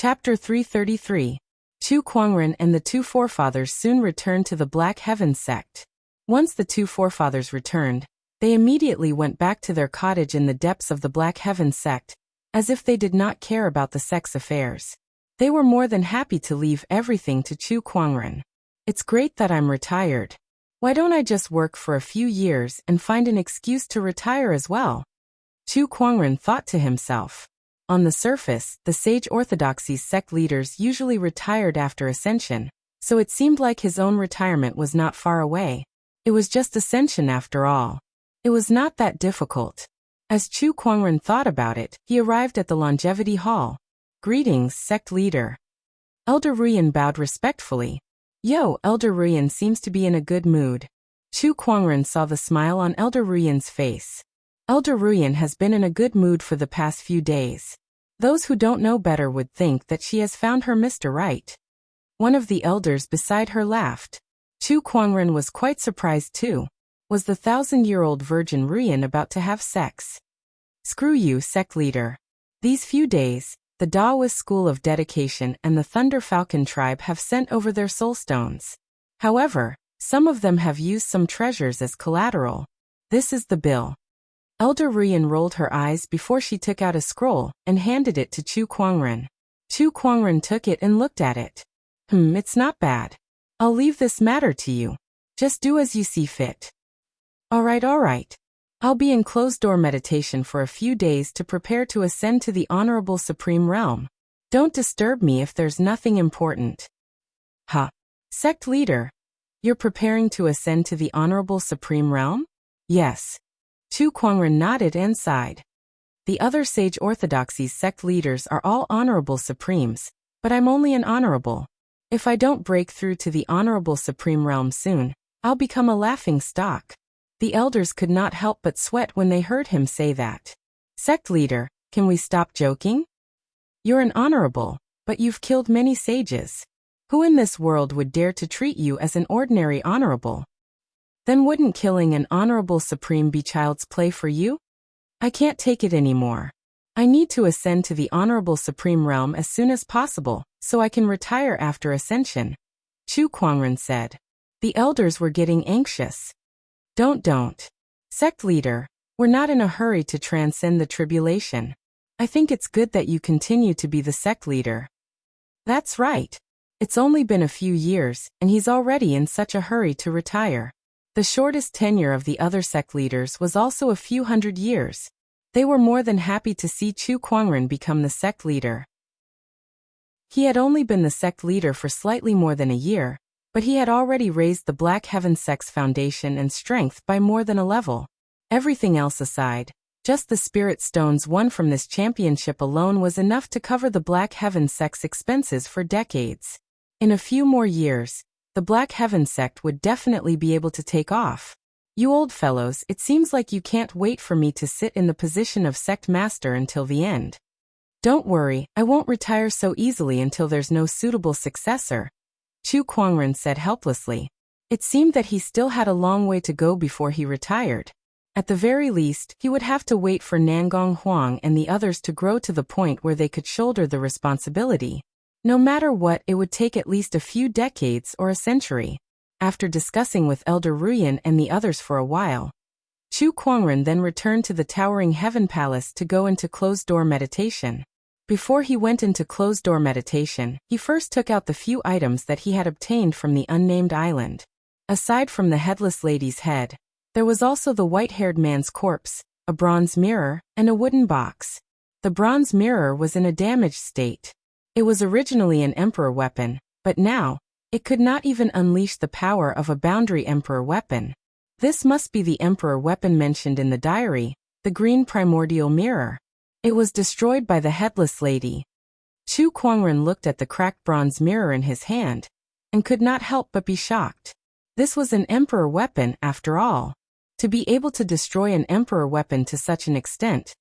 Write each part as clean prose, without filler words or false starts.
Chapter 333. Chu Kuangren and the two forefathers soon returned to the Black Heaven sect. Once the two forefathers returned, they immediately went back to their cottage in the depths of the Black Heaven sect, as if they did not care about the sect's affairs. They were more than happy to leave everything to Chu Kuangren. It's great that I'm retired. Why don't I just work for a few years and find an excuse to retire as well? Chu Kuangren thought to himself. On the surface, the sage orthodoxy's sect leaders usually retired after ascension, so it seemed like his own retirement was not far away. It was just ascension after all. It was not that difficult. As Chu Kuangren thought about it, he arrived at the longevity hall. Greetings, sect leader. Elder Ruyan bowed respectfully. Yo, Elder Ruyan seems to be in a good mood. Chu Kuangren saw the smile on Elder Ruyan's face. Elder Ruyan has been in a good mood for the past few days. Those who don't know better would think that she has found her Mr. Right. One of the elders beside her laughed. Chu Kuangren was quite surprised too. Was the 1,000-year-old virgin Ruyan about to have sex? Screw you, sect leader. These few days, the Daoist School of Dedication and the Thunder Falcon tribe have sent over their soul stones. However, some of them have used some treasures as collateral. This is the bill. Elder Ruyan rolled her eyes before she took out a scroll and handed it to Chu Kuangren. Chu Kuangren took it and looked at it. It's not bad. I'll leave this matter to you. Just do as you see fit. All right. I'll be in closed-door meditation for a few days to prepare to ascend to the Honorable Supreme Realm. Don't disturb me if there's nothing important. Sect leader, you're preparing to ascend to the Honorable Supreme Realm? Yes. Chu Kuangren nodded and sighed. The other sage orthodoxy's sect leaders are all honorable supremes, but I'm only an honorable. If I don't break through to the Honorable Supreme Realm soon, I'll become a laughing stock. The elders could not help but sweat when they heard him say that. Sect leader, can we stop joking? You're an honorable, but you've killed many sages. Who in this world would dare to treat you as an ordinary honorable? Then wouldn't killing an honorable supreme be child's play for you? I can't take it anymore. I need to ascend to the Honorable Supreme Realm as soon as possible, so I can retire after ascension. Chu Kuangren said. The elders were getting anxious. Don't. Sect leader, we're not in a hurry to transcend the tribulation. I think it's good that you continue to be the sect leader. That's right. It's only been a few years, and he's already in such a hurry to retire. The shortest tenure of the other sect leaders was also a few hundred years. They were more than happy to see Chu Kuangren become the sect leader. He had only been the sect leader for slightly more than a year, but he had already raised the Black Heaven sect's foundation and strength by more than a level. Everything else aside, just the spirit stones won from this championship alone was enough to cover the Black Heaven sect's expenses for decades. In a few more years, the Black Heaven sect would definitely be able to take off. You old fellows, it seems like you can't wait for me to sit in the position of sect master until the end. Don't worry, I won't retire so easily until there's no suitable successor, Chu Kuangren said helplessly. It seemed that he still had a long way to go before he retired. At the very least, he would have to wait for Nangong Huang and the others to grow to the point where they could shoulder the responsibility. No matter what, it would take at least a few decades or a century. After discussing with Elder Ruyan and the others for a while, Chu Kuangren then returned to the towering Heaven Palace to go into closed-door meditation. Before he went into closed-door meditation, he first took out the few items that he had obtained from the unnamed island. Aside from the headless lady's head, there was also the white-haired man's corpse, a bronze mirror, and a wooden box. The bronze mirror was in a damaged state. It was originally an emperor weapon, but now, it could not even unleash the power of a boundary emperor weapon. This must be the emperor weapon mentioned in the diary, the green primordial mirror. It was destroyed by the headless lady. Chu Kuangren looked at the cracked bronze mirror in his hand, and could not help but be shocked. This was an emperor weapon, after all. To be able to destroy an emperor weapon to such an extent,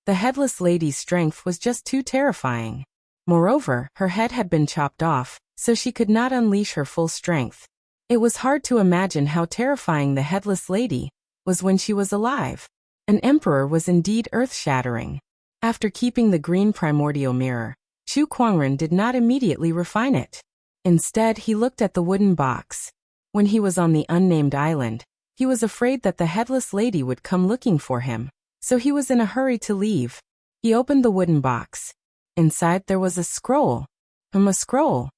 the headless lady's strength was just too terrifying. Moreover, her head had been chopped off, so she could not unleash her full strength. It was hard to imagine how terrifying the headless lady was when she was alive. An emperor was indeed earth-shattering. After keeping the green primordial mirror, Chu Kuangren did not immediately refine it. Instead, he looked at the wooden box. When he was on the unnamed island, he was afraid that the headless lady would come looking for him, so he was in a hurry to leave. He opened the wooden box. Inside there was a scroll. A scroll.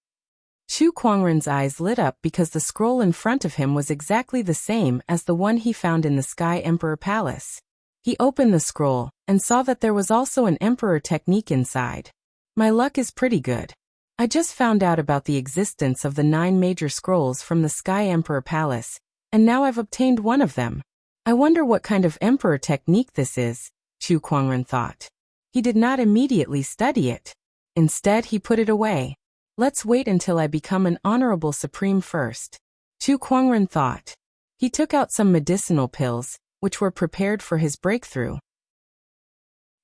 Chu Kuangren's eyes lit up because the scroll in front of him was exactly the same as the one he found in the Sky Emperor Palace. He opened the scroll and saw that there was also an Emperor technique inside. My luck is pretty good. I just found out about the existence of the 9 major scrolls from the Sky Emperor Palace, and now I've obtained one of them. I wonder what kind of Emperor technique this is, Chu Kuangren thought. He did not immediately study it. Instead, he put it away. Let's wait until I become an honorable supreme first, Chu Kuangren thought. He took out some medicinal pills, which were prepared for his breakthrough.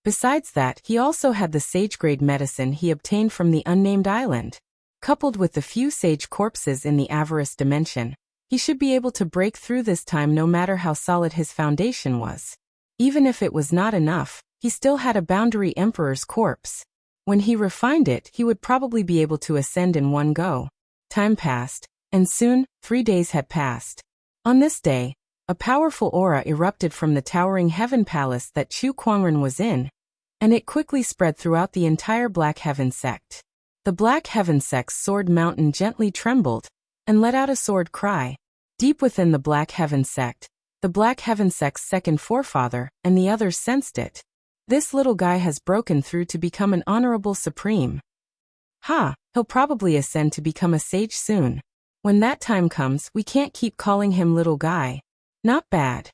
Besides that, he also had the sage-grade medicine he obtained from the unnamed island. Coupled with the few sage corpses in the avarice dimension, he should be able to break through this time no matter how solid his foundation was. Even if it was not enough, he still had a boundary emperor's corpse. When he refined it, he would probably be able to ascend in one go. Time passed, and soon, 3 days had passed. On this day, a powerful aura erupted from the towering heaven palace that Chu Kuangren was in, and it quickly spread throughout the entire Black Heaven sect. The Black Heaven sect's sword mountain gently trembled, and let out a sword cry. Deep within the Black Heaven sect, the Black Heaven sect's second forefather and the others sensed it. This little guy has broken through to become an honorable supreme. He'll probably ascend to become a sage soon. When that time comes, we can't keep calling him little guy. Not bad.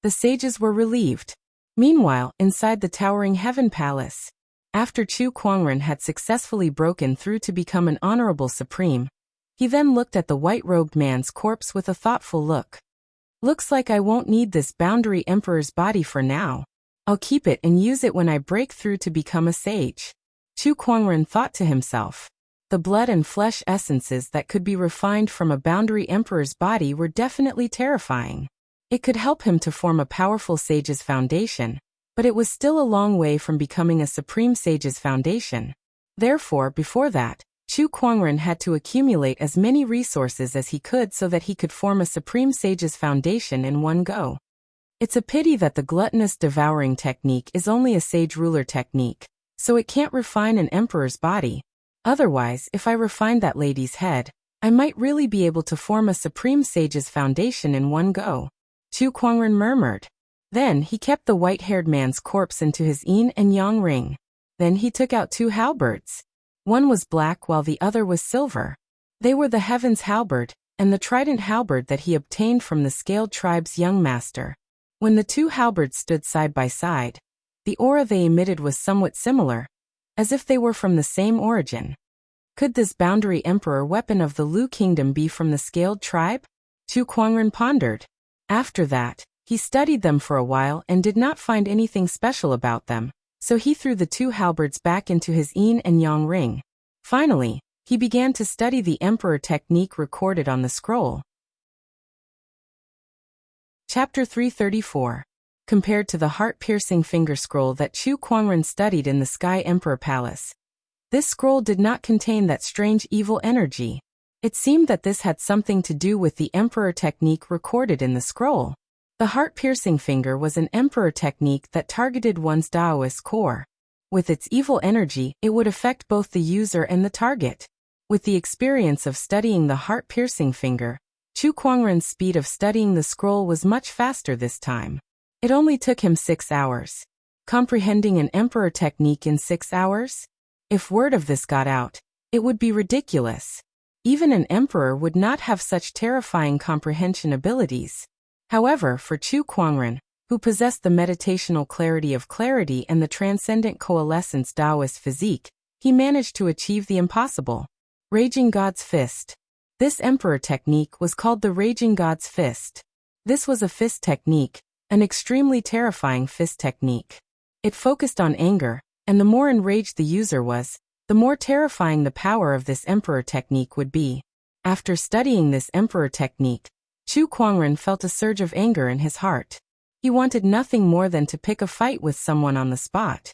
The sages were relieved. Meanwhile, inside the towering heaven palace, after Chu Kuangren had successfully broken through to become an honorable supreme, he then looked at the white-robed man's corpse with a thoughtful look. Looks like I won't need this boundary emperor's body for now. I'll keep it and use it when I break through to become a sage. Chu Kuangren thought to himself. The blood and flesh essences that could be refined from a boundary emperor's body were definitely terrifying. It could help him to form a powerful sage's foundation, but it was still a long way from becoming a supreme sage's foundation. Therefore, before that, Chu Kuangren had to accumulate as many resources as he could so that he could form a supreme sage's foundation in one go. It's a pity that the gluttonous devouring technique is only a sage ruler technique, so it can't refine an emperor's body. Otherwise, if I refined that lady's head, I might really be able to form a supreme sage's foundation in one go, Chu Kuangren murmured. Then he kept the white-haired man's corpse into his yin and yang ring. Then he took out 2 halberds. One was black while the other was silver. They were the Heaven's halberd and the trident halberd that he obtained from the Scaled tribe's young master. When the 2 halberds stood side by side, the aura they emitted was somewhat similar, as if they were from the same origin. Could this boundary emperor weapon of the Lu kingdom be from the Scaled tribe? Chu Kuangren pondered. After that, he studied them for a while and did not find anything special about them, so he threw the 2 halberds back into his yin and yang ring. Finally, he began to study the emperor technique recorded on the scroll. Chapter 334. Compared to the heart-piercing finger scroll that Chu Kuangren studied in the Sky Emperor Palace, this scroll did not contain that strange evil energy. It seemed that this had something to do with the emperor technique recorded in the scroll. The heart-piercing finger was an emperor technique that targeted one's Taoist core. With its evil energy, it would affect both the user and the target. With the experience of studying the heart-piercing finger, Chu Kuangren's speed of studying the scroll was much faster this time. It only took him 6 hours. Comprehending an emperor technique in 6 hours? If word of this got out, it would be ridiculous. Even an emperor would not have such terrifying comprehension abilities. However, for Chu Kuangren, who possessed the meditational clarity of clarity and the transcendent coalescence Taoist physique, he managed to achieve the impossible. Raging God's Fist. This emperor technique was called the Raging God's Fist. This was a fist technique, an extremely terrifying fist technique. It focused on anger, and the more enraged the user was, the more terrifying the power of this emperor technique would be. After studying this emperor technique, Chu Kuangren felt a surge of anger in his heart. He wanted nothing more than to pick a fight with someone on the spot.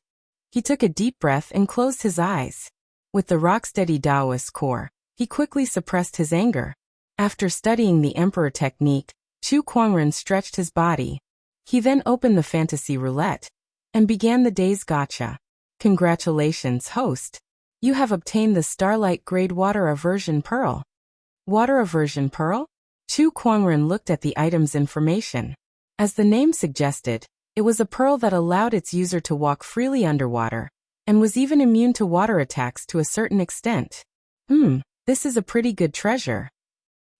He took a deep breath and closed his eyes. With the rock-steady Taoist core, he quickly suppressed his anger. After studying the Emperor technique, Chu Kuangren stretched his body. He then opened the fantasy roulette and began the day's gacha. Congratulations, host. You have obtained the Starlight Grade Water Aversion Pearl. Water Aversion Pearl? Chu Kuangren looked at the item's information. As the name suggested, it was a pearl that allowed its user to walk freely underwater, and was even immune to water attacks to a certain extent. This is a pretty good treasure.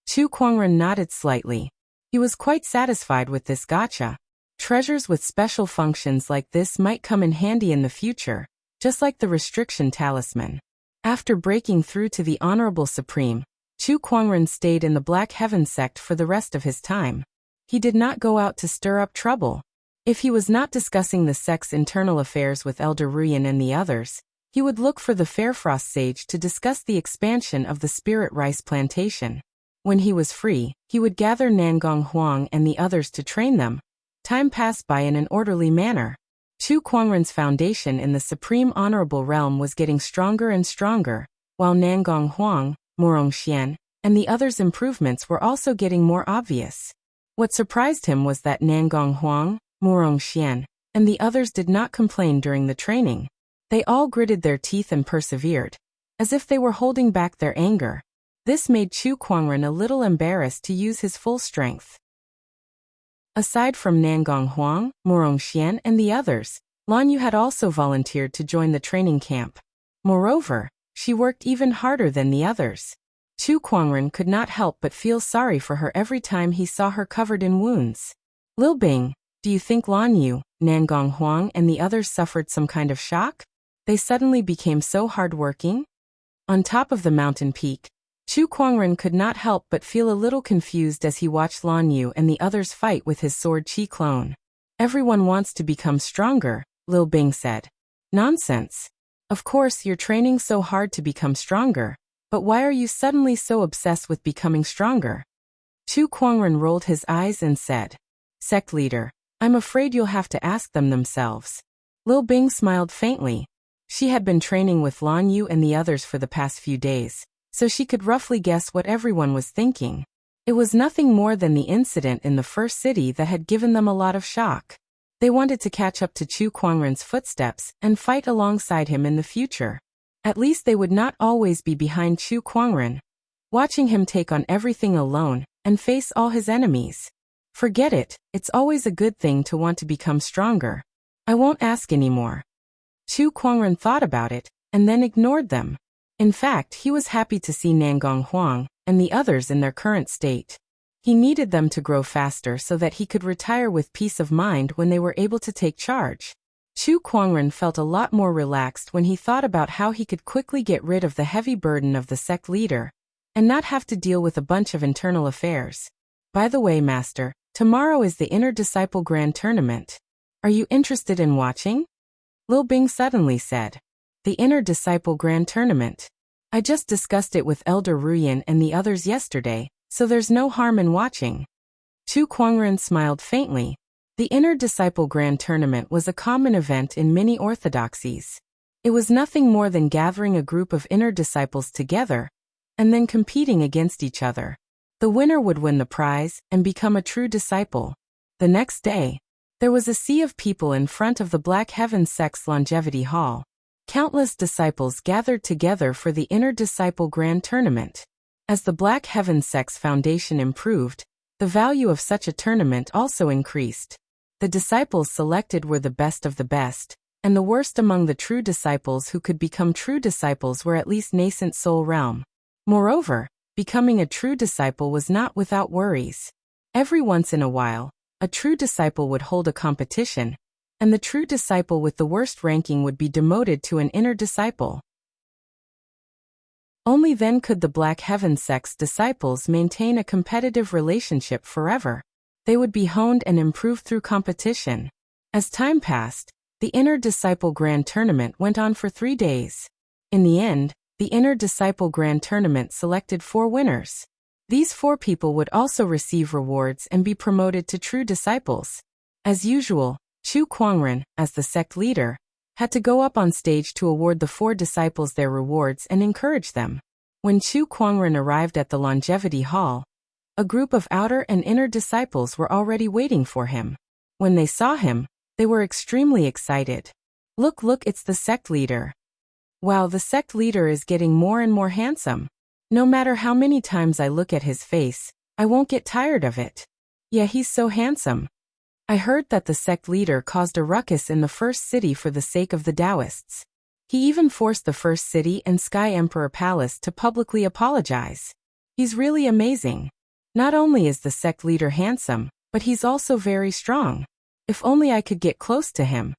Chu Kuangren nodded slightly. He was quite satisfied with this gacha. Treasures with special functions like this might come in handy in the future, just like the restriction talisman. After breaking through to the Honorable Supreme, Chu Kuangren stayed in the Black Heaven sect for the rest of his time. He did not go out to stir up trouble. If he was not discussing the sect's internal affairs with Elder Ruyan and the others, he would look for the Fairfrost sage to discuss the expansion of the spirit rice plantation. When he was free, he would gather Nangong Huang and the others to train them. Time passed by in an orderly manner. Chu Kuangren's foundation in the Supreme Honorable Realm was getting stronger and stronger, while Nangong Huang, Morong Xian, and the others' improvements were also getting more obvious. What surprised him was that Nangong Huang, Morong Xian, and the others did not complain during the training. They all gritted their teeth and persevered, as if they were holding back their anger. This made Chu Kuangren a little embarrassed to use his full strength. Aside from Nangong Huang, Morong Xian, and the others, Lan Yu had also volunteered to join the training camp. Moreover, she worked even harder than the others. Chu Kuangren could not help but feel sorry for her every time he saw her covered in wounds. Lil Bing, do you think Lan Yu, Nangong Huang, and the others suffered some kind of shock? They suddenly became so hardworking? On top of the mountain peak, Chu Kuangren could not help but feel a little confused as he watched Lan Yu and the others fight with his sword Qi clone. Everyone wants to become stronger, Lil Bing said. Nonsense. Of course you're training so hard to become stronger, but why are you suddenly so obsessed with becoming stronger? Chu Kuangren rolled his eyes and said, Sect leader, I'm afraid you'll have to ask them themselves. Lil Bing smiled faintly. She had been training with Lan Yu and the others for the past few days, so she could roughly guess what everyone was thinking. It was nothing more than the incident in the first city that had given them a lot of shock. They wanted to catch up to Chu Kuangren's footsteps and fight alongside him in the future. At least they would not always be behind Chu Kuangren, watching him take on everything alone and face all his enemies. Forget it, it's always a good thing to want to become stronger. I won't ask anymore. Chu Kuangren thought about it, and then ignored them. In fact, he was happy to see Nangong Huang and the others in their current state. He needed them to grow faster so that he could retire with peace of mind when they were able to take charge. Chu Kuangren felt a lot more relaxed when he thought about how he could quickly get rid of the heavy burden of the sect leader, and not have to deal with a bunch of internal affairs. By the way, Master, tomorrow is the Inner Disciple Grand Tournament. Are you interested in watching? Lil Bing suddenly said. The Inner Disciple Grand Tournament. I just discussed it with Elder Ruyan and the others yesterday, so there's no harm in watching. Chu Kuangren smiled faintly. The Inner Disciple Grand Tournament was a common event in many orthodoxies. It was nothing more than gathering a group of inner disciples together, and then competing against each other. The winner would win the prize and become a true disciple. The next day, there was a sea of people in front of the Black Heaven sect's Longevity Hall. Countless disciples gathered together for the Inner Disciple Grand Tournament. As the Black Heaven sect's foundation improved, the value of such a tournament also increased. The disciples selected were the best of the best, and the worst among the true disciples who could become true disciples were at least nascent soul realm. Moreover, becoming a true disciple was not without worries. Every once in a while, a true disciple would hold a competition, and the true disciple with the worst ranking would be demoted to an inner disciple. Only then could the Black Heaven sect's disciples maintain a competitive relationship forever. They would be honed and improved through competition. As time passed, the Inner Disciple Grand Tournament went on for 3 days. In the end, the Inner Disciple Grand Tournament selected 4 winners. These 4 people would also receive rewards and be promoted to true disciples. As usual, Chu Kuangren, as the sect leader, had to go up on stage to award the 4 disciples their rewards and encourage them. When Chu Kuangren arrived at the Longevity Hall, a group of outer and inner disciples were already waiting for him. When they saw him, they were extremely excited. Look, it's the sect leader. Wow, the sect leader is getting more and more handsome. No matter how many times I look at his face, I won't get tired of it. Yeah, he's so handsome. I heard that the sect leader caused a ruckus in the first city for the sake of the Taoists. He even forced the first city and Sky Emperor Palace to publicly apologize. He's really amazing. Not only is the sect leader handsome, but he's also very strong. If only I could get close to him.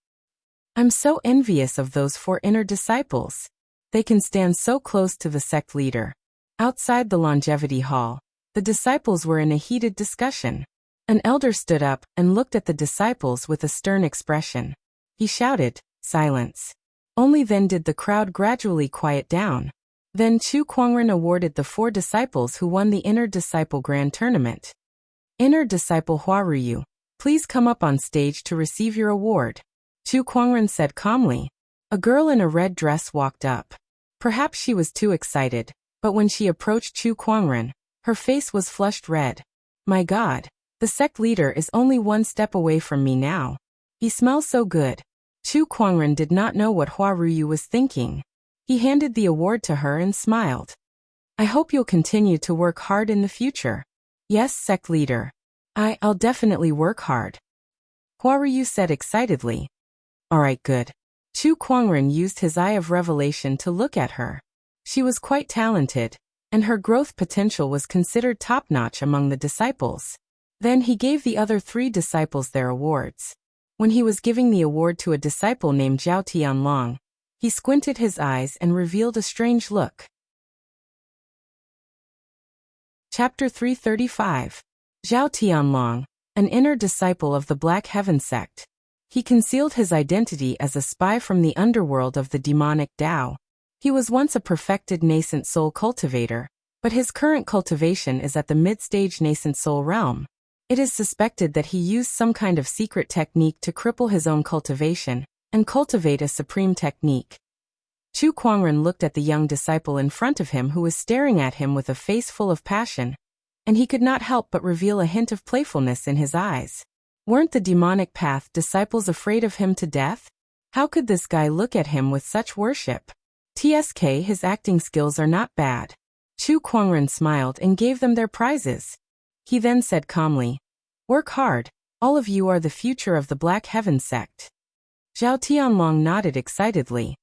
I'm so envious of those 4 inner disciples. They can stand so close to the sect leader. Outside the Longevity Hall, the disciples were in a heated discussion. An elder stood up and looked at the disciples with a stern expression. He shouted, "Silence." Only then did the crowd gradually quiet down. Then Chu Kuangren awarded the 4 disciples who won the Inner Disciple Grand Tournament. Inner Disciple Hua Ruyu, please come up on stage to receive your award. Chu Kuangren said calmly. A girl in a red dress walked up. Perhaps she was too excited, but when she approached Chu Kuangren, her face was flushed red. My God, the sect leader is only 1 step away from me now. He smells so good. Chu Kuangren did not know what Hua Ruyu was thinking. He handed the award to her and smiled. I hope you'll continue to work hard in the future. Yes, sect leader. I'll definitely work hard. Hua Ruyu said excitedly. Alright, good. Chu Kuangren used his eye of revelation to look at her. She was quite talented, and her growth potential was considered top-notch among the disciples. Then he gave the other 3 disciples their awards. When he was giving the award to a disciple named Zhao Tianlong, he squinted his eyes and revealed a strange look. Chapter 335. Zhao Tianlong, an inner disciple of the Black Heaven sect. He concealed his identity as a spy from the underworld of the demonic Tao. He was once a perfected nascent soul cultivator, but his current cultivation is at the mid-stage nascent soul realm. It is suspected that he used some kind of secret technique to cripple his own cultivation and cultivate a supreme technique. Chu Kuangren looked at the young disciple in front of him who was staring at him with a face full of passion, and he could not help but reveal a hint of playfulness in his eyes. Weren't the demonic path disciples afraid of him to death? How could this guy look at him with such worship? TSK, his acting skills are not bad. Chu Kuangren smiled and gave them their prizes. He then said calmly, work hard, all of you are the future of the Black Heaven sect. Zhao Tianlong nodded excitedly.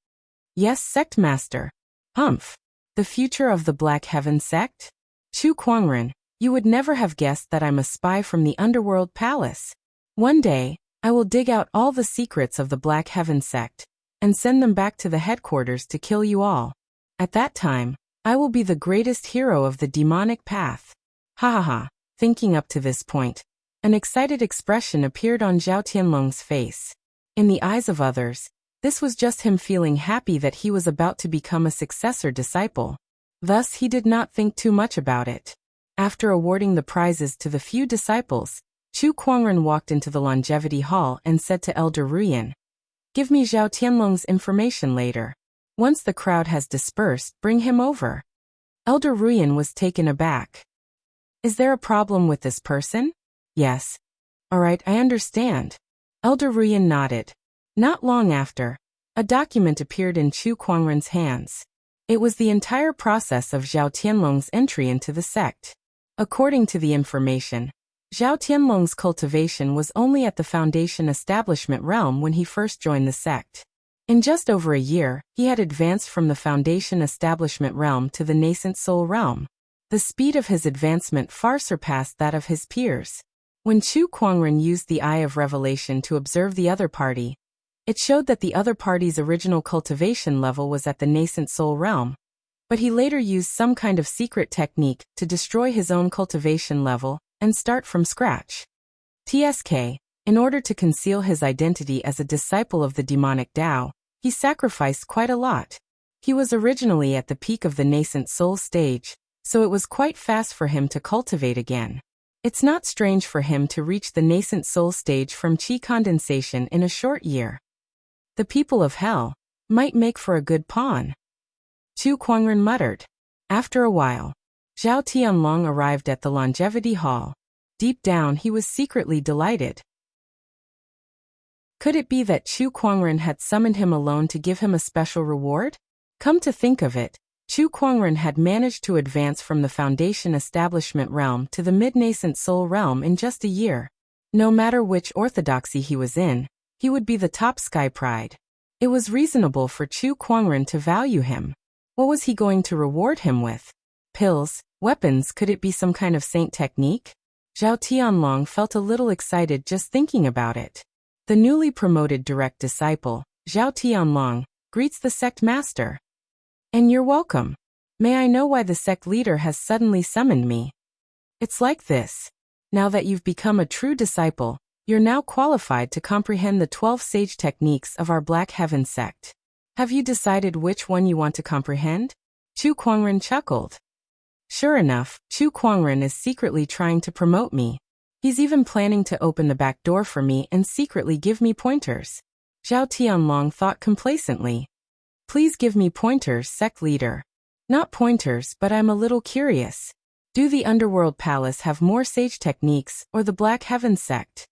Yes, sect master. Humph. The future of the Black Heaven sect? Chu Kuangren, you would never have guessed that I'm a spy from the Underworld Palace. One day, I will dig out all the secrets of the Black Heaven sect and send them back to the headquarters to kill you all. At that time, I will be the greatest hero of the demonic path. Ha ha ha. Thinking up to this point, an excited expression appeared on Zhao Tianlong's face. In the eyes of others, this was just him feeling happy that he was about to become a successor disciple. Thus he did not think too much about it. After awarding the prizes to the few disciples, Chu Kuangren walked into the Longevity Hall and said to Elder Ruyan, give me Zhao Tianlong's information later. Once the crowd has dispersed, bring him over. Elder Ruyan was taken aback. Is there a problem with this person? Yes. Alright, I understand. Elder Ruyan nodded. Not long after, a document appeared in Chu Kuangren's hands. It was the entire process of Zhao Tianlong's entry into the sect. According to the information, Zhao Tianlong's cultivation was only at the Foundation Establishment realm when he first joined the sect. In just over a year, he had advanced from the Foundation Establishment realm to the Nascent Soul realm. The speed of his advancement far surpassed that of his peers. When Chu Kuangren used the Eye of Revelation to observe the other party, it showed that the other party's original cultivation level was at the Nascent Soul realm, but he later used some kind of secret technique to destroy his own cultivation level and start from scratch. TSK, in order to conceal his identity as a disciple of the demonic Tao, he sacrificed quite a lot. He was originally at the peak of the Nascent Soul stage, so it was quite fast for him to cultivate again. It's not strange for him to reach the Nascent Soul stage from Qi condensation in a short year. The people of hell might make for a good pawn. Chu Kuangren muttered. After a while, Zhao Tianlong arrived at the longevity hall. Deep down he was secretly delighted. Could it be that Chu Kuangren had summoned him alone to give him a special reward? Come to think of it, Chu Kuangren had managed to advance from the foundation establishment realm to the mid-nascent soul realm in just a year. No matter which orthodoxy he was in, he would be the top sky pride. It was reasonable for Chu Kuangren to value him. What was he going to reward him with? Pills, weapons? Could it be some kind of saint technique? Zhao Tianlong felt a little excited just thinking about it. The newly promoted direct disciple, Zhao Tianlong, greets the sect master. And you're welcome. May I know why the sect leader has suddenly summoned me? It's like this. Now that you've become a true disciple, you're now qualified to comprehend the 12 sage techniques of our Black Heaven sect. Have you decided which one you want to comprehend? Chu Kuangren chuckled. Sure enough, Chu Kuangren is secretly trying to promote me. He's even planning to open the back door for me and secretly give me pointers. Zhao Tianlong thought complacently. Please give me pointers, sect leader. Not pointers, but I'm a little curious. Do the Underworld Palace have more sage techniques, or the Black Heaven sect?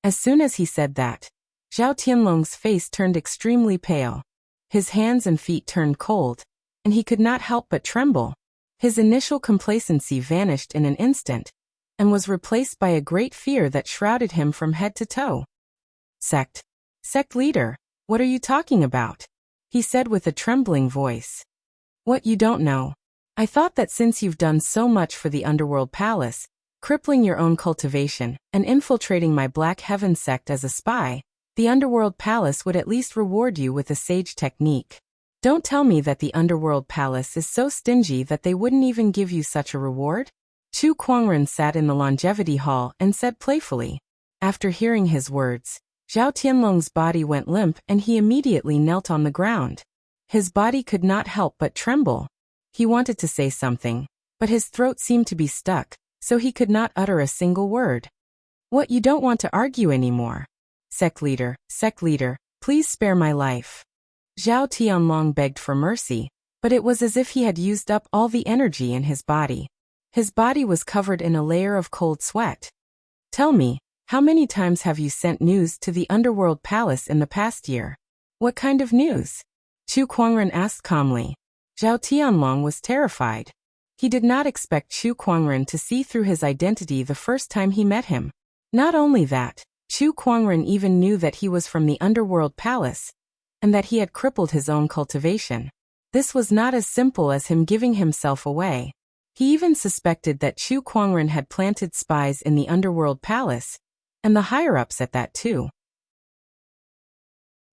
As soon as he said that, Zhao Tianlong's face turned extremely pale. His hands and feet turned cold, and he could not help but tremble. His initial complacency vanished in an instant, and was replaced by a great fear that shrouded him from head to toe. Sect leader, what are you talking about? He said with a trembling voice. What, you don't know? I thought that since you've done so much for the Underworld Palace, crippling your own cultivation, and infiltrating my Black Heaven sect as a spy, the Underworld Palace would at least reward you with a sage technique. Don't tell me that the Underworld Palace is so stingy that they wouldn't even give you such a reward? Chu Kuangren sat in the longevity hall and said playfully. After hearing his words, Zhao Tianlong's body went limp and he immediately knelt on the ground. His body could not help but tremble. He wanted to say something, but his throat seemed to be stuck, so he could not utter a single word. What, you don't want to argue anymore? Sect leader, please spare my life. Zhao Tianlong begged for mercy, but it was as if he had used up all the energy in his body. His body was covered in a layer of cold sweat. Tell me, how many times have you sent news to the Underworld Palace in the past year? What kind of news? Chu Kuangren asked calmly. Zhao Tianlong was terrified. He did not expect Chu Kuangren to see through his identity the first time he met him. Not only that, Chu Kuangren even knew that he was from the Underworld Palace, and that he had crippled his own cultivation. This was not as simple as him giving himself away. He even suspected that Chu Kuangren had planted spies in the Underworld Palace, and the higher-ups at that too.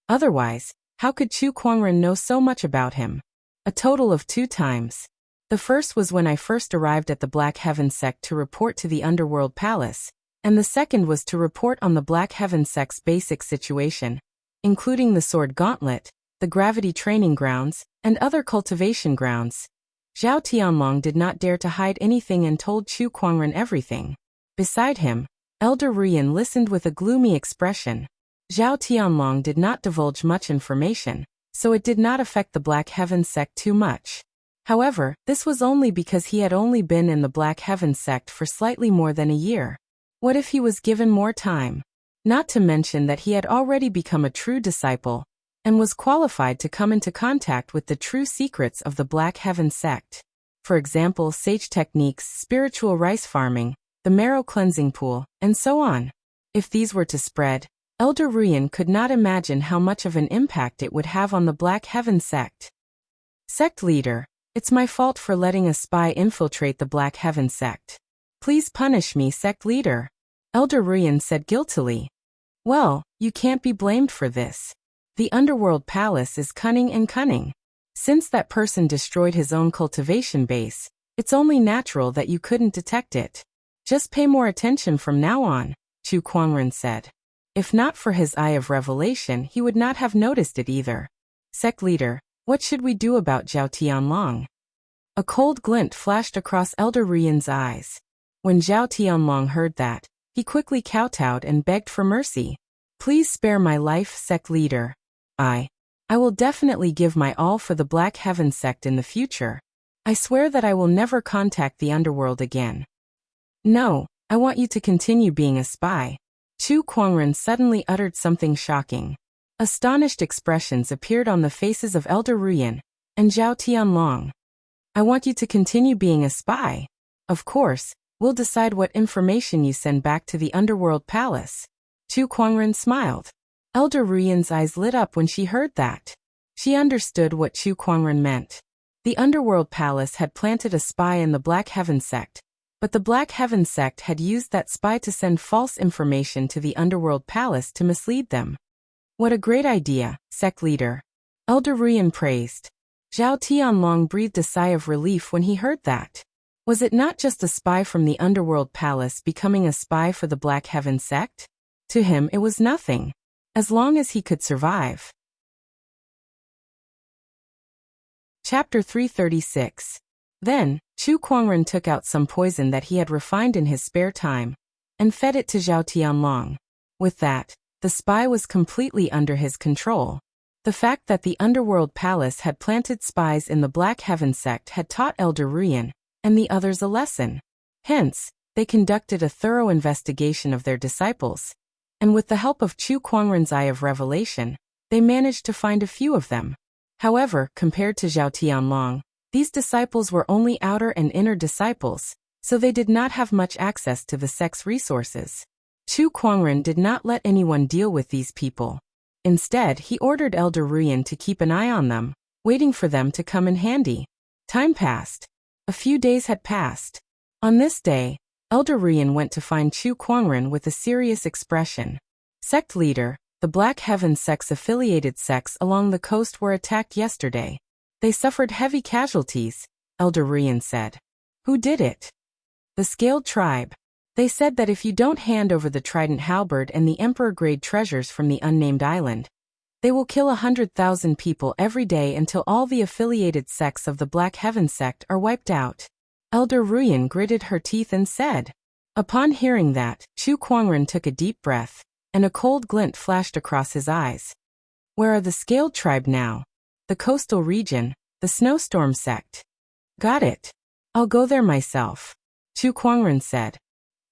Otherwise, how could Chu Kuangren know so much about him? A total of 2 times. The first was when I first arrived at the Black Heaven sect to report to the Underworld Palace, and the second was to report on the Black Heaven sect's basic situation, including the Sword Gauntlet, the Gravity Training Grounds, and other cultivation grounds. Zhao Tianlong did not dare to hide anything and told Chu Kuangren everything. Beside him, Elder Rian listened with a gloomy expression. Zhao Tianlong did not divulge much information, so it did not affect the Black Heaven sect too much. However, this was only because he had only been in the Black Heaven sect for slightly more than a year. What if he was given more time? Not to mention that he had already become a true disciple, and was qualified to come into contact with the true secrets of the Black Heaven sect. For example, sage techniques, spiritual rice farming, the marrow cleansing pool, and so on. If these were to spread, Elder Rian could not imagine how much of an impact it would have on the Black Heaven sect. Sect leader, it's my fault for letting a spy infiltrate the Black Heaven sect. Please punish me, sect leader. Elder Rian said guiltily. Well, you can't be blamed for this. The Underworld Palace is cunning and cunning. Since that person destroyed his own cultivation base, it's only natural that you couldn't detect it. Just pay more attention from now on, Chu Kuangren said. If not for his eye of revelation, he would not have noticed it either. Sect leader, what should we do about Zhao Tianlong? A cold glint flashed across Elder Rian's eyes. When Zhao Tianlong heard that, he quickly kowtowed and begged for mercy. Please spare my life, sect leader. I will definitely give my all for the Black Heaven sect in the future. I swear that I will never contact the underworld again. No, I want you to continue being a spy. Chu Kuangren suddenly uttered something shocking. Astonished expressions appeared on the faces of Elder Ruyan and Zhao Tianlong. I want you to continue being a spy. Of course, we'll decide what information you send back to the Underworld Palace. Chu Kuangren smiled. Elder Ruyan's eyes lit up when she heard that. She understood what Chu Kuangren meant. The Underworld Palace had planted a spy in the Black Heaven sect, but the Black Heaven sect had used that spy to send false information to the Underworld Palace to mislead them. What a great idea, sect leader. Elder Ruyan praised. Zhao Tianlong breathed a sigh of relief when he heard that. Was it not just a spy from the Underworld Palace becoming a spy for the Black Heaven sect? To him it was nothing, as long as he could survive. Chapter 336. Then, Chu Kuangren took out some poison that he had refined in his spare time, and fed it to Zhao Tianlong. With that, the spy was completely under his control. The fact that the Underworld Palace had planted spies in the Black Heaven sect had taught Elder Ruyan and the others a lesson. Hence, they conducted a thorough investigation of their disciples, and with the help of Chu Kuangren's Eye of Revelation, they managed to find a few of them. However, compared to Zhao Tianlong, these disciples were only outer and inner disciples, so they did not have much access to the sect's resources. Chu Kuangren did not let anyone deal with these people. Instead, he ordered Elder Ruyan to keep an eye on them, waiting for them to come in handy. Time passed. A few days had passed. On this day, Elder Ruyan went to find Chu Kuangren with a serious expression. Sect leader, the Black Heaven sect's affiliated sects along the coast were attacked yesterday. They suffered heavy casualties, Elder Ruyan said. Who did it? The Scaled Tribe. They said that if you don't hand over the Trident Halberd and the Emperor-grade treasures from the unnamed island, they will kill 100,000 people every day until all the affiliated sects of the Black Heaven sect are wiped out. Elder Ruyan gritted her teeth and said. Upon hearing that, Chu Kuangren took a deep breath, and a cold glint flashed across his eyes. Where are the Scaled Tribe now? The coastal region, the Snowstorm sect. Got it. I'll go there myself, Chu Kuangren said.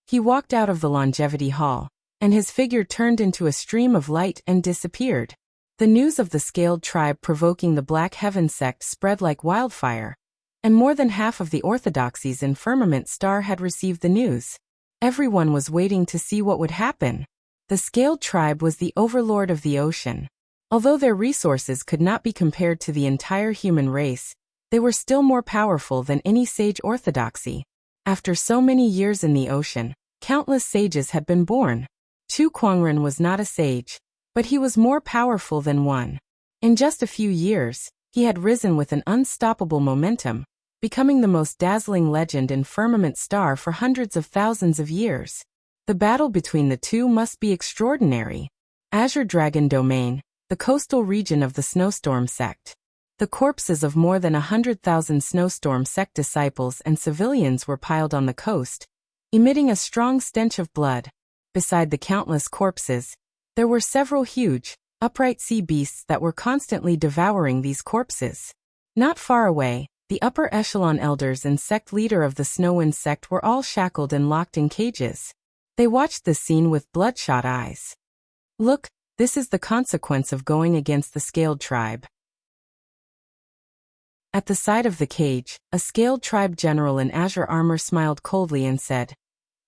He walked out of the Longevity Hall, and his figure turned into a stream of light and disappeared. The news of the Scaled Tribe provoking the Black Heaven sect spread like wildfire, and more than half of the orthodoxies in Firmament Star had received the news. Everyone was waiting to see what would happen. The Scaled Tribe was the overlord of the ocean. Although their resources could not be compared to the entire human race, they were still more powerful than any sage orthodoxy. After so many years in the ocean, countless sages had been born. Chu Kuangren was not a sage, but he was more powerful than one. In just a few years, he had risen with an unstoppable momentum, becoming the most dazzling legend in Firmament Star for hundreds of thousands of years. The battle between the two must be extraordinary. Azure Dragon Domain, the coastal region of the Snowstorm sect. The corpses of more than 100,000 Snowstorm sect disciples and civilians were piled on the coast, emitting a strong stench of blood. Beside the countless corpses, there were several huge, upright sea beasts that were constantly devouring these corpses. Not far away, the upper echelon elders and sect leader of the Snowwind sect were all shackled and locked in cages. They watched the scene with bloodshot eyes. Look, this is the consequence of going against the Scaled Tribe. At the side of the cage, a Scaled Tribe general in azure armor smiled coldly and said,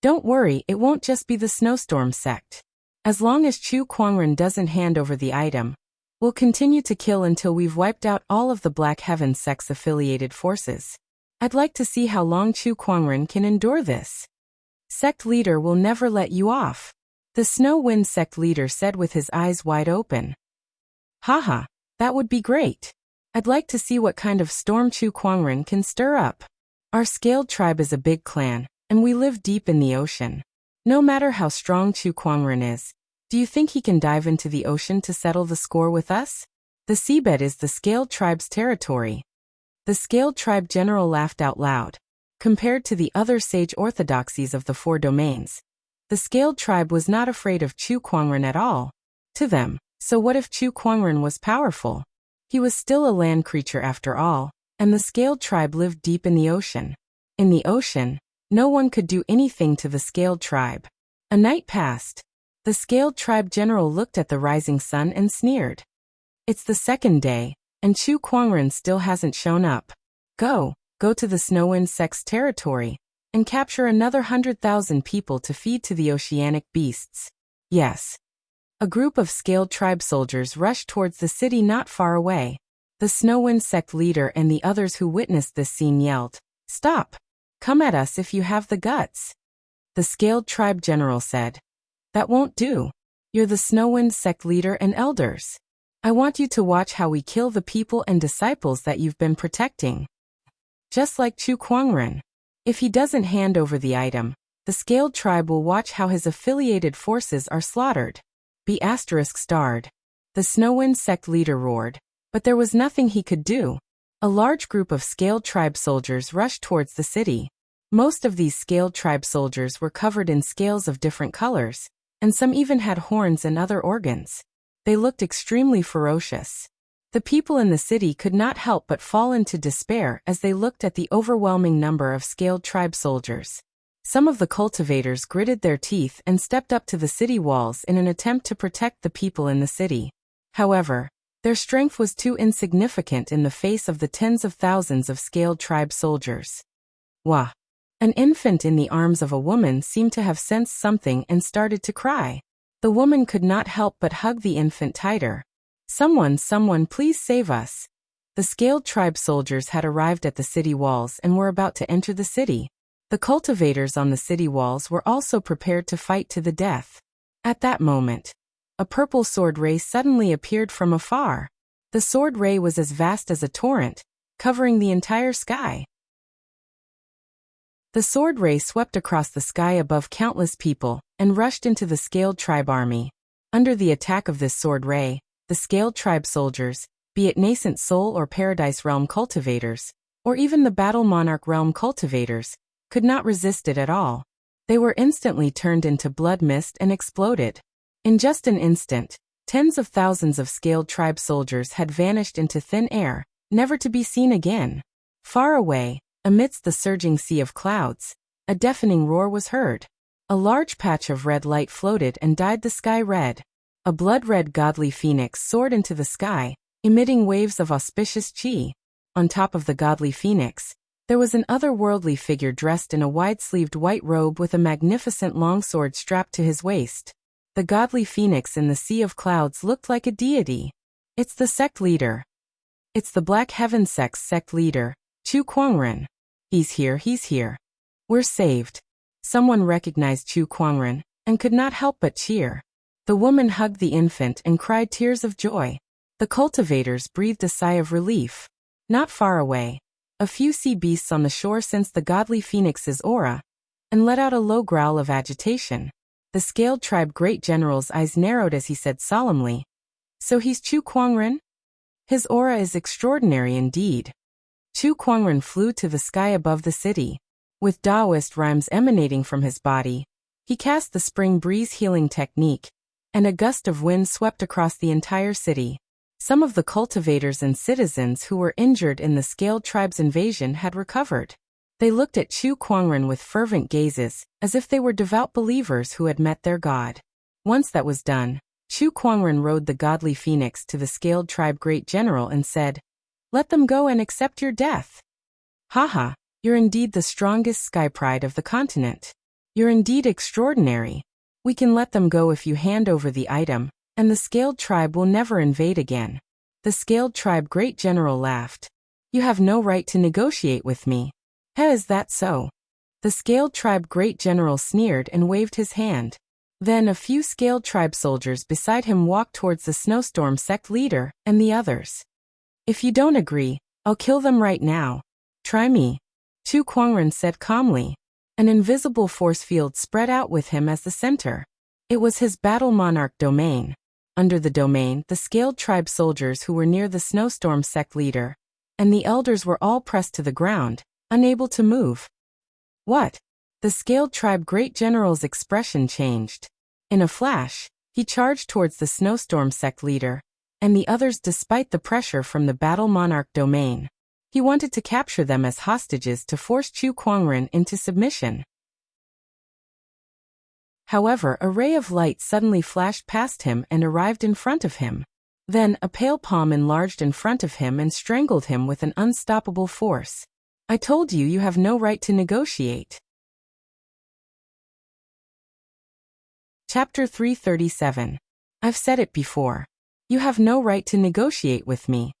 Don't worry, it won't just be the Snowstorm sect. As long as Chu Kuangren doesn't hand over the item, we'll continue to kill until we've wiped out all of the Black Heaven sect's affiliated forces. I'd like to see how long Chu Kuangren can endure this. Sect leader will never let you off, the Snow Wind sect leader said with his eyes wide open. Haha, that would be great. I'd like to see what kind of storm Chu Kuangren can stir up. Our Scaled Tribe is a big clan, and we live deep in the ocean. No matter how strong Chu Kuangren is, do you think he can dive into the ocean to settle the score with us? The seabed is the Scaled Tribe's territory. The Scaled Tribe general laughed out loud. Compared to the other sage orthodoxies of the four domains, the Scaled Tribe was not afraid of Chu Kuangren at all. To them, So what if Chu Kuangren was powerful? He was still a land creature after all, and the scaled tribe lived deep in the ocean. In the ocean, no one could do anything to the scaled tribe. A night passed. The scaled tribe general looked at the rising sun and sneered. It's the second day, and Chu Kuangren still hasn't shown up. Go to the Snowwind sect's territory, and capture another 100,000 people to feed to the oceanic beasts. Yes. A group of scaled tribe soldiers rushed towards the city not far away. The Snowwind sect leader and the others who witnessed this scene yelled, "Stop! Come at us if you have the guts." The scaled tribe general said, "That won't do. You're the Snowwind sect leader and elders. I want you to watch how we kill the people and disciples that you've been protecting." Just like Chu Kuangren. If he doesn't hand over the item, the scaled tribe will watch how his affiliated forces are slaughtered. Be ****. The Snowwind sect leader roared, but there was nothing he could do. A large group of scaled tribe soldiers rushed towards the city. Most of these scaled tribe soldiers were covered in scales of different colors, and some even had horns and other organs. They looked extremely ferocious. The people in the city could not help but fall into despair as they looked at the overwhelming number of scaled tribe soldiers. Some of the cultivators gritted their teeth and stepped up to the city walls in an attempt to protect the people in the city. However, their strength was too insignificant in the face of the tens of thousands of scaled tribe soldiers. Wah! An infant in the arms of a woman seemed to have sensed something and started to cry. The woman could not help but hug the infant tighter. Someone please save us." The scaled tribe soldiers had arrived at the city walls and were about to enter the city. The cultivators on the city walls were also prepared to fight to the death. At that moment, a purple sword ray suddenly appeared from afar. The sword ray was as vast as a torrent, covering the entire sky. The sword ray swept across the sky above countless people and rushed into the scaled tribe army. Under the attack of this sword ray, the scaled tribe soldiers, be it nascent soul or paradise realm cultivators, or even the battle monarch realm cultivators, could not resist it at all. They were instantly turned into blood mist and exploded. In just an instant, tens of thousands of scaled tribe soldiers had vanished into thin air, never to be seen again. Far away, amidst the surging sea of clouds, a deafening roar was heard. A large patch of red light floated and dyed the sky red. A blood-red godly phoenix soared into the sky, emitting waves of auspicious chi. On top of the godly phoenix, there was an otherworldly figure dressed in a wide-sleeved white robe with a magnificent longsword strapped to his waist. The godly phoenix in the sea of clouds looked like a deity. It's the sect leader. It's the Black Heaven sect's sect leader, Chu Kuangren. He's here. We're saved. Someone recognized Chu Kuangren and could not help but cheer. The woman hugged the infant and cried tears of joy. The cultivators breathed a sigh of relief. Not far away, a few sea beasts on the shore sensed the godly phoenix's aura and let out a low growl of agitation. The scaled tribe great general's eyes narrowed as he said solemnly, "So he's Chu Kuangren? His aura is extraordinary indeed." Chu Kuangren flew to the sky above the city. With Taoist rhymes emanating from his body, he cast the spring breeze healing technique, and a gust of wind swept across the entire city. Some of the cultivators and citizens who were injured in the scaled tribe's invasion had recovered. They looked at Chu Kuangren with fervent gazes, as if they were devout believers who had met their god. Once that was done, Chu Kuangren rode the godly phoenix to the scaled tribe great general and said, "Let them go and accept your death. Haha, you're indeed the strongest sky pride of the continent. You're indeed extraordinary. We can let them go if you hand over the item, and the scaled tribe will never invade again." The scaled tribe great general laughed. "You have no right to negotiate with me." Is that so?" The scaled tribe great general sneered and waved his hand. Then a few scaled tribe soldiers beside him walked towards the snowstorm sect leader and the others. "If you don't agree, I'll kill them right now. Try me," Chu Kuangren said calmly. An invisible force field spread out with him as the center. It was his battle monarch domain. Under the domain, the scaled tribe soldiers who were near the snowstorm sect leader and the elders were all pressed to the ground, unable to move. "What?" The scaled tribe great general's expression changed. In a flash, He charged towards the snowstorm sect leader and the others despite the pressure from the battle monarch domain. He wanted to capture them as hostages to force Chu Kuangren into submission. However, a ray of light suddenly flashed past him and arrived in front of him. Then, a pale palm enlarged in front of him and strangled him with an unstoppable force. I told you you have no right to negotiate. Chapter 337. I've said it before. You have no right to negotiate with me.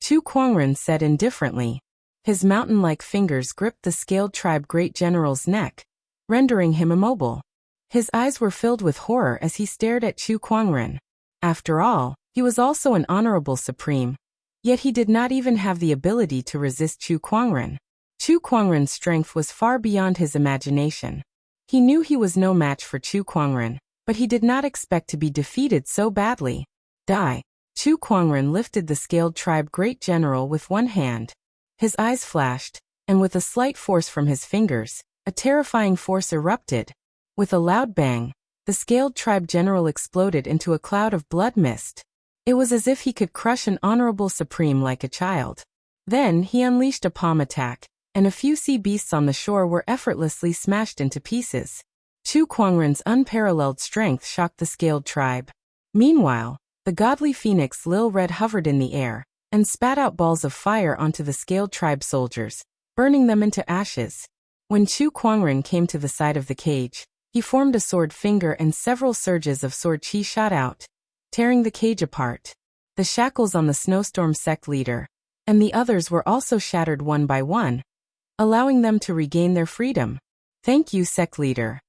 Chu Kuangren said indifferently. His mountain-like fingers gripped the scaled tribe great general's neck, rendering him immobile. His eyes were filled with horror as he stared at Chu Kuangren. After all, he was also an honorable supreme. Yet he did not even have the ability to resist Chu Kuangren. Chu Kuangren's strength was far beyond his imagination. He knew he was no match for Chu Kuangren, but he did not expect to be defeated so badly. Die. Chu Kuangren lifted the scaled tribe great general with one hand. His eyes flashed, and with a slight force from his fingers, a terrifying force erupted. With a loud bang, the scaled tribe general exploded into a cloud of blood mist. It was as if he could crush an honorable supreme like a child. Then he unleashed a palm attack, and a few sea beasts on the shore were effortlessly smashed into pieces. Chu Kuangren's unparalleled strength shocked the scaled tribe. Meanwhile, the godly phoenix Lil Red hovered in the air and spat out balls of fire onto the scaled tribe soldiers, burning them into ashes. When Chu Kuangren came to the side of the cage, he formed a sword finger and several surges of sword chi shot out, tearing the cage apart. The shackles on the snowstorm sect leader and the others were also shattered one by one, allowing them to regain their freedom. Thank you, sect leader.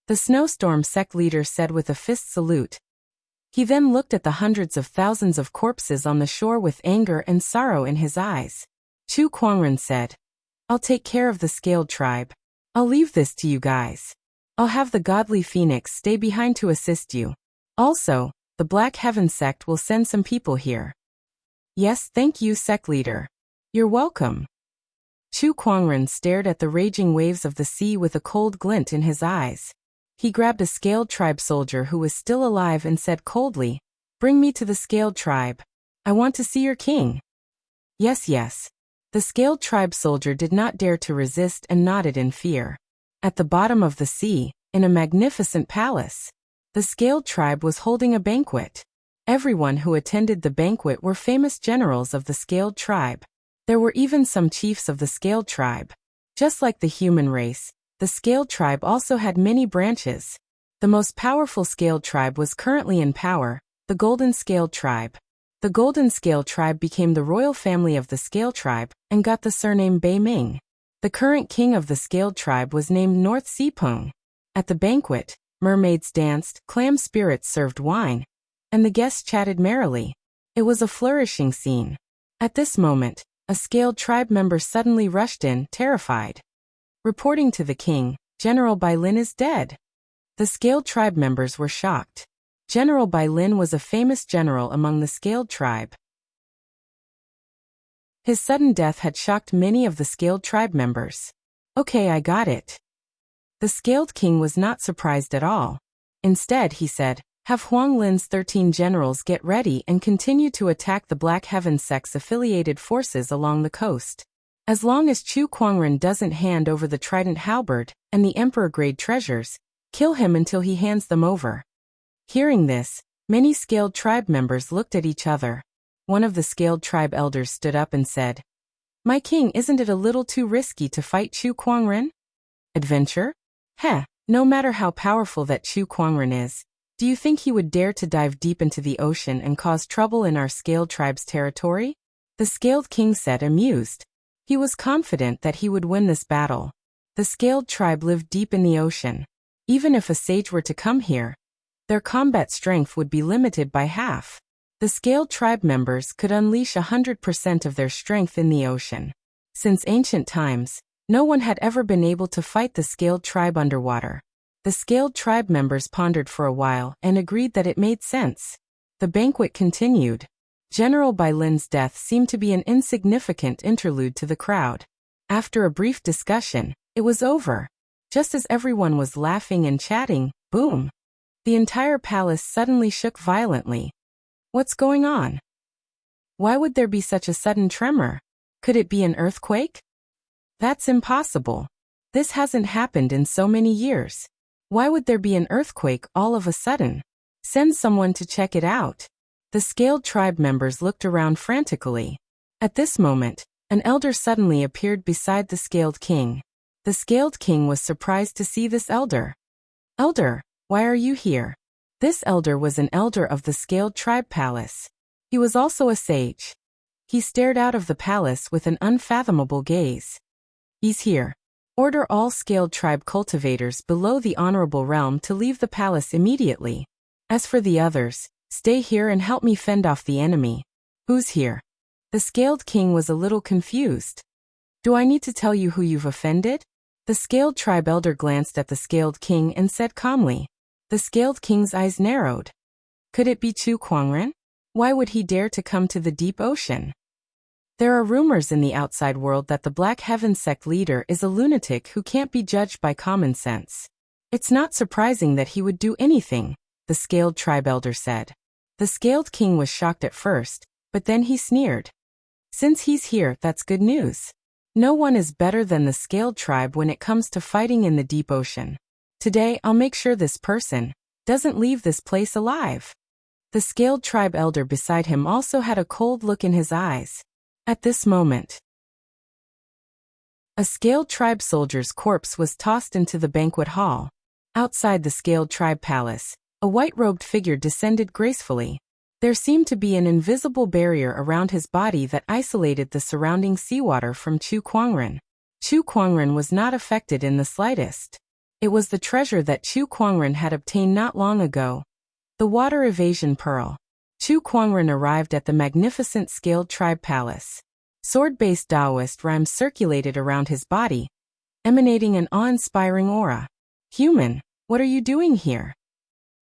The snowstorm sect leader said with a fist salute. He then looked at the hundreds of thousands of corpses on the shore with anger and sorrow in his eyes. Chu Kuangren said, I'll take care of the scaled tribe. I'll leave this to you guys. I'll have the godly phoenix stay behind to assist you. Also, the Black Heaven sect will send some people here. Yes, thank you, sect leader. You're welcome. Chu Kuangren stared at the raging waves of the sea with a cold glint in his eyes. He grabbed a scaled tribe soldier who was still alive and said coldly, Bring me to the scaled tribe. I want to see your king. Yes, yes. The scaled tribe soldier did not dare to resist and nodded in fear. At the bottom of the sea, in a magnificent palace, the scaled tribe was holding a banquet. Everyone who attended the banquet were famous generals of the scaled tribe. There were even some chiefs of the scaled tribe. Just like the human race, the scaled tribe also had many branches. The most powerful scaled tribe was currently in power, the Golden Scaled Tribe. The Golden Scaled Tribe became the royal family of the Scaled Tribe and got the surname Bei Ming. The current king of the Scaled Tribe was named North Sea Peng. At the banquet, mermaids danced, clam spirits served wine, and the guests chatted merrily. It was a flourishing scene. At this moment, a Scaled Tribe member suddenly rushed in, terrified. Reporting to the king, General Bai Lin is dead. The Scaled Tribe members were shocked. General Bai Lin was a famous general among the Scaled Tribe. His sudden death had shocked many of the Scaled Tribe members. Okay, I got it. The Scaled King was not surprised at all. Instead, he said, have Huang Lin's 13 generals get ready and continue to attack the Black Heaven sect's affiliated forces along the coast. As long as Chu Kuangren doesn't hand over the trident halberd and the emperor-grade treasures, kill him until he hands them over. Hearing this, many Scaled Tribe members looked at each other. One of the Scaled Tribe elders stood up and said, My king, isn't it a little too risky to fight Chu Kuangren? Adventure? Heh, no matter how powerful that Chu Kuangren is, do you think he would dare to dive deep into the ocean and cause trouble in our Scaled Tribe's territory? The Scaled King said, amused. He was confident that he would win this battle. The Scaled Tribe lived deep in the ocean. Even if a sage were to come here, their combat strength would be limited by half. The Scaled Tribe members could unleash 100% of their strength in the ocean. Since ancient times, no one had ever been able to fight the Scaled Tribe underwater. The Scaled Tribe members pondered for a while and agreed that it made sense. The banquet continued. General Bai Lin's death seemed to be an insignificant interlude to the crowd. After a brief discussion, it was over. Just as everyone was laughing and chatting, boom! The entire palace suddenly shook violently. What's going on? Why would there be such a sudden tremor? Could it be an earthquake? That's impossible. This hasn't happened in so many years. Why would there be an earthquake all of a sudden? Send someone to check it out. The scaled tribe members looked around frantically. At this moment, an elder suddenly appeared beside the scaled king. The scaled king was surprised to see this elder. Elder, why are you here? This elder was an elder of the scaled tribe palace. He was also a sage. He stared out of the palace with an unfathomable gaze. He's here. Order all scaled tribe cultivators below the honorable realm to leave the palace immediately. As for the others, stay here and help me fend off the enemy. Who's here? The scaled king was a little confused. Do I need to tell you who you've offended? The scaled tribe elder glanced at the scaled king and said calmly. The scaled king's eyes narrowed. Could it be Chu Kuangren? Why would he dare to come to the deep ocean? There are rumors in the outside world that the Black Heaven sect leader is a lunatic who can't be judged by common sense. It's not surprising that he would do anything, the scaled tribe elder said. The scaled king was shocked at first, but then he sneered. Since he's here, that's good news. No one is better than the scaled tribe when it comes to fighting in the deep ocean. Today, I'll make sure this person doesn't leave this place alive. The scaled tribe elder beside him also had a cold look in his eyes. At this moment, a scaled tribe soldier's corpse was tossed into the banquet hall. Outside the scaled tribe palace, a white-robed figure descended gracefully. There seemed to be an invisible barrier around his body that isolated the surrounding seawater from Chu Kuangren. Chu Kuangren was not affected in the slightest. It was the treasure that Chu Kuangren had obtained not long ago. The water evasion pearl. Chu Kuangren arrived at the magnificent scaled tribe palace. Sword-based Taoist rhymes circulated around his body, emanating an awe-inspiring aura. Human, what are you doing here?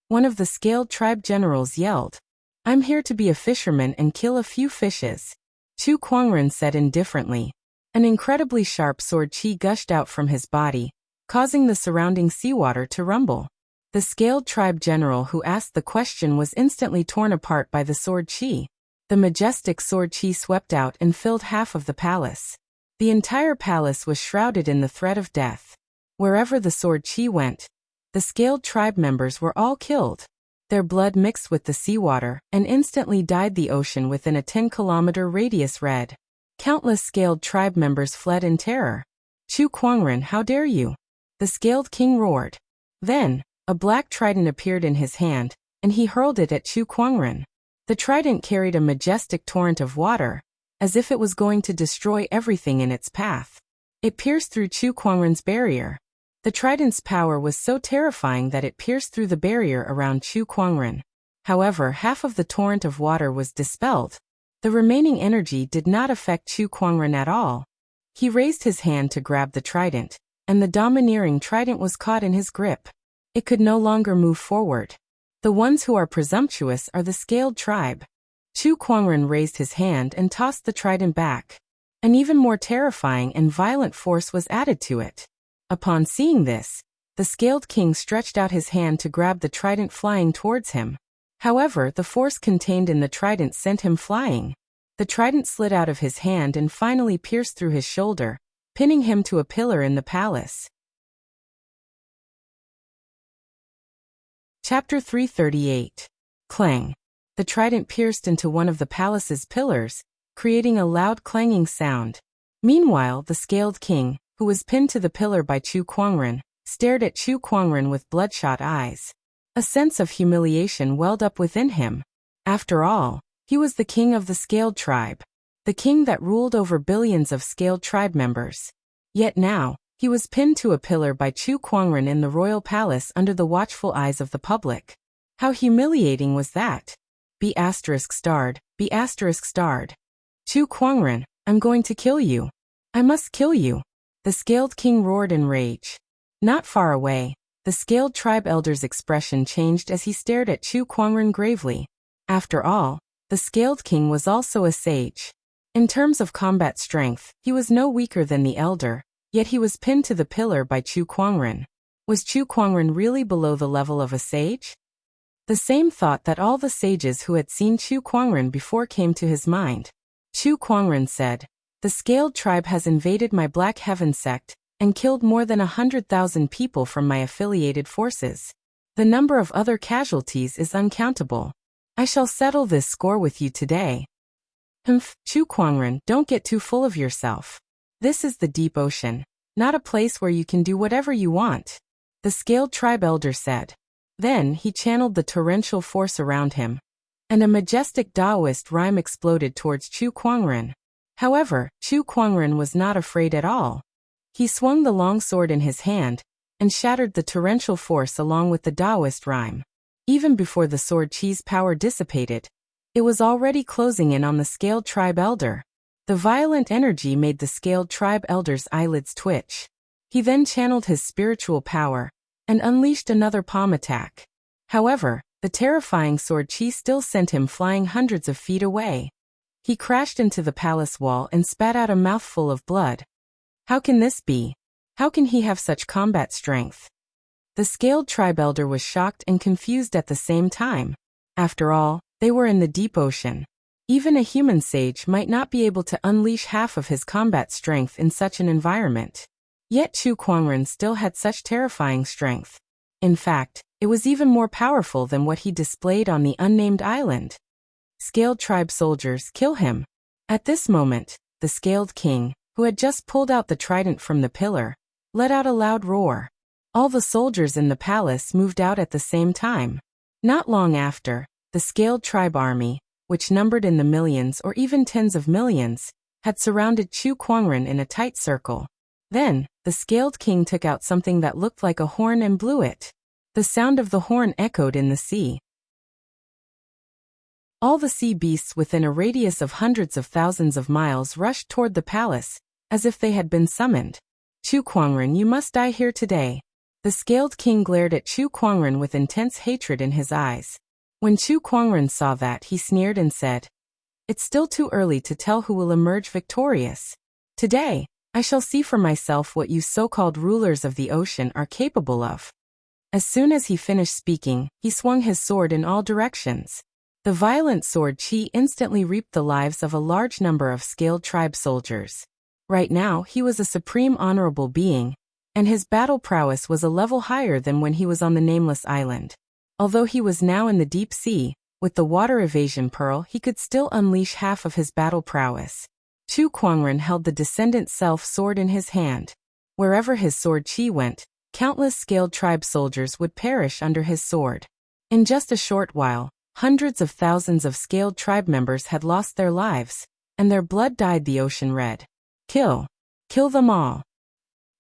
One of the scaled tribe generals yelled. I'm here to be a fisherman and kill a few fishes. Chu Kuangren said indifferently. An incredibly sharp sword chi gushed out from his body, causing the surrounding seawater to rumble. The scaled tribe general who asked the question was instantly torn apart by the sword chi. The majestic sword chi swept out and filled half of the palace. The entire palace was shrouded in the threat of death. Wherever the sword chi went, the scaled tribe members were all killed. Their blood mixed with the seawater and instantly dyed the ocean within a 10-kilometer radius red. Countless scaled tribe members fled in terror. Chu Kuangren, how dare you? The scaled king roared. Then, a black trident appeared in his hand, and he hurled it at Chu Kuangren. The trident carried a majestic torrent of water, as if it was going to destroy everything in its path. It pierced through Chu Kuangren's barrier. The trident's power was so terrifying that it pierced through the barrier around Chu Kuangren. However, half of the torrent of water was dispelled. The remaining energy did not affect Chu Kuangren at all. He raised his hand to grab the trident, and the domineering trident was caught in his grip. It could no longer move forward. The ones who are presumptuous are the scaled tribe. Chu Kuangren raised his hand and tossed the trident back. An even more terrifying and violent force was added to it. Upon seeing this, the scaled king stretched out his hand to grab the trident flying towards him. However, the force contained in the trident sent him flying. The trident slid out of his hand and finally pierced through his shoulder, pinning him to a pillar in the palace. Chapter 338. Clang. The trident pierced into one of the palace's pillars, creating a loud clanging sound. Meanwhile, the scaled king, who was pinned to the pillar by Chu Kuangren, stared at Chu Kuangren with bloodshot eyes. A sense of humiliation welled up within him. After all, he was the king of the scaled tribe, the king that ruled over billions of scaled tribe members. Yet now, he was pinned to a pillar by Chu Kuangren in the royal palace under the watchful eyes of the public. How humiliating was that? B*****. Chu Kuangren, I'm going to kill you. I must kill you. The scaled king roared in rage. Not far away, the scaled tribe elder's expression changed as he stared at Chu Kuangren gravely. After all, the scaled king was also a sage. In terms of combat strength, he was no weaker than the elder, yet he was pinned to the pillar by Chu Kuangren. Was Chu Kuangren really below the level of a sage? The same thought that all the sages who had seen Chu Kuangren before came to his mind. Chu Kuangren said, "The Scaled Tribe has invaded my Black Heaven sect and killed more than 100,000 people from my affiliated forces. The number of other casualties is uncountable. I shall settle this score with you today." Chu Kuangren, don't get too full of yourself. This is the deep ocean, not a place where you can do whatever you want, the Scaled Tribe elder said. Then he channeled the torrential force around him, and a majestic Taoist rhyme exploded towards Chu Kuangren. However, Chu Kuangren was not afraid at all. He swung the long sword in his hand and shattered the torrential force along with the Taoist rhyme. Even before the sword chi's power dissipated, it was already closing in on the Scaled Tribe elder. The violent energy made the Scaled Tribe elder's eyelids twitch. He then channeled his spiritual power and unleashed another palm attack. However, the terrifying sword chi still sent him flying hundreds of feet away. He crashed into the palace wall and spat out a mouthful of blood. How can this be? How can he have such combat strength? The Scaled Tribe elder was shocked and confused at the same time. After all, they were in the deep ocean. Even a human sage might not be able to unleash half of his combat strength in such an environment. Yet Chu Kuangren still had such terrifying strength. In fact, it was even more powerful than what he displayed on the unnamed island. Scaled Tribe soldiers, kill him. At this moment, the Scaled King, who had just pulled out the trident from the pillar, let out a loud roar. All the soldiers in the palace moved out at the same time. Not long after, the Scaled Tribe army, which numbered in the millions or even tens of millions, had surrounded Chu Kuangren in a tight circle. Then, the Scaled King took out something that looked like a horn and blew it. The sound of the horn echoed in the sea. All the sea beasts within a radius of hundreds of thousands of miles rushed toward the palace, as if they had been summoned. Chu Kuangren, you must die here today. The Scaled King glared at Chu Kuangren with intense hatred in his eyes. When Chu Kuangren saw that, he sneered and said, "It's still too early to tell who will emerge victorious. Today, I shall see for myself what you so-called rulers of the ocean are capable of." As soon as he finished speaking, he swung his sword in all directions. The violent sword chi instantly reaped the lives of a large number of Scaled Tribe soldiers. Right now, he was a supreme honorable being, and his battle prowess was a level higher than when he was on the Nameless Island. Although he was now in the deep sea, with the water evasion pearl, he could still unleash half of his battle prowess. Chu Kuangren held the Descendant Self sword in his hand. Wherever his sword chi went, countless Scaled Tribe soldiers would perish under his sword. In just a short while, hundreds of thousands of Scaled Tribe members had lost their lives, and their blood dyed the ocean red. Kill. Kill them all.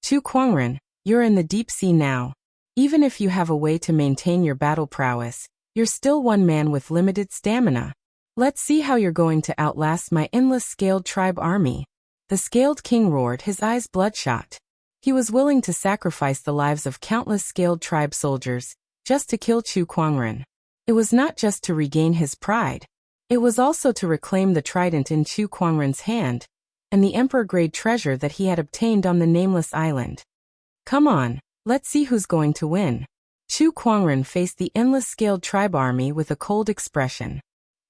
Chu Kuangren, you're in the deep sea now. Even if you have a way to maintain your battle prowess, you're still one man with limited stamina. Let's see how you're going to outlast my endless Scaled Tribe army. The Scaled King roared, his eyes bloodshot. He was willing to sacrifice the lives of countless Scaled Tribe soldiers just to kill Chu Kuangren. It was not just to regain his pride. It was also to reclaim the trident in Chu Kuangren's hand and the emperor-grade treasure that he had obtained on the Nameless Island. Come on, let's see who's going to win. Chu Kuangren faced the endless Scaled Tribe army with a cold expression.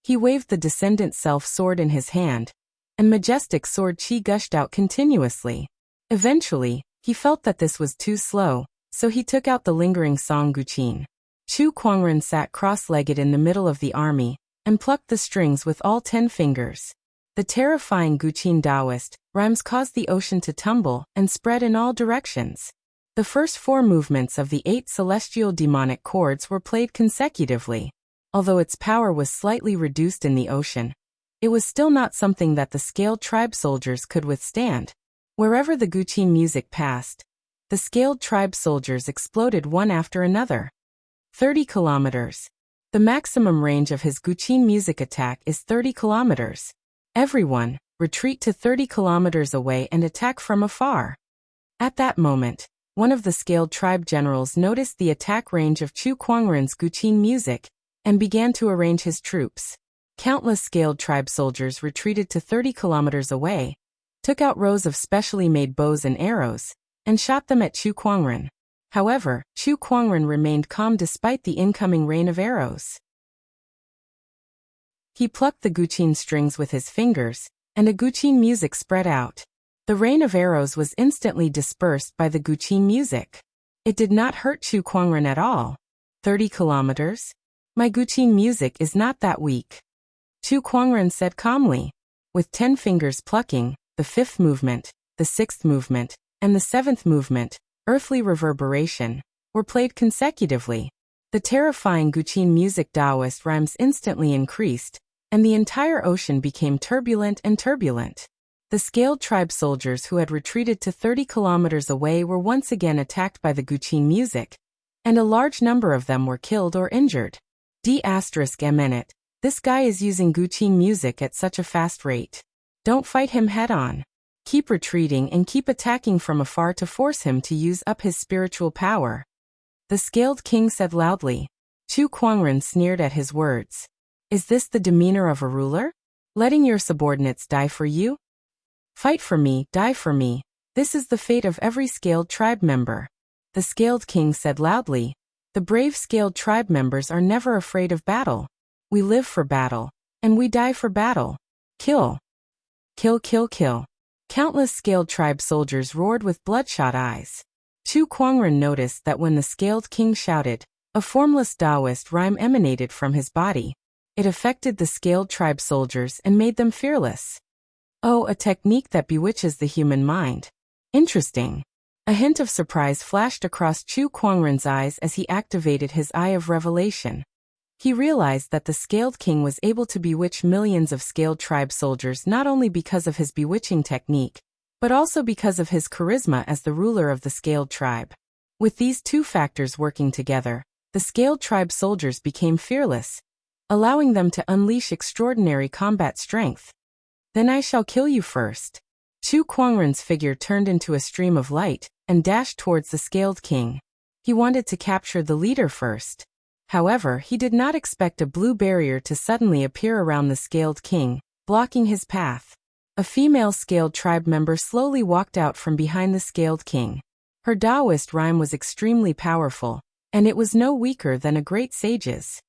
He waved the Descendant Self sword in his hand, and majestic sword chi gushed out continuously. Eventually, he felt that this was too slow, so he took out the lingering Song Guqin. Chu Kuangren sat cross-legged in the middle of the army and plucked the strings with all 10 fingers. The terrifying Guqin Taoist rhymes caused the ocean to tumble and spread in all directions. The first 4 movements of the 8 celestial demonic chords were played consecutively. Although its power was slightly reduced in the ocean, it was still not something that the Scaled Tribe soldiers could withstand. Wherever the Guqin music passed, the Scaled Tribe soldiers exploded one after another. 30 kilometers. The maximum range of his Guqin music attack is 30 kilometers. Everyone, retreat to 30 kilometers away and attack from afar. At that moment, one of the Scaled Tribe generals noticed the attack range of Chu Kuangren's Guqin music and began to arrange his troops. Countless Scaled Tribe soldiers retreated to 30 kilometers away, took out rows of specially made bows and arrows, and shot them at Chu Kuangren. However, Chu Kuangren remained calm despite the incoming rain of arrows. He plucked the guqin strings with his fingers, and a guqin music spread out. The rain of arrows was instantly dispersed by the guqin music. It did not hurt Chu Kuangren at all. 30 kilometers? My guqin music is not that weak. Chu Kuangren said calmly. With 10 fingers plucking, the 5th movement, the 6th movement, and the 7th movement, earthly reverberation, were played consecutively. The terrifying guqin music Taoist rhymes instantly increased, and the entire ocean became turbulent and turbulent. The scaled tribe soldiers who had retreated to 30 kilometers away were once again attacked by the guqin music, and a large number of them were killed or injured. D***MNet, this guy is using guqin music at such a fast rate. Don't fight him head-on. Keep retreating and keep attacking from afar to force him to use up his spiritual power. The scaled king said loudly. Chu Kuangren sneered at his words. Is this the demeanor of a ruler? Letting your subordinates die for you? Fight for me, die for me. This is the fate of every scaled tribe member. The scaled king said loudly. The brave scaled tribe members are never afraid of battle. We live for battle, and we die for battle. Kill. Kill, kill, kill. Countless scaled tribe soldiers roared with bloodshot eyes. Chu Kuangren noticed that when the scaled king shouted, a formless Taoist rhyme emanated from his body. It affected the scaled tribe soldiers and made them fearless. Oh, a technique that bewitches the human mind. Interesting. A hint of surprise flashed across Chu Kuangren's eyes as he activated his Eye of Revelation. He realized that the scaled king was able to bewitch millions of scaled tribe soldiers not only because of his bewitching technique, but also because of his charisma as the ruler of the scaled tribe. With these two factors working together, the scaled tribe soldiers became fearless, allowing them to unleash extraordinary combat strength. Then I shall kill you first. Chu Kuangren's figure turned into a stream of light and dashed towards the scaled king. He wanted to capture the leader first. However, he did not expect a blue barrier to suddenly appear around the scaled king, blocking his path. A female scaled tribe member slowly walked out from behind the scaled king. Her Taoist rhyme was extremely powerful, and it was no weaker than a great sage's.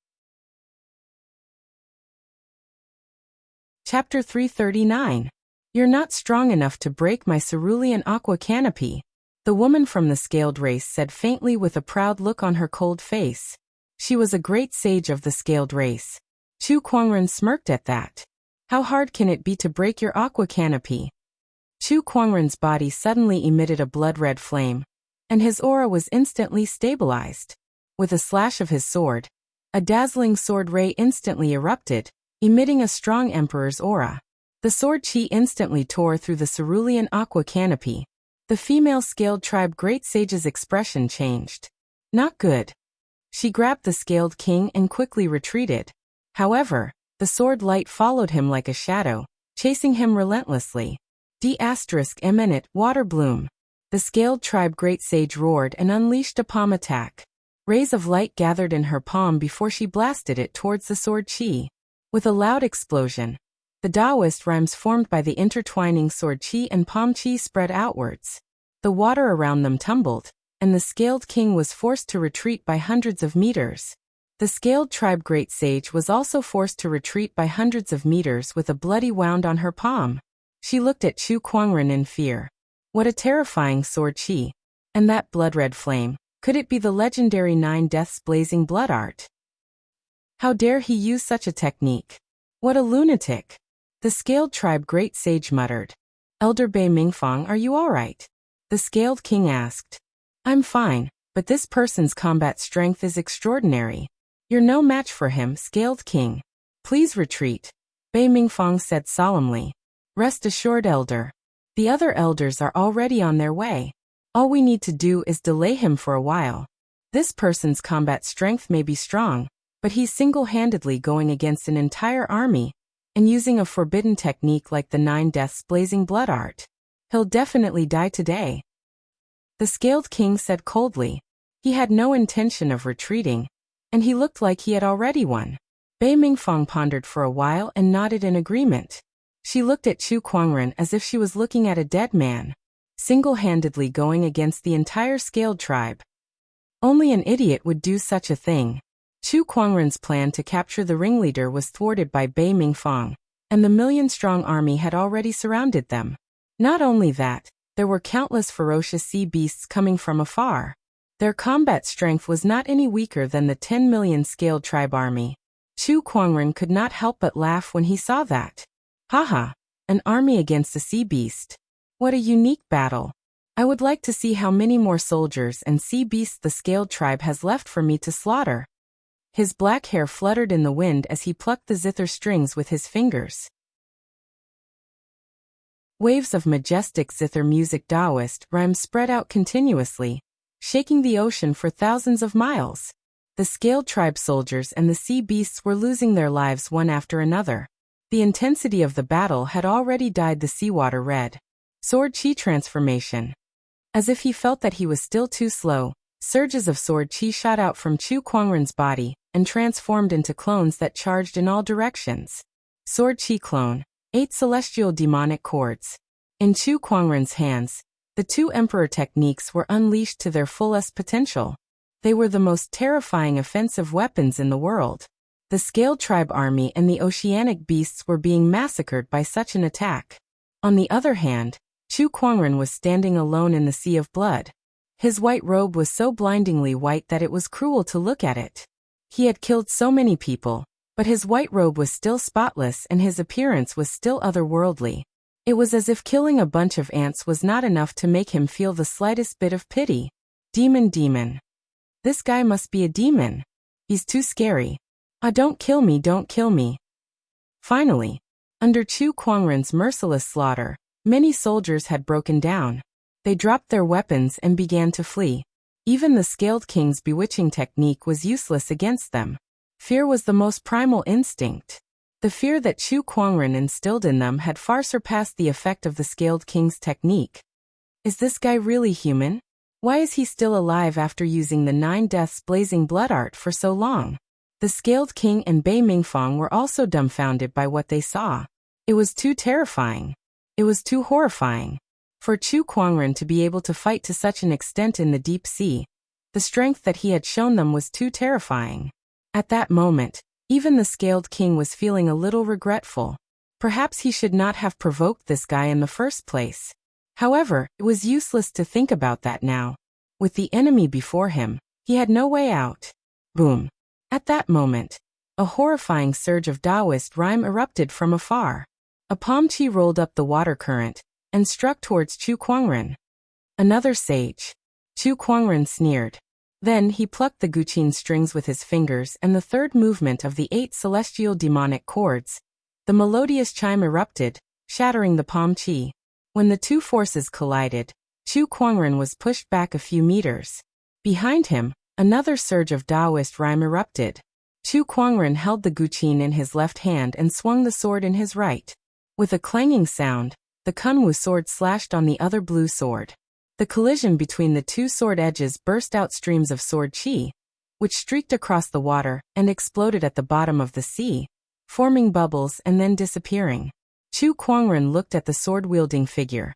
Chapter 339. You're not strong enough to break my cerulean aqua canopy, the woman from the scaled race said faintly with a proud look on her cold face. She was a great sage of the scaled race. Chu Kuangren smirked at that. How hard can it be to break your aqua canopy? Chu Kuangren's body suddenly emitted a blood-red flame, and his aura was instantly stabilized. With a slash of his sword, a dazzling sword ray instantly erupted, emitting a strong emperor's aura. The sword chi instantly tore through the cerulean aqua canopy. The female scaled tribe great sage's expression changed. Not good. She grabbed the scaled king and quickly retreated. However, the sword light followed him like a shadow, chasing him relentlessly. D***MNet, water bloom. The scaled tribe great sage roared and unleashed a palm attack. Rays of light gathered in her palm before she blasted it towards the sword chi. With a loud explosion, the Taoist rhymes formed by the intertwining sword chi and palm chi spread outwards. The water around them tumbled, and the scaled king was forced to retreat by hundreds of meters. The scaled tribe great sage was also forced to retreat by hundreds of meters with a bloody wound on her palm. She looked at Chu Kuangren in fear. What a terrifying sword chi. And that blood-red flame, could it be the legendary 9 Deaths blazing blood art? How dare he use such a technique? What a lunatic! The scaled tribe great sage muttered. Elder Bei Mingfang, are you alright? The scaled king asked. I'm fine, but this person's combat strength is extraordinary. You're no match for him, scaled king. Please retreat. Bei Mingfang said solemnly. Rest assured, elder. The other elders are already on their way. All we need to do is delay him for a while. This person's combat strength may be strong, but he's single-handedly going against an entire army, and using a forbidden technique like the 9 Deaths blazing blood art. He'll definitely die today. The scaled king said coldly. He had no intention of retreating, and he looked like he had already won. Bei Mingfang pondered for a while and nodded in agreement. She looked at Chu Kuangren as if she was looking at a dead man, single-handedly going against the entire scaled tribe. Only an idiot would do such a thing. Chu Kuangren's plan to capture the ringleader was thwarted by Bei Mingfang, and the million-strong army had already surrounded them. Not only that, there were countless ferocious sea beasts coming from afar. Their combat strength was not any weaker than the 10 million scaled tribe army. Chu Kuangren could not help but laugh when he saw that. Haha, an army against a sea beast. What a unique battle. I would like to see how many more soldiers and sea beasts the scaled tribe has left for me to slaughter. His black hair fluttered in the wind as he plucked the zither strings with his fingers. Waves of majestic zither music Taoist rhymes spread out continuously, shaking the ocean for thousands of miles. The scaled tribe soldiers and the sea beasts were losing their lives one after another. The intensity of the battle had already dyed the seawater red. Sword chi transformation. As if he felt that he was still too slow, surges of sword chi shot out from Chu Kuangren's body and transformed into clones that charged in all directions. Sword chi clone, 8 celestial demonic cords. In Chu Kuangren's hands, the 2 emperor techniques were unleashed to their fullest potential. They were the most terrifying offensive weapons in the world. The scaled tribe army and the oceanic beasts were being massacred by such an attack. On the other hand, Chu Kuangren was standing alone in the sea of blood. His white robe was so blindingly white that it was cruel to look at it. He had killed so many people, but his white robe was still spotless and his appearance was still otherworldly. It was as if killing a bunch of ants was not enough to make him feel the slightest bit of pity. Demon. This guy must be a demon. He's too scary. Ah, don't kill me, don't kill me. Finally, under Chu Kuangren's merciless slaughter, many soldiers had broken down. They dropped their weapons and began to flee. Even the Scaled King's bewitching technique was useless against them. Fear was the most primal instinct. The fear that Chu Kuangren instilled in them had far surpassed the effect of the Scaled King's technique. Is this guy really human? Why is he still alive after using the 9 Deaths blazing blood art for so long? The Scaled King and Bei Mingfang were also dumbfounded by what they saw. It was too terrifying. It was too horrifying. For Chu Kuangren to be able to fight to such an extent in the deep sea, the strength that he had shown them was too terrifying. At that moment, even the Scaled King was feeling a little regretful. Perhaps he should not have provoked this guy in the first place. However, it was useless to think about that now. With the enemy before him, he had no way out. Boom. At that moment, a horrifying surge of Taoist rhyme erupted from afar. A palm tree rolled up the water current and struck towards Chu Kuangren. Another sage. Chu Kuangren sneered. Then he plucked the guqin strings with his fingers and the third movement of the 8 celestial demonic chords. The melodious chime erupted, shattering the palm chi. When the 2 forces collided, Chu Kuangren was pushed back a few meters. Behind him, another surge of Taoist rhyme erupted. Chu Kuangren held the guqin in his left hand and swung the sword in his right. With a clanging sound, the Kunwu sword slashed on the other blue sword. The collision between the 2 sword edges burst out streams of sword chi, which streaked across the water and exploded at the bottom of the sea, forming bubbles and then disappearing. Chu Kuangren looked at the sword-wielding figure.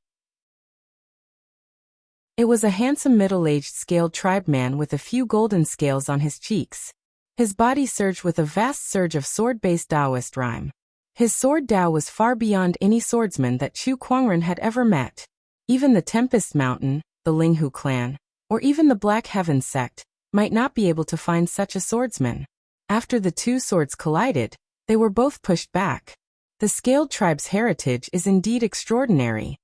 It was a handsome middle-aged scaled tribe man with a few golden scales on his cheeks. His body surged with a vast surge of sword-based Taoist rhyme. His sword Tao was far beyond any swordsman that Chu Kuangren had ever met. Even the Tempest Mountain, the Linghu clan, or even the Black Heaven sect, might not be able to find such a swordsman. After the 2 swords collided, they were both pushed back. The scaled tribe's heritage is indeed extraordinary.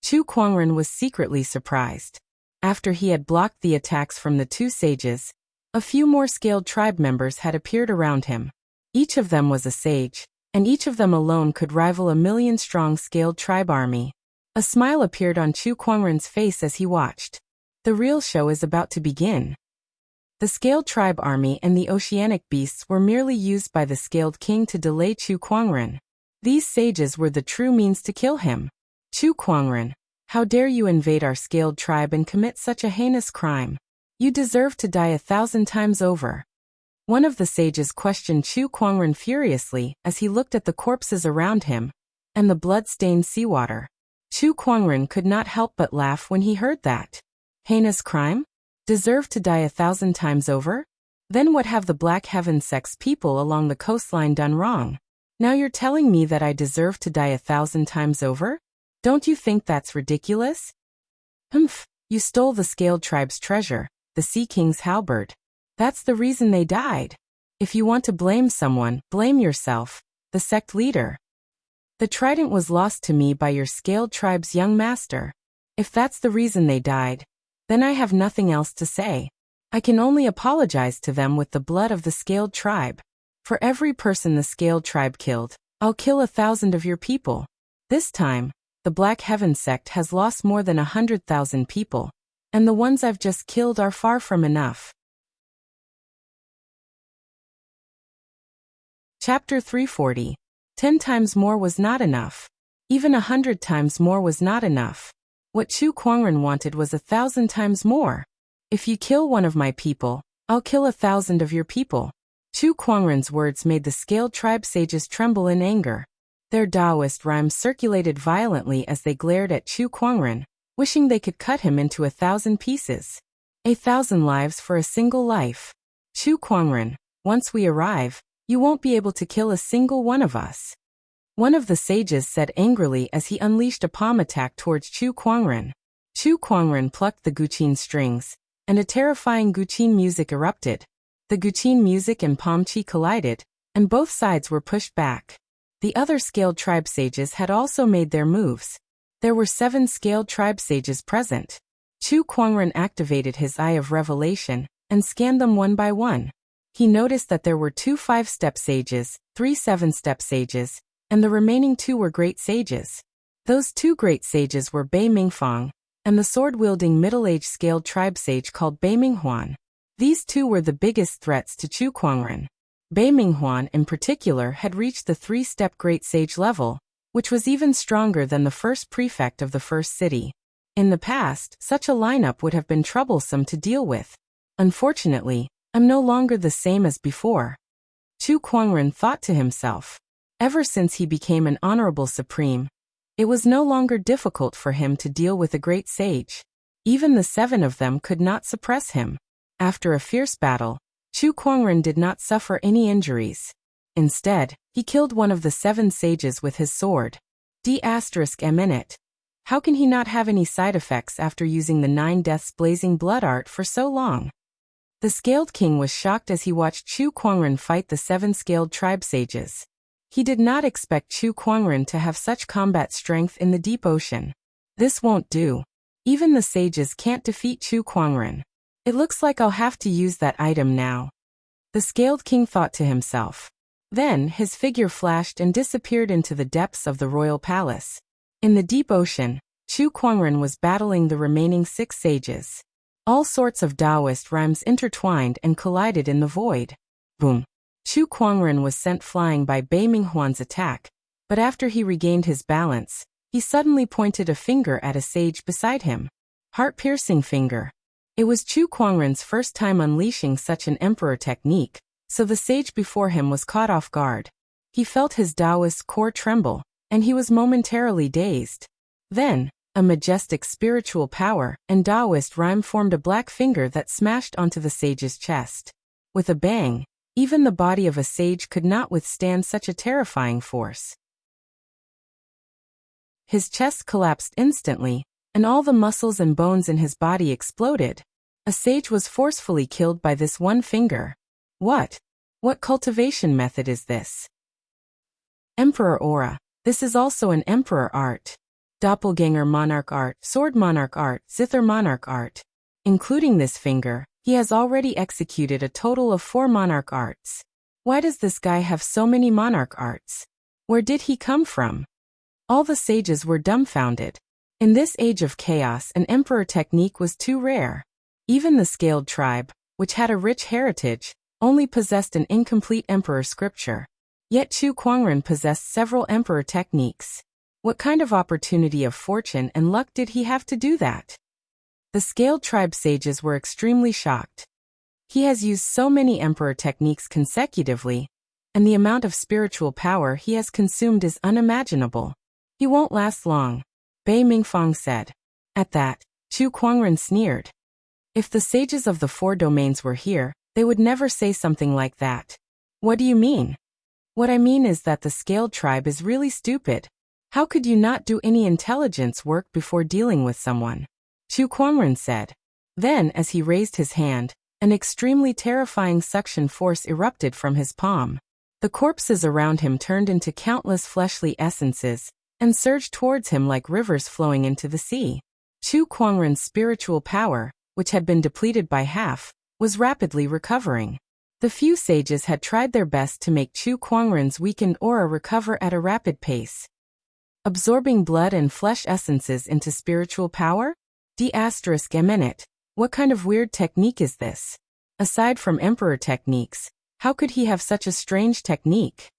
Chu Kuangren was secretly surprised. After he had blocked the attacks from the 2 sages, a few more scaled tribe members had appeared around him. Each of them was a sage, and each of them alone could rival a million-strong scaled tribe army. A smile appeared on Chu Kuangren's face as he watched. The real show is about to begin. The scaled tribe army and the oceanic beasts were merely used by the Scaled King to delay Chu Kuangren. These sages were the true means to kill him. Chu Kuangren, how dare you invade our scaled tribe and commit such a heinous crime? You deserve to die 1,000 times over. One of the sages questioned Chu Kuangren furiously as he looked at the corpses around him and the blood-stained seawater. Chu Kuangren could not help but laugh when he heard that. Heinous crime? Deserve to die 1,000 times over? Then what have the Black Heaven sect's people along the coastline done wrong? Now you're telling me that I deserve to die 1,000 times over? Don't you think that's ridiculous? Humph, you stole the Scaled Tribe's treasure, the Sea King's halberd. That's the reason they died. If you want to blame someone, blame yourself, the sect leader. The trident was lost to me by your Scaled Tribe's young master. If that's the reason they died, then I have nothing else to say. I can only apologize to them with the blood of the Scaled Tribe. For every person the Scaled Tribe killed, I'll kill 1,000 of your people. This time, the Black Heaven sect has lost more than 100,000 people, and the ones I've just killed are far from enough. Chapter 340. 10 times more was not enough. Even 100 times more was not enough. What Chu Kuangren wanted was 1,000 times more. If you kill one of my people, I'll kill 1,000 of your people. Chu Kuangren's words made the Scaled Tribe sages tremble in anger. Their Taoist rhymes circulated violently as they glared at Chu Kuangren, wishing they could cut him into 1,000 pieces. 1,000 lives for a single life. Chu Kuangren, once we arrive, you won't be able to kill a single one of us. One of the sages said angrily as he unleashed a palm attack towards Chu Kuangren. Chu Kuangren plucked the guqin strings, and a terrifying guqin music erupted. The guqin music and palm chi collided, and both sides were pushed back. The other Scaled Tribe sages had also made their moves. There were 7 Scaled Tribe sages present. Chu Kuangren activated his Eye of Revelation, and scanned them one by one. He noticed that there were 2 5-step sages, 3 7-step sages, and the remaining 2 were great sages. Those 2 great sages were Bei Mingfang, and the sword-wielding middle-aged Scaled Tribe sage called Bei Minghuan. These 2 were the biggest threats to Chu Kuangren. Bei Minghuan in particular had reached the 3-step great sage level, which was even stronger than the first prefect of the first city. In the past, such a lineup would have been troublesome to deal with. Unfortunately, I'm no longer the same as before. Chu Kuangren thought to himself. Ever since he became an honorable supreme, it was no longer difficult for him to deal with a great sage. Even the 7 of them could not suppress him. After a fierce battle, Chu Kuangren did not suffer any injuries. Instead, he killed one of the 7 sages with his sword. D***. How can he not have any side effects after using the 9 deaths blazing blood art for so long? The Scaled King was shocked as he watched Chu Kuangren fight the 7 Scaled Tribe sages. He did not expect Chu Kuangren to have such combat strength in the deep ocean. This won't do. Even the sages can't defeat Chu Kuangren. It looks like I'll have to use that item now. The Scaled King thought to himself. Then his figure flashed and disappeared into the depths of the royal palace. In the deep ocean, Chu Kuangren was battling the remaining 6 sages. All sorts of Taoist rhymes intertwined and collided in the void. Boom! Chu Kuangren was sent flying by Bei Minghuan's attack, but after he regained his balance, he suddenly pointed a finger at a sage beside him. Heart-piercing finger. It was Chu Kuangren's first time unleashing such an emperor technique, so the sage before him was caught off guard. He felt his Taoist core tremble, and he was momentarily dazed. Then, a majestic spiritual power and Taoist rhyme formed a black finger that smashed onto the sage's chest. With a bang, even the body of a sage could not withstand such a terrifying force. His chest collapsed instantly, and all the muscles and bones in his body exploded. A sage was forcefully killed by this one finger. What? What cultivation method is this? Emperor Aura. This is also an emperor art. Doppelganger monarch art, sword monarch art, zither monarch art. Including this finger, he has already executed a total of 4 monarch arts. Why does this guy have so many monarch arts? Where did he come from? All the sages were dumbfounded. In this age of chaos, an emperor technique was too rare. Even the Scaled Tribe, which had a rich heritage, only possessed an incomplete emperor scripture. Yet Chu Kuangren possessed several emperor techniques. What kind of opportunity of fortune and luck did he have to do that? The Scaled Tribe sages were extremely shocked. He has used so many emperor techniques consecutively, and the amount of spiritual power he has consumed is unimaginable. He won't last long, Bei Mingfang said. At that, Chu Kuangren sneered. If the sages of the 4 domains were here, they would never say something like that. What do you mean? What I mean is that the scaled tribe is really stupid. How could you not do any intelligence work before dealing with someone? Chu Kuangren said. Then, as he raised his hand, an extremely terrifying suction force erupted from his palm. The corpses around him turned into countless fleshly essences and surged towards him like rivers flowing into the sea. Chu Kuangren's spiritual power, which had been depleted by half, was rapidly recovering. The few sages had tried their best to make Chu Kuangren's weakened aura recover at a rapid pace. Absorbing blood and flesh essences into spiritual power? ***, what kind of weird technique is this? Aside from emperor techniques, how could he have such a strange technique?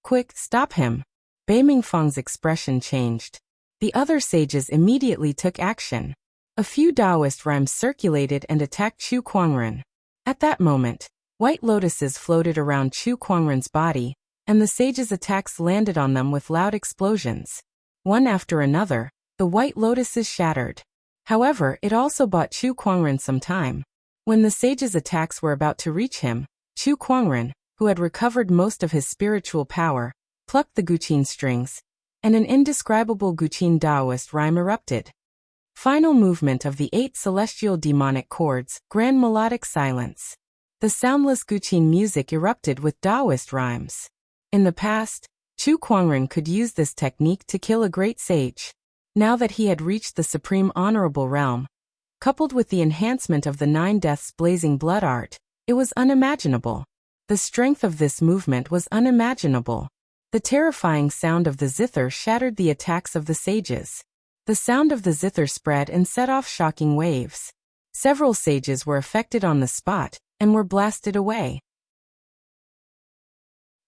Quick, stop him. Bei Mingfang's expression changed. The other sages immediately took action. A few Taoist rhymes circulated and attacked Chu Kuangren. At that moment, white lotuses floated around Chu Kuangren's body, and the sages' attacks landed on them with loud explosions. One after another, the white lotuses shattered. However, it also bought Chu Kuangren some time. When the sages' attacks were about to reach him, Chu Kuangren, who had recovered most of his spiritual power, plucked the Guqin strings, and an indescribable Guqin Taoist rhyme erupted. Final movement of the 8 celestial demonic chords, grand melodic silence. The soundless Guqin music erupted with Taoist rhymes. In the past, Chu Kuangren could use this technique to kill a great sage. Now that he had reached the supreme honorable realm, coupled with the enhancement of the 9 deaths blazing blood art, it was unimaginable. The strength of this movement was unimaginable. The terrifying sound of the zither shattered the attacks of the sages. The sound of the zither spread and set off shocking waves. Several sages were affected on the spot and were blasted away.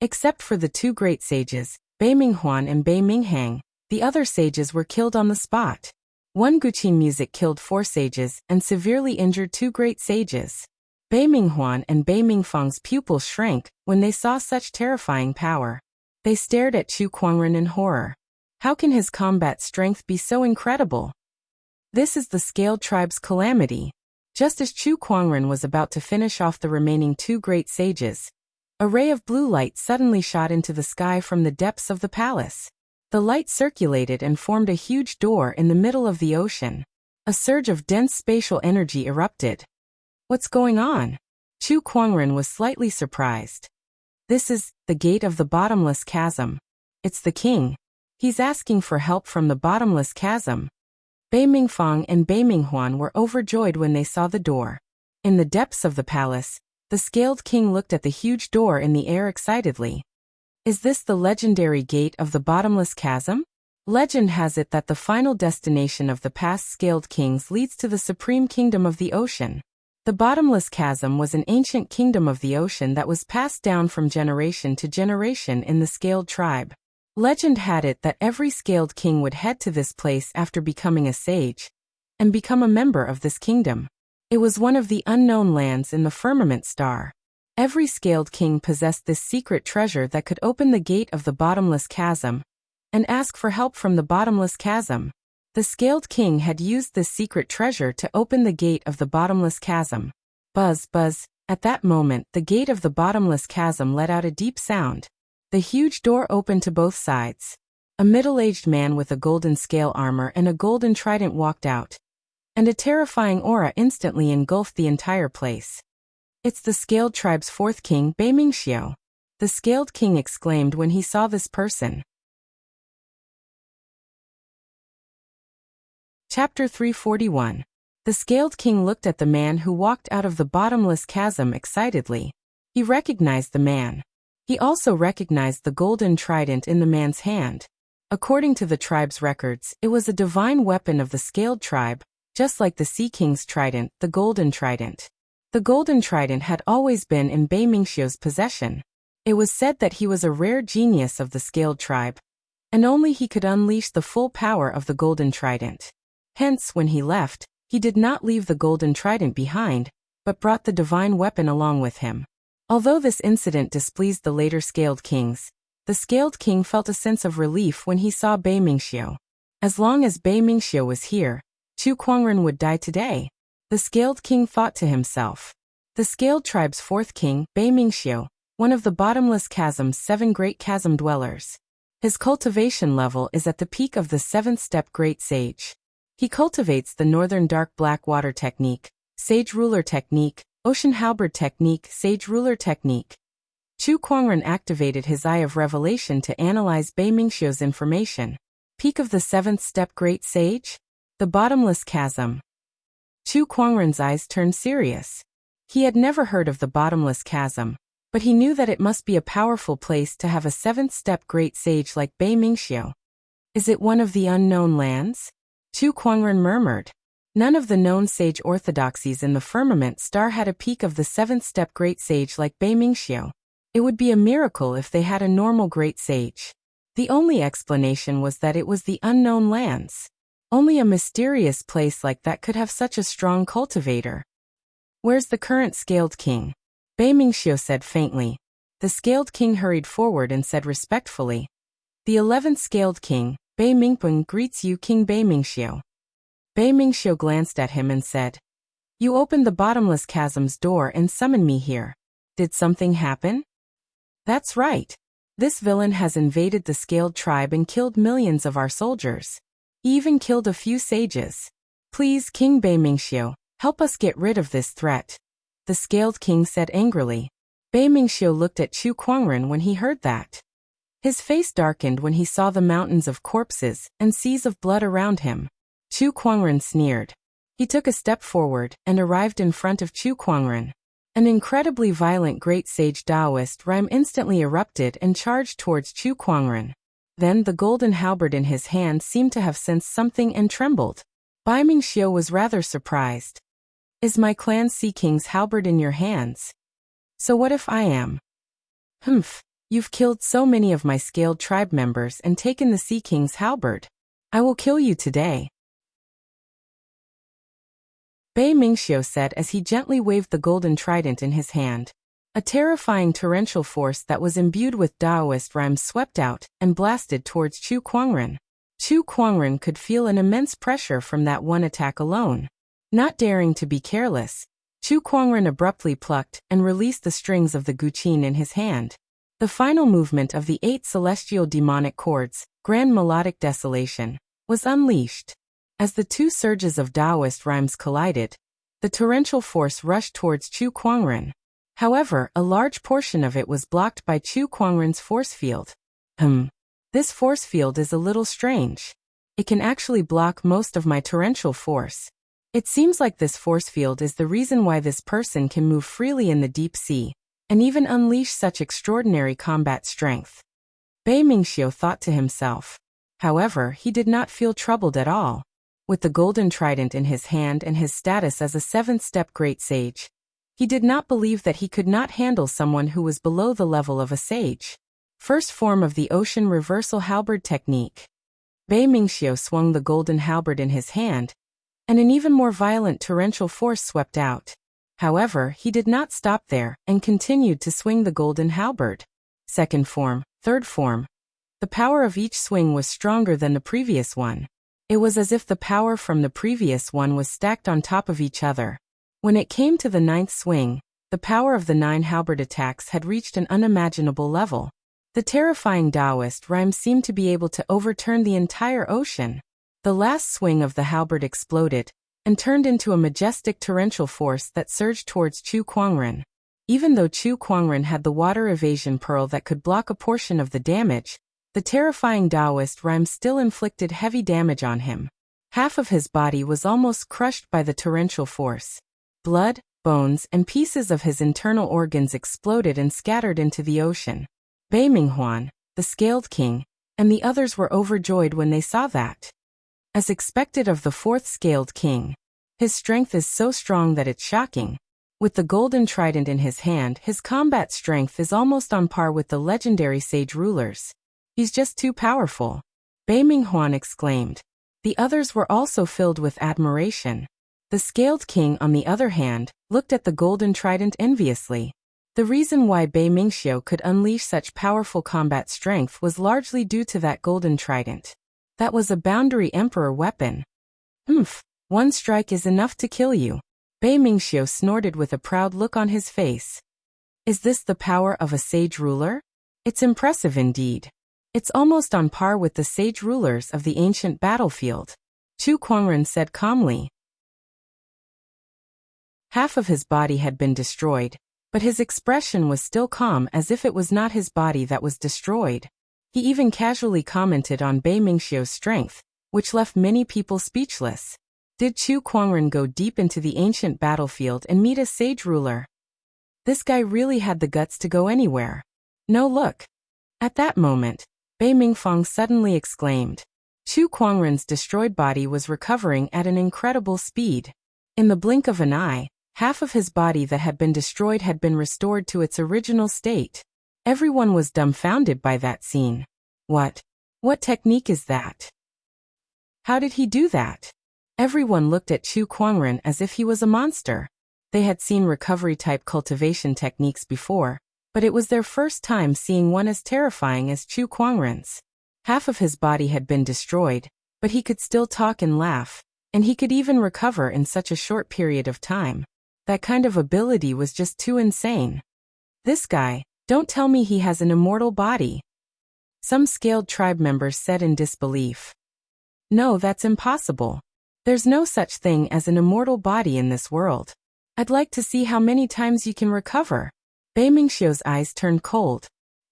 Except for the 2 great sages, Bei Minghuan and Bei Minghang, the other sages were killed on the spot. One Guqin music killed 4 sages and severely injured 2 great sages. Bei Minghuan and Bei Mingfang's pupils shrank when they saw such terrifying power. They stared at Chu Kuangren in horror. How can his combat strength be so incredible? This is the scaled tribe's calamity. Just as Chu Kuangren was about to finish off the remaining 2 great sages, a ray of blue light suddenly shot into the sky from the depths of the palace. The light circulated and formed a huge door in the middle of the ocean. A surge of dense spatial energy erupted. What's going on? Chu Kuangren was slightly surprised. This is the gate of the bottomless chasm. It's the king. He's asking for help from the bottomless chasm. Bei Mingfang and Bei Minghuan were overjoyed when they saw the door. In the depths of the palace, the scaled king looked at the huge door in the air excitedly. Is this the legendary gate of the bottomless chasm? Legend has it that the final destination of the past scaled kings leads to the supreme kingdom of the ocean. The bottomless chasm was an ancient kingdom of the ocean that was passed down from generation to generation in the scaled tribe. Legend had it that every scaled king would head to this place after becoming a sage, and become a member of this kingdom. It was one of the unknown lands in the firmament star. Every scaled king possessed this secret treasure that could open the gate of the bottomless chasm, and ask for help from the bottomless chasm. The scaled king had used this secret treasure to open the gate of the bottomless chasm. Buzz, buzz. At that moment, the gate of the bottomless chasm let out a deep sound. The huge door opened to both sides. A middle-aged man with a golden scale armor and a golden trident walked out, and a terrifying aura instantly engulfed the entire place. It's the scaled tribe's 4th king, Bei Mingxiu. The scaled king exclaimed when he saw this person. Chapter 341. The scaled king looked at the man who walked out of the bottomless chasm excitedly. He recognized the man. He also recognized the golden trident in the man's hand. According to the tribe's records, it was a divine weapon of the scaled tribe, just like the Sea King's trident, the golden trident. The golden trident had always been in Bei Mingxiu's possession. It was said that he was a rare genius of the scaled tribe, and only he could unleash the full power of the golden trident. Hence, when he left, he did not leave the golden trident behind, but brought the divine weapon along with him. Although this incident displeased the later scaled kings, the scaled king felt a sense of relief when he saw Bei Mingxiu. As long as Bei Mingxiu was here, Chu Kuangren would die today. The Scaled King thought to himself. The Scaled Tribe's fourth king, Bei Mingxiu, one of the Bottomless Chasm's 7 great chasm dwellers. His cultivation level is at the peak of the 7th step Great Sage. He cultivates the Northern Dark Black Water Technique, Sage Ruler Technique, Ocean Halberd Technique, Sage Ruler Technique. Chu Kuangren activated his Eye of Revelation to analyze Bei Mingxiu's information. Peak of the 7th step Great Sage? The Bottomless Chasm. Chu Kuangren's eyes turned serious. He had never heard of the Bottomless Chasm, but he knew that it must be a powerful place to have a 7th step Great Sage like Bei Mingxiu. Is it one of the unknown lands? Chu Kuangren murmured. None of the known sage orthodoxies in the firmament star had a peak of the 7th step Great Sage like Bei Mingxiu. It would be a miracle if they had a normal Great Sage. The only explanation was that it was the unknown lands. Only a mysterious place like that could have such a strong cultivator. Where's the current Scaled King? Bei Mingxiu said faintly. The Scaled King hurried forward and said respectfully. The 11th Scaled King, Bei Mingpeng, greets you, King Bei Mingxiu. Bei Mingxiu glanced at him and said, You opened the Bottomless Chasm's door and summoned me here. Did something happen? That's right. This villain has invaded the Scaled Tribe and killed millions of our soldiers. He even killed a few sages. Please, King Bei Mingxiu, help us get rid of this threat. The Scaled King said angrily. Bei Mingxiu looked at Chu Kuangren when he heard that. His face darkened when he saw the mountains of corpses and seas of blood around him. Chu Kuangren sneered. He took a step forward and arrived in front of Chu Kuangren. An incredibly violent Great Sage Taoist rhyme instantly erupted and charged towards Chu Kuangren. Then the golden halberd in his hand seemed to have sensed something and trembled. Bei Mingxiu was rather surprised. Is my clan Sea King's halberd in your hands? So what if I am? Humph, you've killed so many of my Scaled Tribe members and taken the Sea King's halberd. I will kill you today. Bei Mingxiu said as he gently waved the golden trident in his hand. A terrifying torrential force that was imbued with Taoist rhymes swept out and blasted towards Chu Kuangren. Chu Kuangren could feel an immense pressure from that one attack alone. Not daring to be careless, Chu Kuangren abruptly plucked and released the strings of the guqin in his hand. The final movement of the 8 celestial demonic chords, Grand Melodic Desolation, was unleashed. As the 2 surges of Taoist rhymes collided, the torrential force rushed towards Chu Kuangren. However, a large portion of it was blocked by Chu Kuangren's force field. This force field is a little strange. It can actually block most of my torrential force. It seems like this force field is the reason why this person can move freely in the deep sea, and even unleash such extraordinary combat strength. Bei Mingxiu thought to himself. However, he did not feel troubled at all. With the golden trident in his hand and his status as a 7th step Great Sage, he did not believe that he could not handle someone who was below the level of a sage. First form of the Ocean Reversal Halberd Technique. Bei Mingxiu swung the golden halberd in his hand, and an even more violent torrential force swept out. However, he did not stop there and continued to swing the golden halberd. Second form, third form. The power of each swing was stronger than the previous one. It was as if the power from the previous one was stacked on top of each other. When it came to the 9th swing, the power of the 9 halberd attacks had reached an unimaginable level. The terrifying Taoist rhyme seemed to be able to overturn the entire ocean. The last swing of the halberd exploded and turned into a majestic torrential force that surged towards Chu Kuangren. Even though Chu Kuangren had the water evasion pearl that could block a portion of the damage, the terrifying Taoist rhyme still inflicted heavy damage on him. Half of his body was almost crushed by the torrential force. Blood, bones, and pieces of his internal organs exploded and scattered into the ocean. Bei Minghuan, the Scaled King, and the others were overjoyed when they saw that. As expected of the 4th Scaled King, his strength is so strong that it's shocking. With the golden trident in his hand, his combat strength is almost on par with the legendary sage rulers. He's just too powerful. Bei Minghuan exclaimed. The others were also filled with admiration. The Scaled King, on the other hand, looked at the golden trident enviously. The reason why Bei Mingxiu could unleash such powerful combat strength was largely due to that golden trident. That was a boundary emperor weapon. One strike is enough to kill you. Bei Mingxiu snorted with a proud look on his face. Is this the power of a sage ruler? It's impressive indeed. It's almost on par with the sage rulers of the ancient battlefield, Chu Kuangren said calmly. Half of his body had been destroyed, but his expression was still calm as if it was not his body that was destroyed. He even casually commented on Bei Mingxiu's strength, which left many people speechless. Did Chu Kuangren go deep into the ancient battlefield and meet a sage ruler? This guy really had the guts to go anywhere. No, look. At that moment, Bei Mingfang suddenly exclaimed. Chu Kuangren's destroyed body was recovering at an incredible speed. In the blink of an eye, half of his body that had been destroyed had been restored to its original state. Everyone was dumbfounded by that scene. What technique is that? How did he do that? Everyone looked at Chu Kuangren as if he was a monster. They had seen recovery-type cultivation techniques before, but it was their first time seeing one as terrifying as Chu Kuangren's. Half of his body had been destroyed, but he could still talk and laugh, and he could even recover in such a short period of time. That kind of ability was just too insane. This guy, don't tell me he has an immortal body. Some scaled tribe members said in disbelief. No, that's impossible. There's no such thing as an immortal body in this world. I'd like to see how many times you can recover. Bei Mingxiu's eyes turned cold.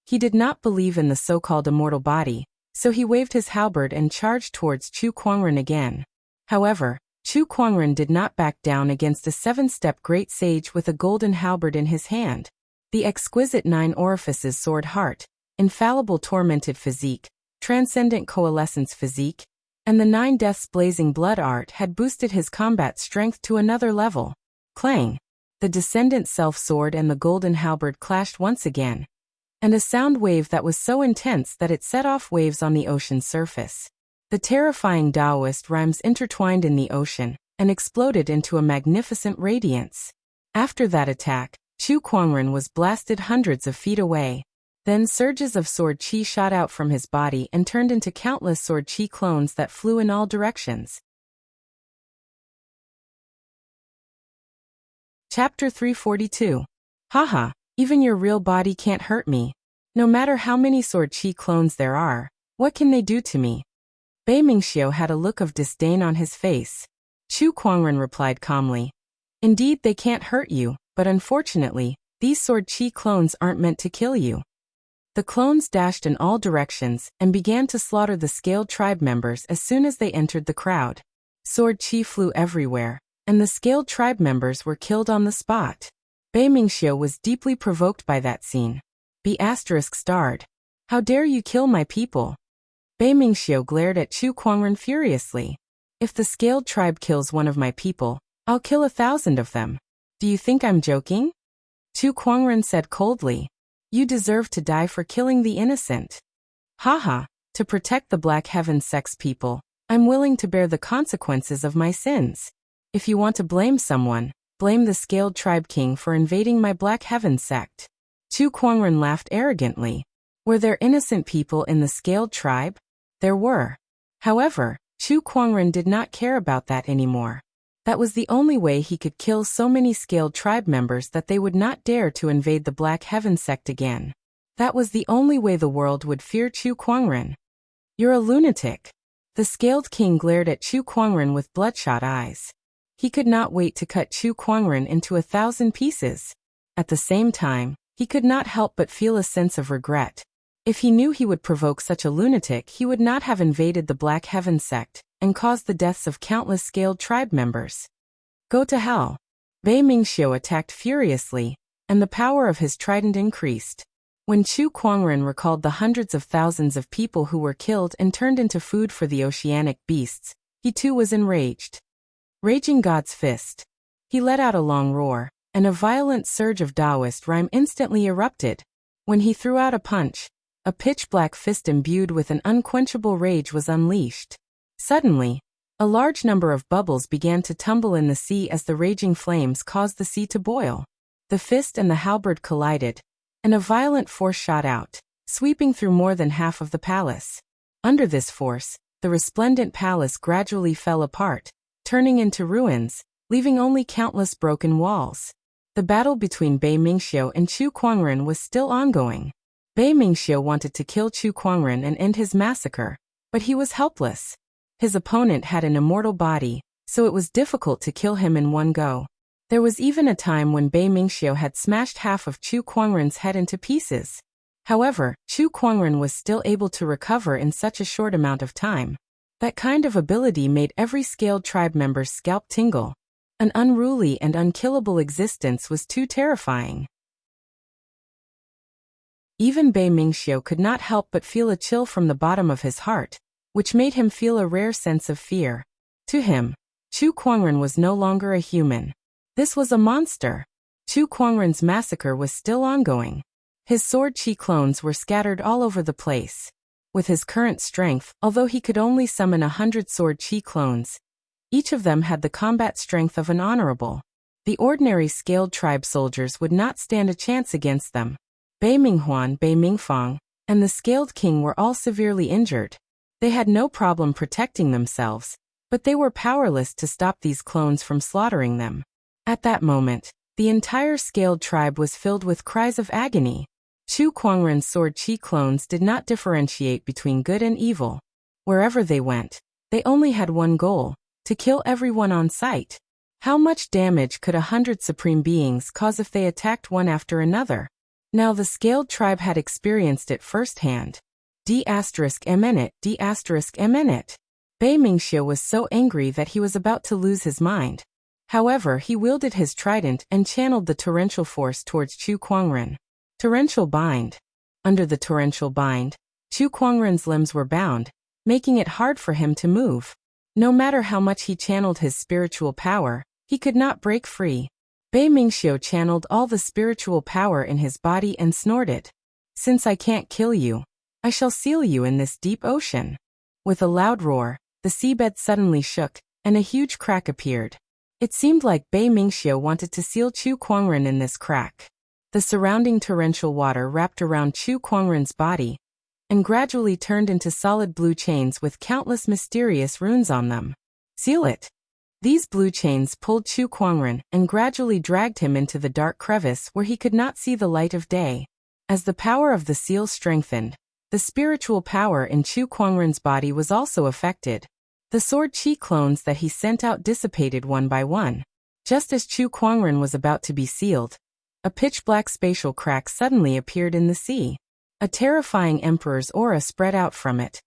He did not believe in the so-called immortal body, so he waved his halberd and charged towards Chu Kuangren again. However, Chu Kuangren did not back down against a 7-step great sage with a golden halberd in his hand. The exquisite 9 orifices sword heart, infallible tormented physique, transcendent coalescence physique, and the 9 deaths blazing blood art had boosted his combat strength to another level. Clang! The descendant self-sword and the golden halberd clashed once again, and a sound wave that was so intense that it set off waves on the ocean's surface. The terrifying Taoist rhymes intertwined in the ocean and exploded into a magnificent radiance. After that attack, Chu Kuangren was blasted hundreds of feet away. Then surges of sword chi shot out from his body and turned into countless sword chi clones that flew in all directions. Chapter 342. Haha, even your real body can't hurt me. No matter how many sword chi clones there are, what can they do to me? Bei Mingxiu had a look of disdain on his face. Chu Kuangren replied calmly. Indeed, they can't hurt you, but unfortunately, these sword chi clones aren't meant to kill you. The clones dashed in all directions and began to slaughter the scaled tribe members as soon as they entered the crowd. Sword chi flew everywhere, and the scaled tribe members were killed on the spot. Bei Mingxiu was deeply provoked by that scene. ****. How dare you kill my people? Bei Mingxiu glared at Chu Kuangren furiously. If the scaled tribe kills one of my people, I'll kill 1,000 of them. Do you think I'm joking? Chu Kuangren said coldly. You deserve to die for killing the innocent. Haha, to protect the Black Heaven Sect's people, I'm willing to bear the consequences of my sins. If you want to blame someone, blame the scaled tribe king for invading my Black Heaven sect. Chu Kuangren laughed arrogantly. Were there innocent people in the scaled tribe? There were. However, Chu Kuangren did not care about that anymore. That was the only way he could kill so many scaled tribe members that they would not dare to invade the Black Heaven sect again. That was the only way the world would fear Chu Kuangren. You're a lunatic. The scaled king glared at Chu Kuangren with bloodshot eyes. He could not wait to cut Chu Kuangren into 1,000 pieces. At the same time, he could not help but feel a sense of regret. If he knew he would provoke such a lunatic, he would not have invaded the Black Heaven sect and caused the deaths of countless scaled tribe members. Go to hell. Bei Mingxiu attacked furiously, and the power of his trident increased. When Chu Kuangren recalled the hundreds of thousands of people who were killed and turned into food for the oceanic beasts, he too was enraged. Raging God's fist. He let out a long roar, and a violent surge of Taoist rhyme instantly erupted. When he threw out a punch, a pitch-black fist imbued with an unquenchable rage was unleashed. Suddenly, a large number of bubbles began to tumble in the sea as the raging flames caused the sea to boil. The fist and the halberd collided, and a violent force shot out, sweeping through more than half of the palace. Under this force, the resplendent palace gradually fell apart, turning into ruins, leaving only countless broken walls. The battle between Bei Mingxiu and Chu Kuangren was still ongoing. Bei Mingxiu wanted to kill Chu Kuangren and end his massacre, but he was helpless. His opponent had an immortal body, so it was difficult to kill him in one go. There was even a time when Bei Mingxiu had smashed half of Chu Kuangren's head into pieces. However, Chu Kuangren was still able to recover in such a short amount of time. That kind of ability made every scaled tribe member's scalp tingle. An unruly and unkillable existence was too terrifying. Even Bei Mingxiu could not help but feel a chill from the bottom of his heart, which made him feel a rare sense of fear. To him, Chu Kuangren was no longer a human. This was a monster. Chu Kuangren's massacre was still ongoing. His sword chi clones were scattered all over the place. With his current strength, although he could only summon 100 sword chi clones, each of them had the combat strength of an honorable. The ordinary scaled tribe soldiers would not stand a chance against them. Bei Minghuan, Bei Mingfang, and the scaled king were all severely injured. They had no problem protecting themselves, but they were powerless to stop these clones from slaughtering them. At that moment, the entire scaled tribe was filled with cries of agony. Chu Kuangren's sword chi clones did not differentiate between good and evil. Wherever they went, they only had one goal: to kill everyone on sight. How much damage could 100 supreme beings cause if they attacked one after another? Now the scaled tribe had experienced it firsthand. D*MN D*MN. Bei Mingxiu was so angry that he was about to lose his mind. However, he wielded his trident and channeled the torrential force towards Chu Kuangren. Torrential bind. Under the torrential bind, Chu Kuangren's limbs were bound, making it hard for him to move. No matter how much he channeled his spiritual power, he could not break free. Bei Mingxiu channeled all the spiritual power in his body and snorted. "Since I can't kill you, I shall seal you in this deep ocean." With a loud roar, the seabed suddenly shook, and a huge crack appeared. It seemed like Bei Mingxiu wanted to seal Chu Kuangren in this crack. The surrounding torrential water wrapped around Chu Kuangren's body and gradually turned into solid blue chains with countless mysterious runes on them. "Seal it." These blue chains pulled Chu Kuangren and gradually dragged him into the dark crevice where he could not see the light of day. As the power of the seal strengthened, the spiritual power in Chu Kuangren's body was also affected. The sword chi clones that he sent out dissipated one by one. Just as Chu Kuangren was about to be sealed, a pitch-black spatial crack suddenly appeared in the sea. A terrifying emperor's aura spread out from it,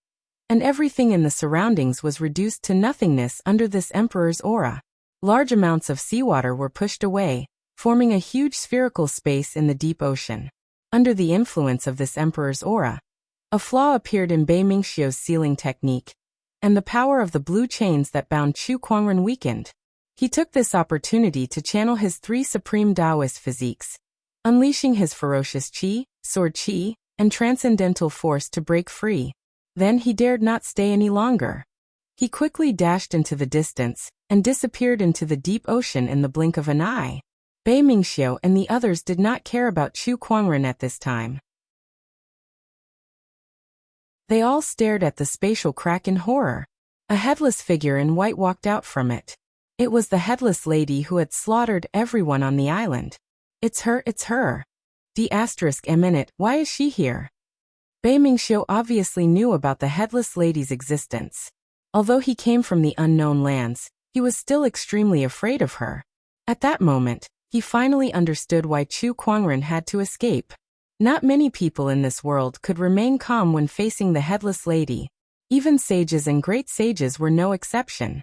and everything in the surroundings was reduced to nothingness under this emperor's aura. Large amounts of seawater were pushed away, forming a huge spherical space in the deep ocean. Under the influence of this emperor's aura, a flaw appeared in Bei Mingxiu's sealing technique, and the power of the blue chains that bound Chu Kuangren weakened. He took this opportunity to channel his 3 supreme Taoist physiques, unleashing his ferocious chi, sword chi, and transcendental force to break free. Then he dared not stay any longer. He quickly dashed into the distance and disappeared into the deep ocean in the blink of an eye. Bei Mingxiu and the others did not care about Chu Kuangren at this time. They all stared at the spatial crack in horror. A headless figure in white walked out from it. It was the headless lady who had slaughtered everyone on the island. It's her. D*MN, why is she here? Bei Mingxiu obviously knew about the headless lady's existence. Although he came from the unknown lands, he was still extremely afraid of her. At that moment, he finally understood why Chu Kuangren had to escape. Not many people in this world could remain calm when facing the headless lady. Even sages and great sages were no exception.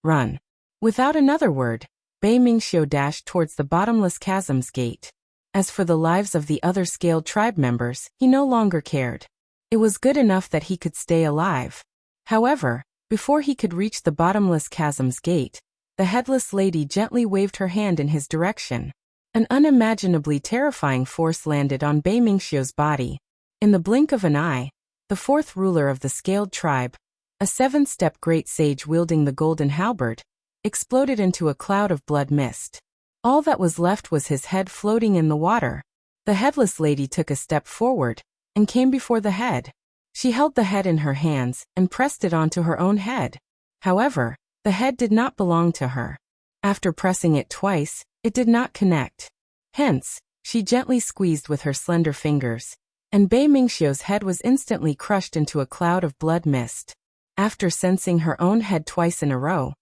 Run. Without another word, Bei Mingxiu dashed towards the bottomless chasm's gate. As for the lives of the other scaled tribe members, he no longer cared. It was good enough that he could stay alive. However, before he could reach the bottomless chasm's gate, the headless lady gently waved her hand in his direction. An unimaginably terrifying force landed on Bei Mingxiu's body. In the blink of an eye, the 4th ruler of the scaled tribe, a 7-step great sage wielding the golden halberd, exploded into a cloud of blood mist. All that was left was his head floating in the water. The headless lady took a step forward and came before the head. She held the head in her hands and pressed it onto her own head. However, the head did not belong to her. After pressing it twice, it did not connect. Hence, she gently squeezed with her slender fingers, and Bei Mingxiu's head was instantly crushed into a cloud of blood mist. After sensing her own head twice in a row,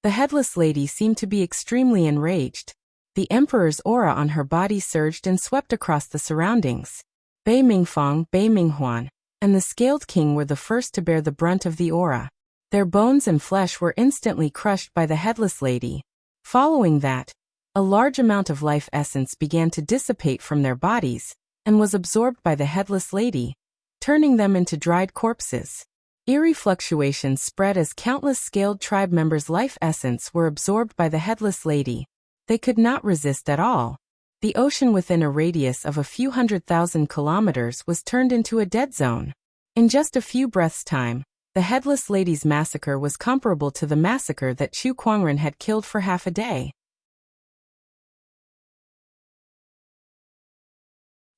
the headless lady seemed to be extremely enraged. The emperor's aura on her body surged and swept across the surroundings. Bei Mingfang, Bei Minghuan, and the Scaled King were the first to bear the brunt of the aura. Their bones and flesh were instantly crushed by the headless lady. Following that, a large amount of life essence began to dissipate from their bodies, and was absorbed by the headless lady, turning them into dried corpses. Eerie fluctuations spread as countless Scaled tribe members' life essence were absorbed by the headless lady. They could not resist at all. The ocean within a radius of a few 100,000 kilometers was turned into a dead zone. In just a few breaths' time, the headless lady's massacre was comparable to the massacre that Chu Kuangren had killed for half a day.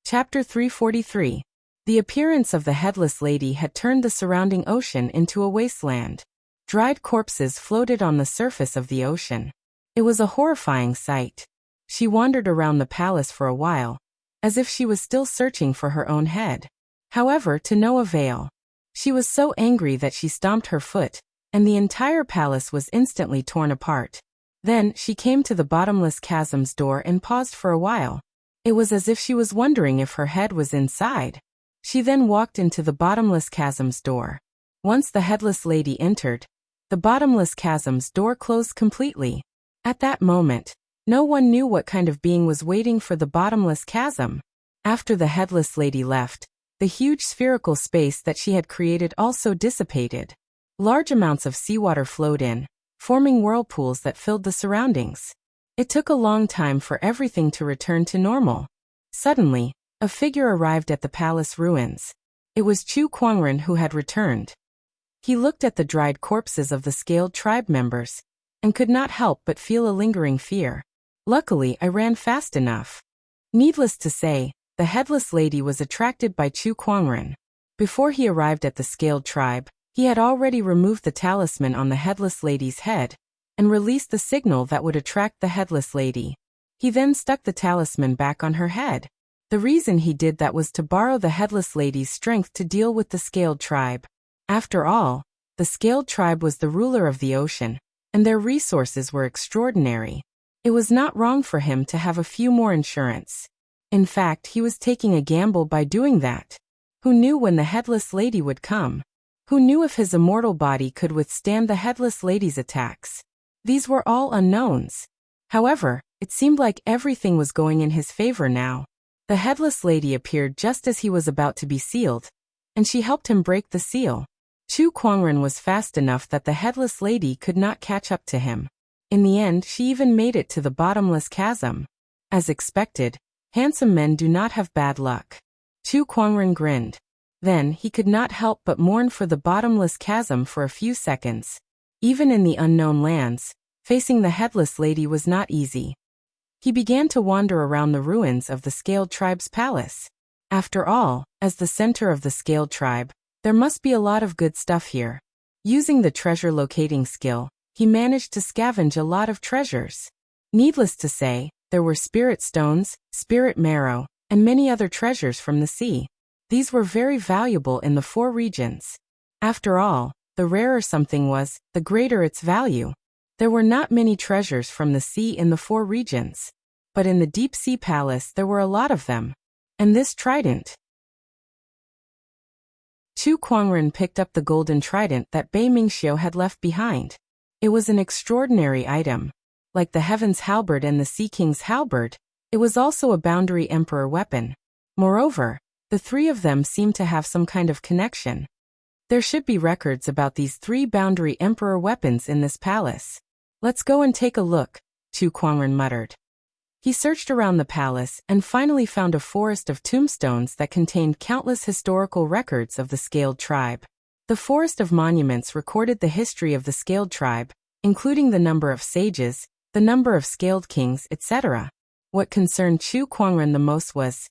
Chapter 343. The appearance of the headless lady had turned the surrounding ocean into a wasteland. Dried corpses floated on the surface of the ocean. It was a horrifying sight. She wandered around the palace for a while, as if she was still searching for her own head. However, to no avail. She was so angry that she stomped her foot, and the entire palace was instantly torn apart. Then, she came to the bottomless chasm's door and paused for a while. It was as if she was wondering if her head was inside. She then walked into the bottomless chasm's door. Once the headless lady entered, the bottomless chasm's door closed completely. At that moment, no one knew what kind of being was waiting for the bottomless chasm. After the headless lady left, the huge spherical space that she had created also dissipated. Large amounts of seawater flowed in, forming whirlpools that filled the surroundings. It took a long time for everything to return to normal. Suddenly, a figure arrived at the palace ruins. It was Chu Kuangren who had returned. He looked at the dried corpses of the Scaled tribe members, and could not help but feel a lingering fear. Luckily, I ran fast enough. Needless to say, the headless lady was attracted by Chu Kuangren. Before he arrived at the Scaled tribe, he had already removed the talisman on the headless lady's head, and released the signal that would attract the headless lady. He then stuck the talisman back on her head. The reason he did that was to borrow the headless lady's strength to deal with the Scaled tribe. After all, the Scaled tribe was the ruler of the ocean, and their resources were extraordinary. It was not wrong for him to have a few more insurance. In fact, he was taking a gamble by doing that. Who knew when the headless lady would come? Who knew if his immortal body could withstand the headless lady's attacks? These were all unknowns. However, it seemed like everything was going in his favor now. The headless lady appeared just as he was about to be sealed, and she helped him break the seal. Chu Kuangren was fast enough that the headless lady could not catch up to him. In the end, she even made it to the bottomless chasm. As expected, handsome men do not have bad luck. Chu Kuangren grinned. Then, he could not help but mourn for the bottomless chasm for a few seconds. Even in the unknown lands, facing the headless lady was not easy. He began to wander around the ruins of the Scaled tribe's palace. After all, as the center of the Scaled tribe, there must be a lot of good stuff here. Using the treasure locating skill, he managed to scavenge a lot of treasures. Needless to say, there were spirit stones, spirit marrow, and many other treasures from the sea. These were very valuable in the 4 regions. After all, the rarer something was, the greater its value. There were not many treasures from the sea in the 4 regions. But in the deep sea palace there were a lot of them. And this trident. Chu Kuangren picked up the golden trident that Bei Mingxiu had left behind. It was an extraordinary item. Like the Heaven's Halberd and the Sea King's Halberd, it was also a boundary emperor weapon. Moreover, the 3 of them seemed to have some kind of connection. There should be records about these 3 boundary emperor weapons in this palace. Let's go and take a look, Chu Kuangren muttered. He searched around the palace and finally found a forest of tombstones that contained countless historical records of the Scaled tribe. The forest of monuments recorded the history of the Scaled tribe, including the number of sages, the number of Scaled kings, etc. What concerned Chu Kuangren the most was,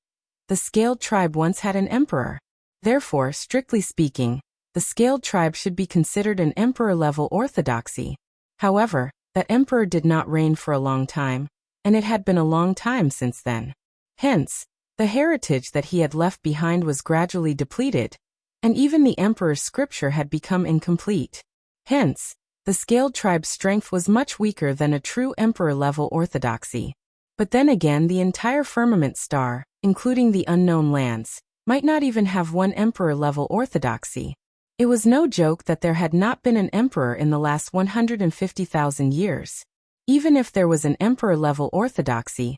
the Scaled tribe once had an emperor. Therefore, strictly speaking, the Scaled tribe should be considered an emperor-level orthodoxy. However, That emperor did not reign for a long time, and it had been a long time since then. Hence, the heritage that he had left behind was gradually depleted, and even the emperor's scripture had become incomplete. Hence, the scaled tribe's strength was much weaker than a true emperor-level orthodoxy. But then again, the entire firmament star, including the unknown lands, might not even have one emperor-level orthodoxy. It was no joke that there had not been an emperor in the last 150,000 years. Even if there was an emperor-level orthodoxy,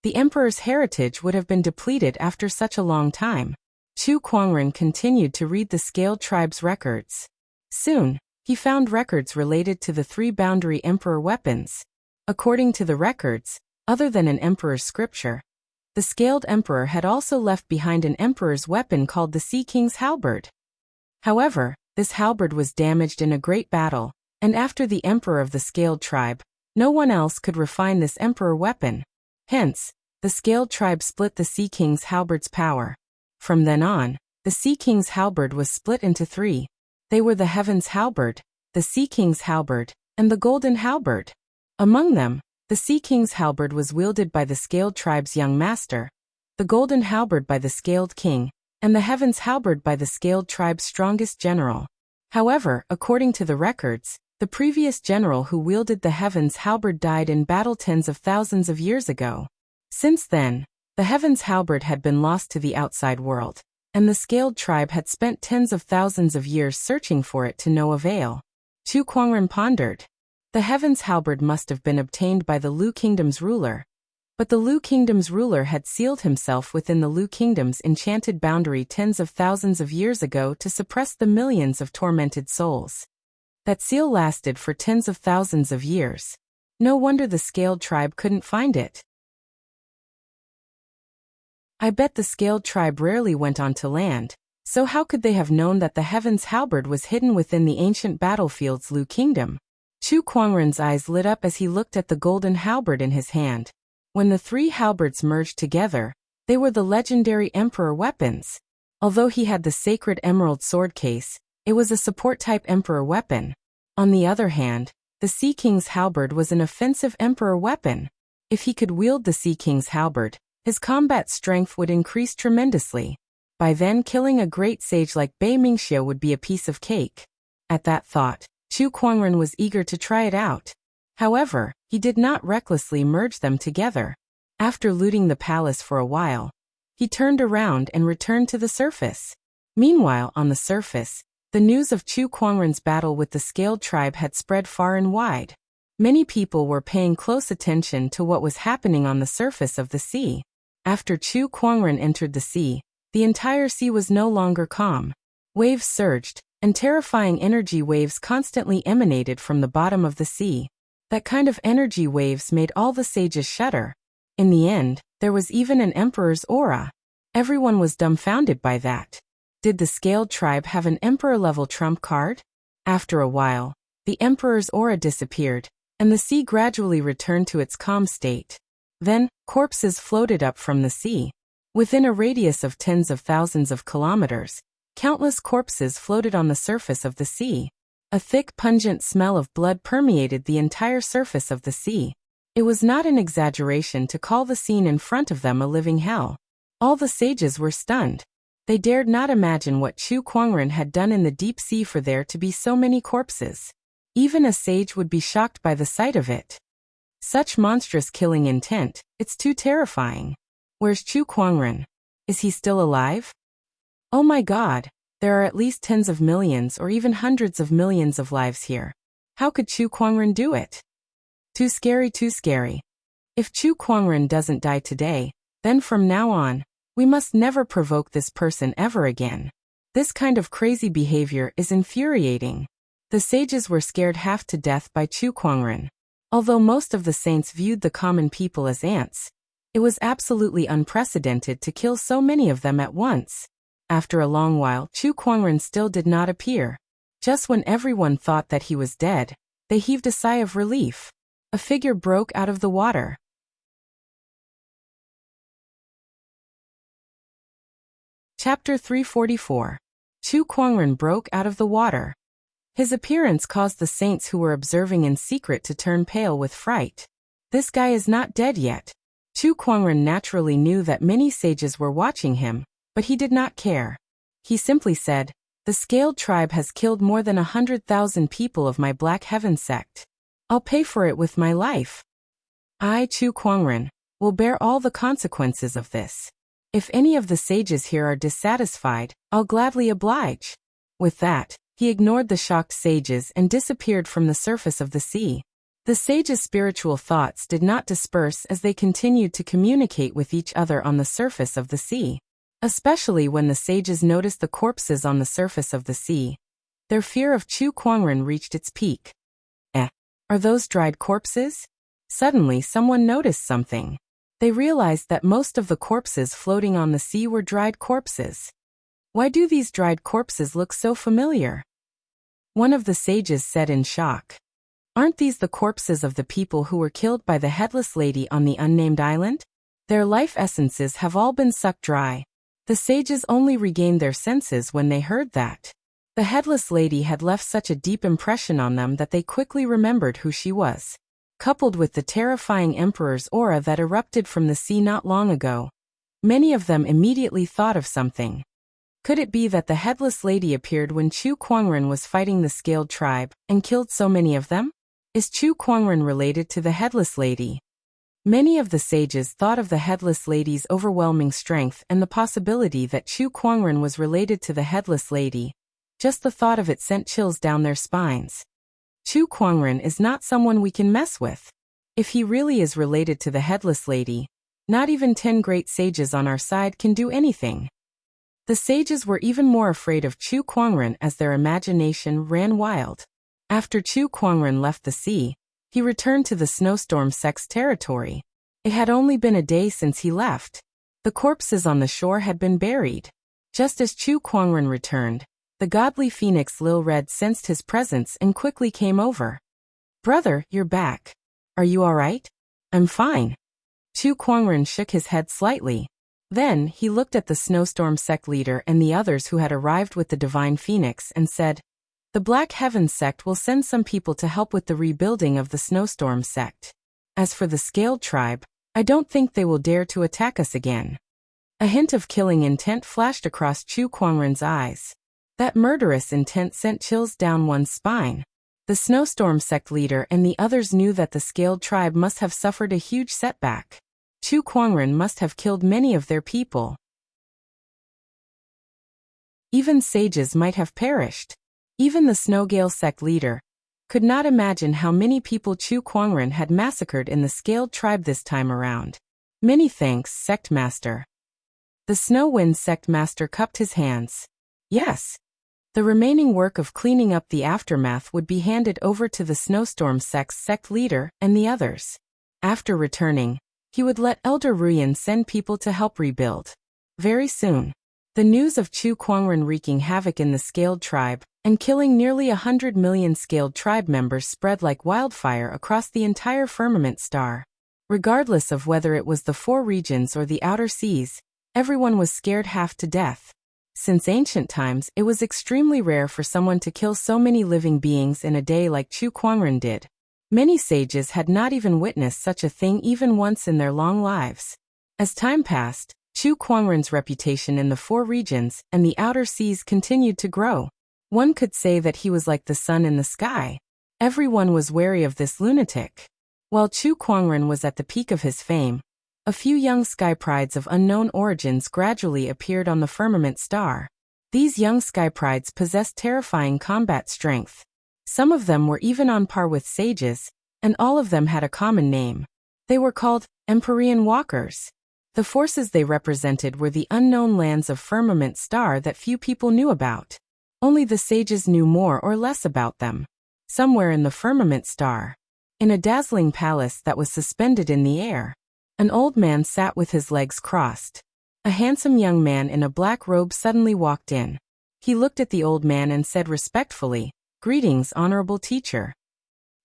the emperor's heritage would have been depleted after such a long time. Chu Kuangren continued to read the scaled tribe's records. Soon, he found records related to the three boundary emperor weapons. According to the records, other than an emperor's scripture, the scaled emperor had also left behind an emperor's weapon called the Sea King's halberd. However, this halberd was damaged in a great battle, and after the emperor of the scaled tribe, no one else could refine this emperor weapon. Hence, the scaled tribe split the Sea King's halberd's power. From then on, the Sea King's halberd was split into three. They were the Heaven's halberd, the Sea King's halberd, and the Golden halberd. Among them, the Sea King's halberd was wielded by the scaled tribe's young master, the Golden halberd by the scaled king, and the Heaven's halberd by the scaled tribe's strongest general. However, according to the records, the previous general who wielded the Heaven's halberd died in battle tens of thousands of years ago. Since then, the Heaven's halberd had been lost to the outside world, and the scaled tribe had spent tens of thousands of years searching for it to no avail. Chu Kuangren pondered. The Heaven's halberd must have been obtained by the Lu Kingdom's ruler. But the Lu Kingdom's ruler had sealed himself within the Lu Kingdom's enchanted boundary tens of thousands of years ago to suppress the millions of tormented souls. That seal lasted for tens of thousands of years. No wonder the scaled tribe couldn't find it. I bet the scaled tribe rarely went on to land, so how could they have known that the Heaven's halberd was hidden within the ancient battlefield's Lu Kingdom? Chu Kuangren's eyes lit up as he looked at the golden halberd in his hand. When the three halberds merged together, they were the legendary emperor weapons. Although he had the sacred emerald sword case, it was a support-type emperor weapon. On the other hand, the Sea King's halberd was an offensive emperor weapon. If he could wield the Sea King's halberd, his combat strength would increase tremendously. By then, killing a great sage like Bei Mingxia would be a piece of cake. At that thought, Chu Kuangren was eager to try it out. However, he did not recklessly merge them together. After looting the palace for a while, he turned around and returned to the surface. Meanwhile, on the surface, the news of Chu Kuangren's battle with the scaled tribe had spread far and wide. Many people were paying close attention to what was happening on the surface of the sea. After Chu Kuangren entered the sea, the entire sea was no longer calm. Waves surged, and terrifying energy waves constantly emanated from the bottom of the sea. That kind of energy waves made all the sages shudder. In the end, there was even an emperor's aura. Everyone was dumbfounded by that. Did the scaled tribe have an emperor-level trump card? After a while, the emperor's aura disappeared, and the sea gradually returned to its calm state. Then, corpses floated up from the sea. Within a radius of tens of thousands of kilometers, countless corpses floated on the surface of the sea. A thick, pungent smell of blood permeated the entire surface of the sea. It was not an exaggeration to call the scene in front of them a living hell. All the sages were stunned. They dared not imagine what Chu Kuangren had done in the deep sea for there to be so many corpses. Even a sage would be shocked by the sight of it. Such monstrous killing intent, it's too terrifying. Where's Chu Kuangren? Is he still alive? Oh my God, there are at least tens of millions or even hundreds of millions of lives here. How could Chu Kuangren do it? Too scary, too scary. If Chu Kuangren doesn't die today, then from now on, we must never provoke this person ever again. This kind of crazy behavior is infuriating. The sages were scared half to death by Chu Kuangren. Although most of the saints viewed the common people as ants, it was absolutely unprecedented to kill so many of them at once. After a long while, Chu Kuangren still did not appear. Just when everyone thought that he was dead, they heaved a sigh of relief. A figure broke out of the water. Chapter 344. Chu Kuangren broke out of the water. His appearance caused the saints who were observing in secret to turn pale with fright. This guy is not dead yet. Chu Kuangren naturally knew that many sages were watching him, but he did not care. He simply said, "The Scaled Tribe has killed more than 100,000 people of my Black Heaven sect. I'll pay for it with my life. I, Chu Kuangren, will bear all the consequences of this. If any of the sages here are dissatisfied, I'll gladly oblige." With that, he ignored the shocked sages and disappeared from the surface of the sea. The sages' spiritual thoughts did not disperse as they continued to communicate with each other on the surface of the sea. Especially when the sages noticed the corpses on the surface of the sea. Their fear of Chu Kuangren reached its peak. Are those dried corpses? Suddenly someone noticed something. They realized that most of the corpses floating on the sea were dried corpses. Why do these dried corpses look so familiar? One of the sages said in shock. Aren't these the corpses of the people who were killed by the headless lady on the unnamed island? Their life essences have all been sucked dry. The sages only regained their senses when they heard that. The headless lady had left such a deep impression on them that they quickly remembered who she was. Coupled with the terrifying emperor's aura that erupted from the sea not long ago, many of them immediately thought of something. Could it be that the headless lady appeared when Chu Kuangren was fighting the Scaled Tribe and killed so many of them? Is Chu Kuangren related to the headless lady? Many of the sages thought of the headless lady's overwhelming strength and the possibility that Chu Kuangren was related to the headless lady. Just the thought of it sent chills down their spines. Chu Kuangren is not someone we can mess with. If he really is related to the headless lady, not even 10 great sages on our side can do anything. The sages were even more afraid of Chu Kuangren as their imagination ran wild. After Chu Kuangren left the sea, he returned to the snowstorm sect's territory. It had only been a day since he left. The corpses on the shore had been buried. Just as Chu Kuangren returned, the godly phoenix Lil Red sensed his presence and quickly came over. "Brother, you're back. Are you all right?" "I'm fine." Chu Kuangren shook his head slightly. Then, he looked at the snowstorm sect leader and the others who had arrived with the divine phoenix and said, "The Black Heaven sect will send some people to help with the rebuilding of the snowstorm sect. As for the Scaled Tribe, I don't think they will dare to attack us again." A hint of killing intent flashed across Chu Kuangren's eyes. That murderous intent sent chills down one's spine. The snowstorm sect leader and the others knew that the Scaled Tribe must have suffered a huge setback. Chu Kuangren must have killed many of their people. Even sages might have perished. Even the Snowgale sect leader could not imagine how many people Chu Kuangren had massacred in the Scaled Tribe this time around. "Many thanks, Sect Master." The Snowwind sect master cupped his hands. Yes. The remaining work of cleaning up the aftermath would be handed over to the Snowstorm sect's sect leader and the others. After returning, he would let Elder Ruyan send people to help rebuild. Very soon, the news of Chu Kuangren wreaking havoc in the Scaled Tribe and killing nearly 100 million Scaled Tribe members spread like wildfire across the entire firmament star. Regardless of whether it was the 4 regions or the outer seas, everyone was scared half to death. Since ancient times, it was extremely rare for someone to kill so many living beings in a day like Chu Kuangren did. Many sages had not even witnessed such a thing even once in their long lives. As time passed, Chu Kuangren's reputation in the 4 regions and the outer seas continued to grow. One could say that he was like the sun in the sky. Everyone was wary of this lunatic. While Chu Kuangren was at the peak of his fame, a few young sky prides of unknown origins gradually appeared on the firmament star. These young sky prides possessed terrifying combat strength. Some of them were even on par with sages, and all of them had a common name. They were called Empyrean Walkers. The forces they represented were the unknown lands of Firmament Star that few people knew about. Only the sages knew more or less about them. Somewhere in the Firmament Star, in a dazzling palace that was suspended in the air, an old man sat with his legs crossed. A handsome young man in a black robe suddenly walked in. He looked at the old man and said respectfully, "Greetings, honorable teacher."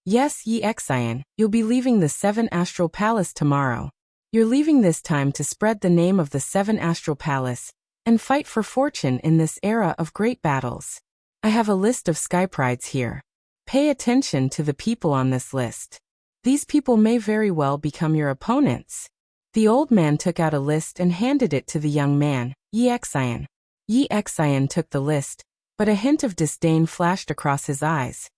"Yes, Yi Xian, you'll be leaving the 7 Astral Palace tomorrow. You're leaving this time to spread the name of the 7 Astral Palace and fight for fortune in this era of great battles. I have a list of sky prides here. Pay attention to the people on this list. These people may very well become your opponents. The old man took out a list and handed it to the young man, Yi Xian. Yi Xian took the list, but a hint of disdain flashed across his eyes.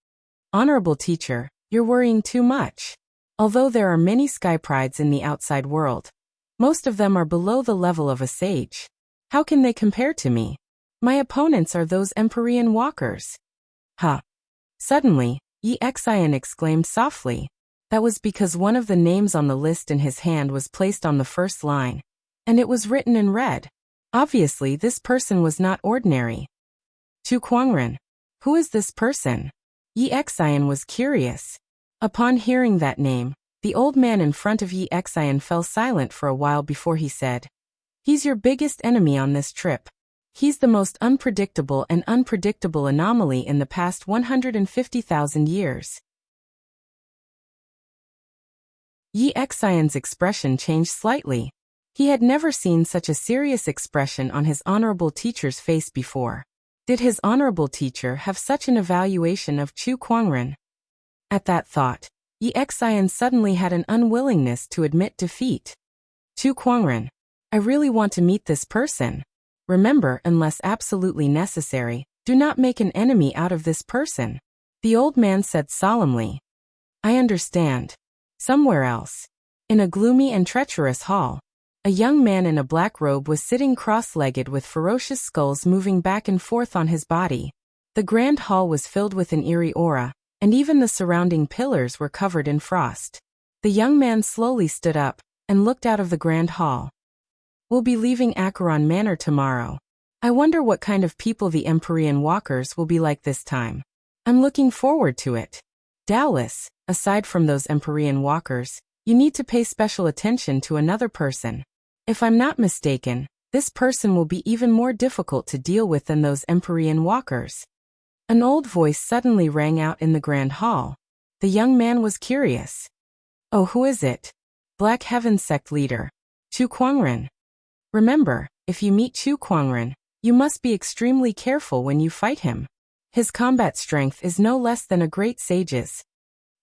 Honorable teacher, you're worrying too much. Although there are many sky prides in the outside world, most of them are below the level of a sage. How can they compare to me? My opponents are those Empyrean walkers. Huh. Suddenly, Yi Xian exclaimed softly. That was because one of the names on the list in his hand was placed on the first line, and it was written in red. Obviously, this person was not ordinary. Chu Kuangren. Who is this person? Yi Xian was curious. Upon hearing that name, the old man in front of Yi Xian fell silent for a while before he said, He's your biggest enemy on this trip. He's the most unpredictable anomaly in the past 150,000 years. Yi Xian's expression changed slightly. He had never seen such a serious expression on his honorable teacher's face before. Did his honorable teacher have such an evaluation of Chu Kuangren? At that thought, Yi Xian suddenly had an unwillingness to admit defeat. Chu Kuangren. I really want to meet this person. Remember, unless absolutely necessary, do not make an enemy out of this person. The old man said solemnly. I understand. Somewhere else. In a gloomy and treacherous hall, a young man in a black robe was sitting cross-legged with ferocious skulls moving back and forth on his body. The grand hall was filled with an eerie aura, and even the surrounding pillars were covered in frost. The young man slowly stood up and looked out of the grand hall. We'll be leaving Acheron Manor tomorrow. I wonder what kind of people the Empyrean walkers will be like this time. I'm looking forward to it. Doubtless, aside from those Empyrean walkers, you need to pay special attention to another person. If I'm not mistaken, this person will be even more difficult to deal with than those Empyrean walkers. An old voice suddenly rang out in the grand hall. The young man was curious. Oh, who is it? Black Heaven sect leader, Chu Kuangren. Remember, if you meet Chu Kuangren, you must be extremely careful when you fight him. His combat strength is no less than a great sage's.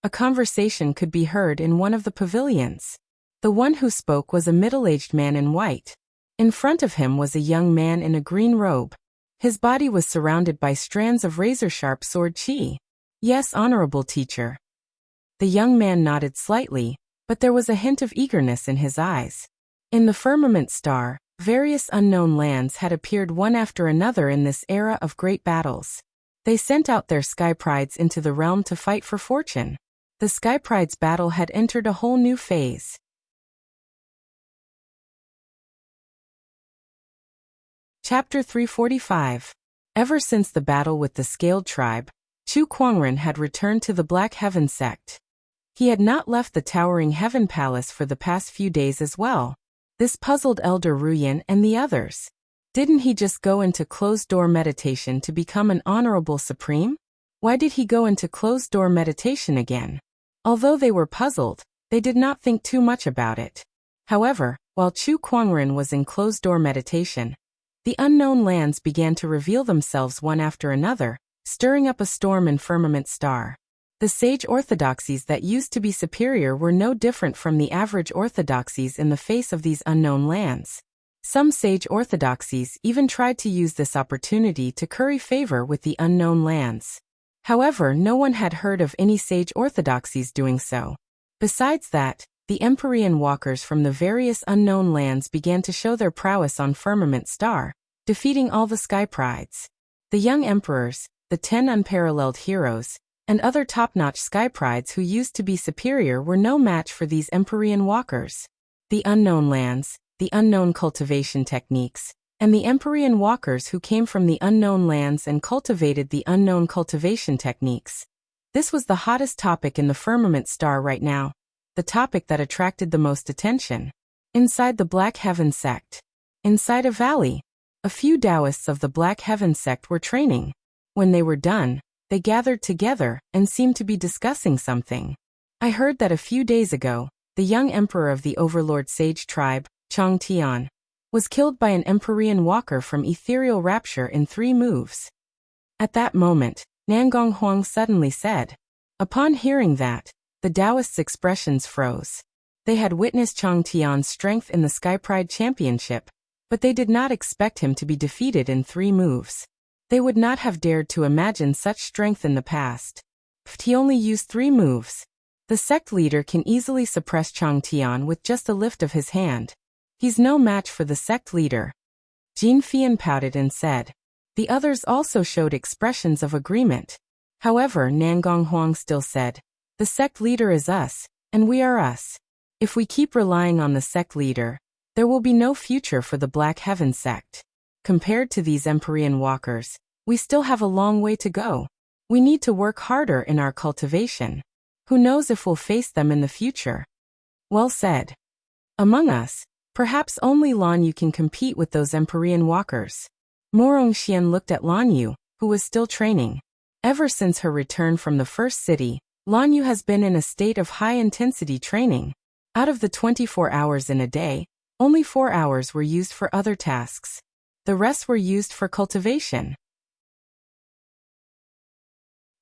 A conversation could be heard in one of the pavilions. The one who spoke was a middle-aged man in white. In front of him was a young man in a green robe. His body was surrounded by strands of razor-sharp sword qi. Yes, honorable teacher. The young man nodded slightly, but there was a hint of eagerness in his eyes. In the firmament star, various unknown lands had appeared one after another in this era of great battles. They sent out their sky prides into the realm to fight for fortune. The sky pride's battle had entered a whole new phase. Chapter 345. Ever since the battle with the Scaled Tribe, Chu Kuangren had returned to the Black Heaven sect. He had not left the towering Heaven Palace for the past few days as well. This puzzled Elder Ruyan and the others. Didn't he just go into closed-door meditation to become an honorable supreme? Why did he go into closed-door meditation again? Although they were puzzled, they did not think too much about it. However, while Chu Kuangren was in closed-door meditation, the unknown lands began to reveal themselves one after another, stirring up a storm in Firmament Star. The sage orthodoxies that used to be superior were no different from the average orthodoxies in the face of these unknown lands. Some sage orthodoxies even tried to use this opportunity to curry favor with the unknown lands. However, no one had heard of any sage orthodoxies doing so. Besides that, the Empyrean walkers from the various unknown lands began to show their prowess on Firmament Star, defeating all the sky prides. The young emperors, the 10 unparalleled heroes, and other top-notch sky prides who used to be superior were no match for these Empyrean walkers. The unknown lands, the unknown cultivation techniques, and the Empyrean walkers who came from the unknown lands and cultivated the unknown cultivation techniques. This was the hottest topic in the Firmament Star right now, the topic that attracted the most attention. Inside the Black Heaven sect. Inside a valley, a few Taoists of the Black Heaven sect were training. When they were done, they gathered together and seemed to be discussing something. I heard that a few days ago, the young emperor of the Overlord Sage tribe, Chong Tian, was killed by an Empyrean walker from Ethereal Rapture in 3 moves. At that moment, Nangong Huang suddenly said. Upon hearing that, the Taoists' expressions froze. They had witnessed Chang Tian's strength in the Sky Pride Championship, but they did not expect him to be defeated in 3 moves. They would not have dared to imagine such strength in the past. He only used 3 moves. The sect leader can easily suppress Chang Tian with just a lift of his hand. He's no match for the sect leader. Jin Fian pouted and said. The others also showed expressions of agreement. However, Nangong Huang still said, the sect leader is us, and we are us. If we keep relying on the sect leader, there will be no future for the Black Heaven sect. Compared to these Empyrean walkers, we still have a long way to go. We need to work harder in our cultivation. Who knows if we'll face them in the future? Well said. Among us, perhaps only Lan Yu can compete with those Empyrean walkers. Morong Xian looked at Lan Yu, who was still training. Ever since her return from the first city, Lan Yu has been in a state of high-intensity training. Out of the 24 hours in a day, only 4 hours were used for other tasks. The rest were used for cultivation.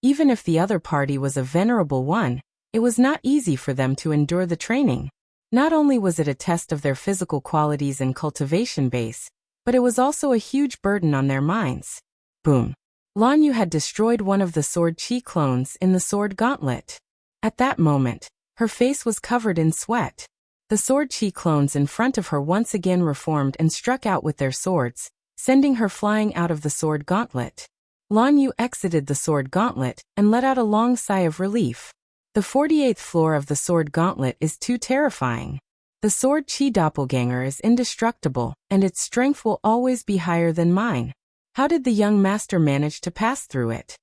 Even if the other party was a venerable one, it was not easy for them to endure the training. Not only was it a test of their physical qualities and cultivation base, but it was also a huge burden on their minds. Boom. Lan Yu had destroyed one of the sword chi clones in the sword gauntlet. At that moment, her face was covered in sweat. The sword chi clones in front of her once again reformed and struck out with their swords, sending her flying out of the sword gauntlet. Lan Yu exited the sword gauntlet and let out a long sigh of relief. The 48th floor of the sword gauntlet is too terrifying. The sword chi doppelganger is indestructible, and its strength will always be higher than mine. How did the young master manage to pass through it?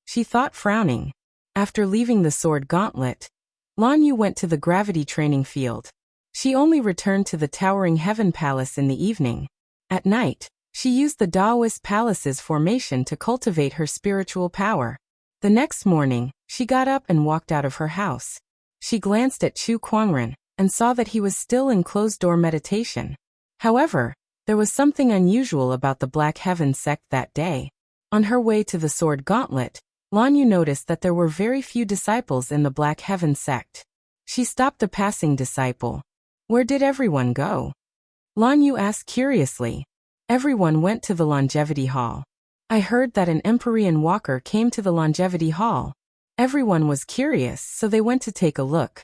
She thought, frowning. After leaving the sword gauntlet, Lan Yu went to the gravity training field. She only returned to the towering heaven palace in the evening. At night, she used the Taoist palace's formation to cultivate her spiritual power. The next morning, she got up and walked out of her house. She glanced at Chu Kuangren and saw that he was still in closed-door meditation. However, there was something unusual about the Black Heaven sect that day. On her way to the sword gauntlet, Lan Yu noticed that there were very few disciples in the Black Heaven sect. She stopped a passing disciple. Where did everyone go? Lan Yu asked curiously. Everyone went to the longevity hall. I heard that an Empyrean walker came to the longevity hall. Everyone was curious, so they went to take a look.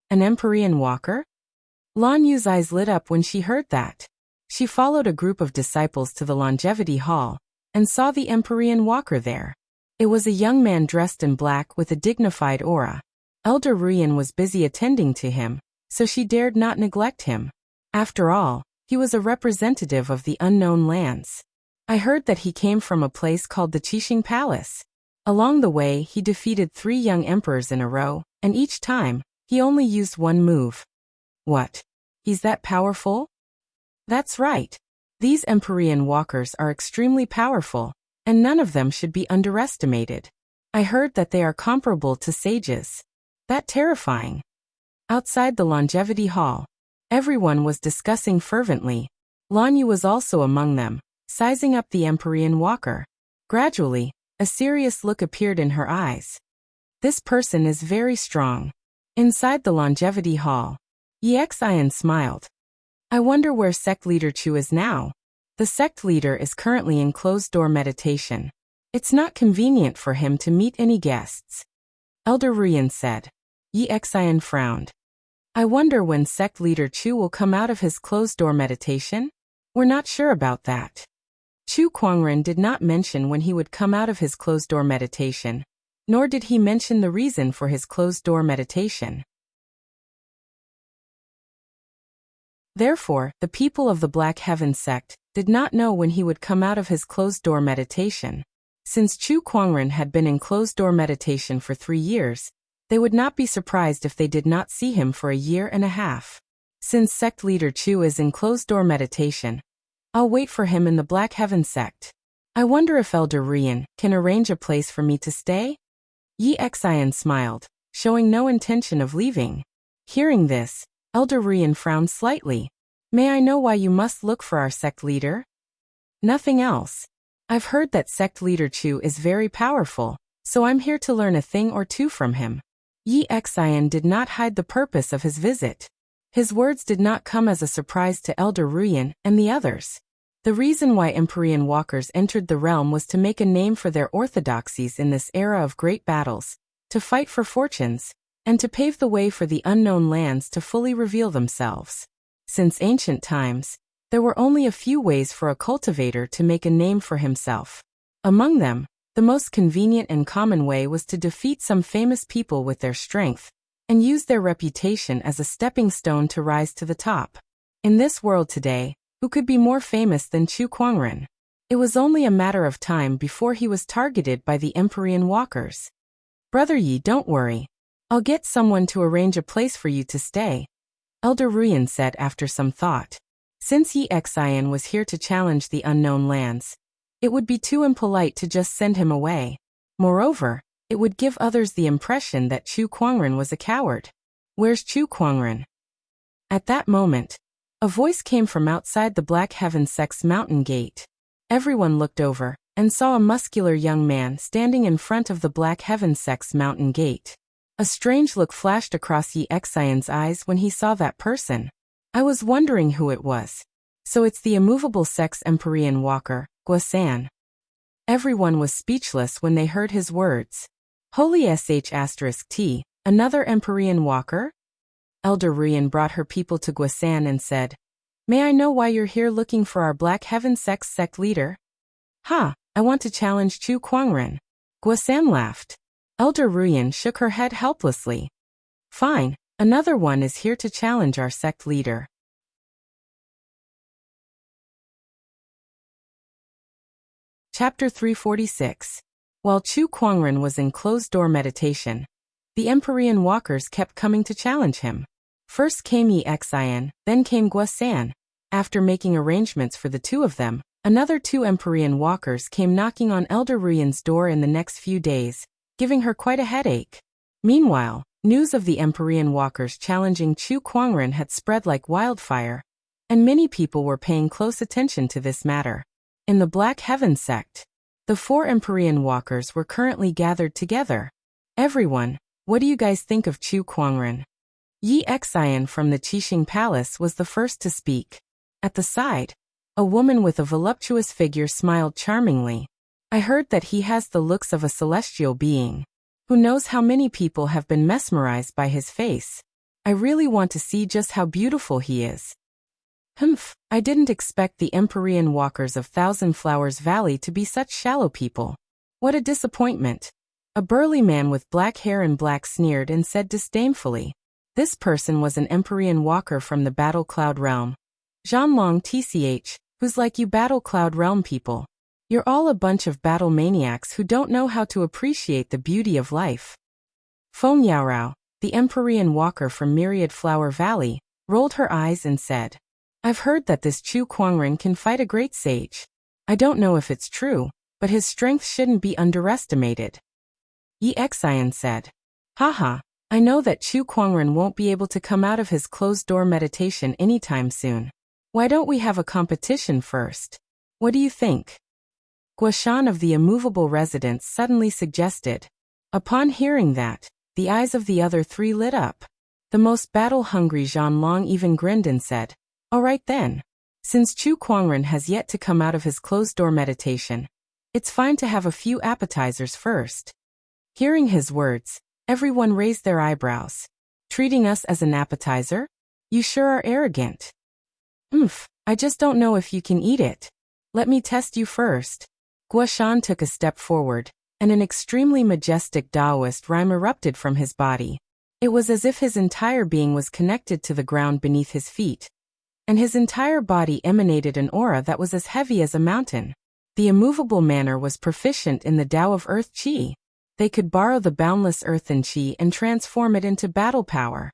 An Empyrean walker? Lan Yu's eyes lit up when she heard that. She followed a group of disciples to the longevity hall and saw the Empyrean walker there. It was a young man dressed in black with a dignified aura. Elder Rian was busy attending to him, so she dared not neglect him. After all, he was a representative of the unknown lands. I heard that he came from a place called the Qixing Palace. Along the way, he defeated 3 young emperors in a row, and each time, he only used 1 move. What? He's that powerful? That's right. These Empyrean walkers are extremely powerful, and none of them should be underestimated. I heard that they are comparable to sages. That terrifying. Outside the longevity hall, everyone was discussing fervently. Lan Yu was also among them, sizing up the Empyrean walker. Gradually, a serious look appeared in her eyes. This person is very strong. Inside the longevity hall, Yi Xian smiled. I wonder where sect leader Chu is now. The sect leader is currently in closed-door meditation. It's not convenient for him to meet any guests. Elder Rian said. Yi Xian frowned. I wonder when sect leader Chu will come out of his closed-door meditation? We're not sure about that. Chu Kuangren did not mention when he would come out of his closed-door meditation, nor did he mention the reason for his closed-door meditation. Therefore, the people of the Black Heaven sect did not know when he would come out of his closed-door meditation. Since Chu Kuangren had been in closed-door meditation for 3 years, they would not be surprised if they did not see him for a year and a half. Since sect leader Chu is in closed-door meditation, I'll wait for him in the Black Heaven sect. I wonder if Elder Rian can arrange a place for me to stay? Yi Xian smiled, showing no intention of leaving. Hearing this, Elder Rian frowned slightly. May I know why you must look for our sect leader? Nothing else. I've heard that sect leader Chu is very powerful, so I'm here to learn a thing or two from him. Yi Xian did not hide the purpose of his visit. His words did not come as a surprise to Elder Ruyan and the others. The reason why Empyrean walkers entered the realm was to make a name for their orthodoxies in this era of great battles, to fight for fortunes, and to pave the way for the unknown lands to fully reveal themselves. Since ancient times, there were only a few ways for a cultivator to make a name for himself. Among them, the most convenient and common way was to defeat some famous people with their strength, and use their reputation as a stepping stone to rise to the top. In this world today, who could be more famous than Chu Kuangren? It was only a matter of time before he was targeted by the Empyrean walkers. Brother Yi, don't worry. I'll get someone to arrange a place for you to stay, Elder Ruyan said after some thought. Since Yi Xian was here to challenge the unknown lands, it would be too impolite to just send him away. Moreover, it would give others the impression that Chu Kuangren was a coward. Where's Chu Kuangren? At that moment, a voice came from outside the Black Heaven sect's mountain gate. Everyone looked over and saw a muscular young man standing in front of the Black Heaven sect's mountain gate. A strange look flashed across Yi Xian's eyes when he saw that person. I was wondering who it was. So it's the immovable sect's Empyrean walker, Guosan. Everyone was speechless when they heard his words. Holy **T, another Empyrean walker? Elder Ruyan brought her people to Guosan and said, "May I know why you're here looking for our Black Heaven sect's sect leader?" "Ha, I want to challenge Chu Kuangren." Guosan laughed. Elder Ruyan shook her head helplessly. "Fine, another one is here to challenge our sect leader." Chapter 346. While Chu Kuangren was in closed-door meditation, the Empyrean walkers kept coming to challenge him. First came Yi Xian, then came Guosan. After making arrangements for the two of them, another two Empyrean walkers came knocking on Elder Ruyan's door in the next few days, giving her quite a headache. Meanwhile, news of the Empyrean walkers challenging Chu Kuangren had spread like wildfire, and many people were paying close attention to this matter. In the Black Heaven sect, the four Empyrean walkers were currently gathered together. "Everyone, what do you guys think of Chu Kuangren?" Yi Xian from the Qixing Palace was the first to speak. At the side, a woman with a voluptuous figure smiled charmingly. "I heard that he has the looks of a celestial being. Who knows how many people have been mesmerized by his face. I really want to see just how beautiful he is." "Humph, I didn't expect the Empyrean walkers of Thousand Flowers Valley to be such shallow people. What a disappointment." A burly man with black hair and black sneered and said disdainfully. This person was an Empyrean walker from the Battle Cloud Realm. Zhanlong TCH, who's like you Battle Cloud Realm people. You're all a bunch of battle maniacs who don't know how to appreciate the beauty of life. Feng Yaorao, the Empyrean walker from Myriad Flower Valley, rolled her eyes and said, "I've heard that this Chu Kuangren can fight a great sage. I don't know if it's true, but his strength shouldn't be underestimated." Yi Xian said, "Haha, I know that Chu Kuangren won't be able to come out of his closed-door meditation anytime soon. Why don't we have a competition first? What do you think?" Guoshan of the immovable residence suddenly suggested. Upon hearing that, the eyes of the other three lit up. The most battle-hungry Zhanlong even grinned and said, "All right then. Since Chu Kuangren has yet to come out of his closed-door meditation, it's fine to have a few appetizers first." Hearing his words, everyone raised their eyebrows. "Treating us as an appetizer? You sure are arrogant." I just don't know if you can eat it. Let me test you first." Guoshan took a step forward, and an extremely majestic Taoist rhyme erupted from his body. It was as if his entire being was connected to the ground beneath his feet, and his entire body emanated an aura that was as heavy as a mountain. The immovable manner was proficient in the Tao of Earth Qi. They could borrow the boundless earthen Qi and transform it into battle power.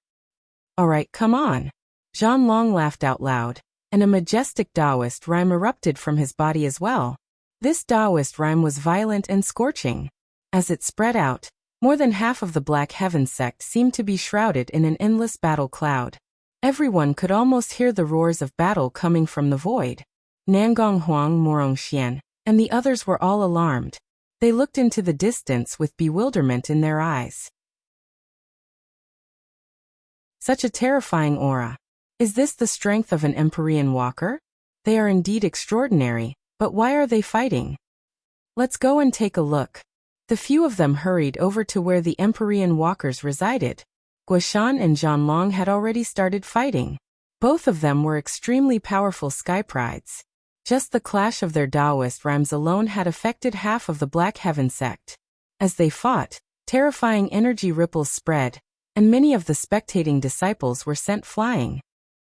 "All right, come on." Zhanlong laughed out loud, and a majestic Taoist rhyme erupted from his body as well. This Taoist rhyme was violent and scorching. As it spread out, more than half of the Black Heaven sect seemed to be shrouded in an endless battle cloud. Everyone could almost hear the roars of battle coming from the void. Nangong Huang Morong Xian, and the others were all alarmed. They looked into the distance with bewilderment in their eyes. Such a terrifying aura. Is this the strength of an Empyrean walker? They are indeed extraordinary, but why are they fighting? Let's go and take a look. The few of them hurried over to where the Empyrean walkers resided. Guoshan and Zhanlong had already started fighting. Both of them were extremely powerful sky prides. Just the clash of their Taoist rhymes alone had affected half of the Black Heaven sect. As they fought, terrifying energy ripples spread, and many of the spectating disciples were sent flying.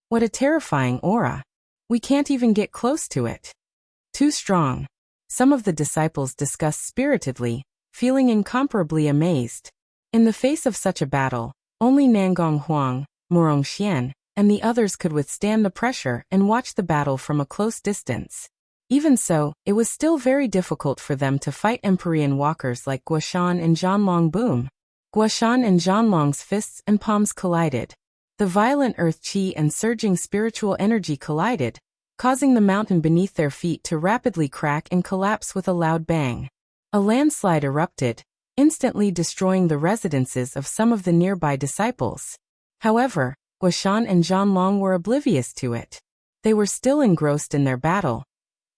What a terrifying aura. We can't even get close to it. Too strong. Some of the disciples discussed spiritedly, feeling incomparably amazed. In the face of such a battle, only Nangong Huang, Murong Xian, and the others could withstand the pressure and watch the battle from a close distance. Even so, it was still very difficult for them to fight Empyrean walkers like Guoshan and Zhanlong. Boom! Guoshan and Zhanlong's fists and palms collided. The violent earth qi and surging spiritual energy collided, causing the mountain beneath their feet to rapidly crack and collapse with a loud bang. A landslide erupted, instantly destroying the residences of some of the nearby disciples. However, Guoshan and Zhanlong were oblivious to it. They were still engrossed in their battle,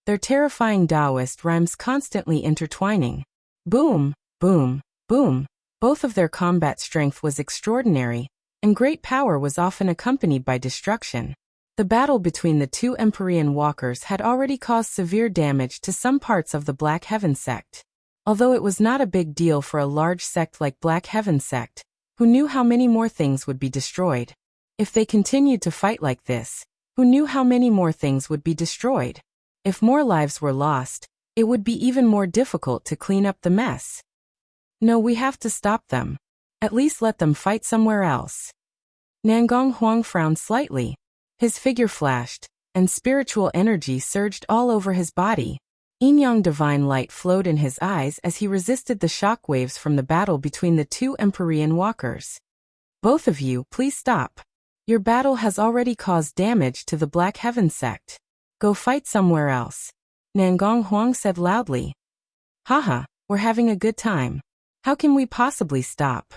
their terrifying Taoist rhymes constantly intertwining. Boom, boom, boom. Both of their combat strength was extraordinary, and great power was often accompanied by destruction. The battle between the two Empyrean walkers had already caused severe damage to some parts of the Black Heaven sect. Although it was not a big deal for a large sect like Black Heaven sect, who knew how many more things would be destroyed. If they continued to fight like this, who knew how many more things would be destroyed? If more lives were lost, it would be even more difficult to clean up the mess. No, we have to stop them. At least let them fight somewhere else. Nangong Huang frowned slightly. His figure flashed, and spiritual energy surged all over his body. Yin-yang divine light flowed in his eyes as he resisted the shock waves from the battle between the two Empyrean walkers. Both of you, please stop. Your battle has already caused damage to the Black Heaven sect. Go fight somewhere else. Nangong Huang said loudly. Haha, we're having a good time. How can we possibly stop?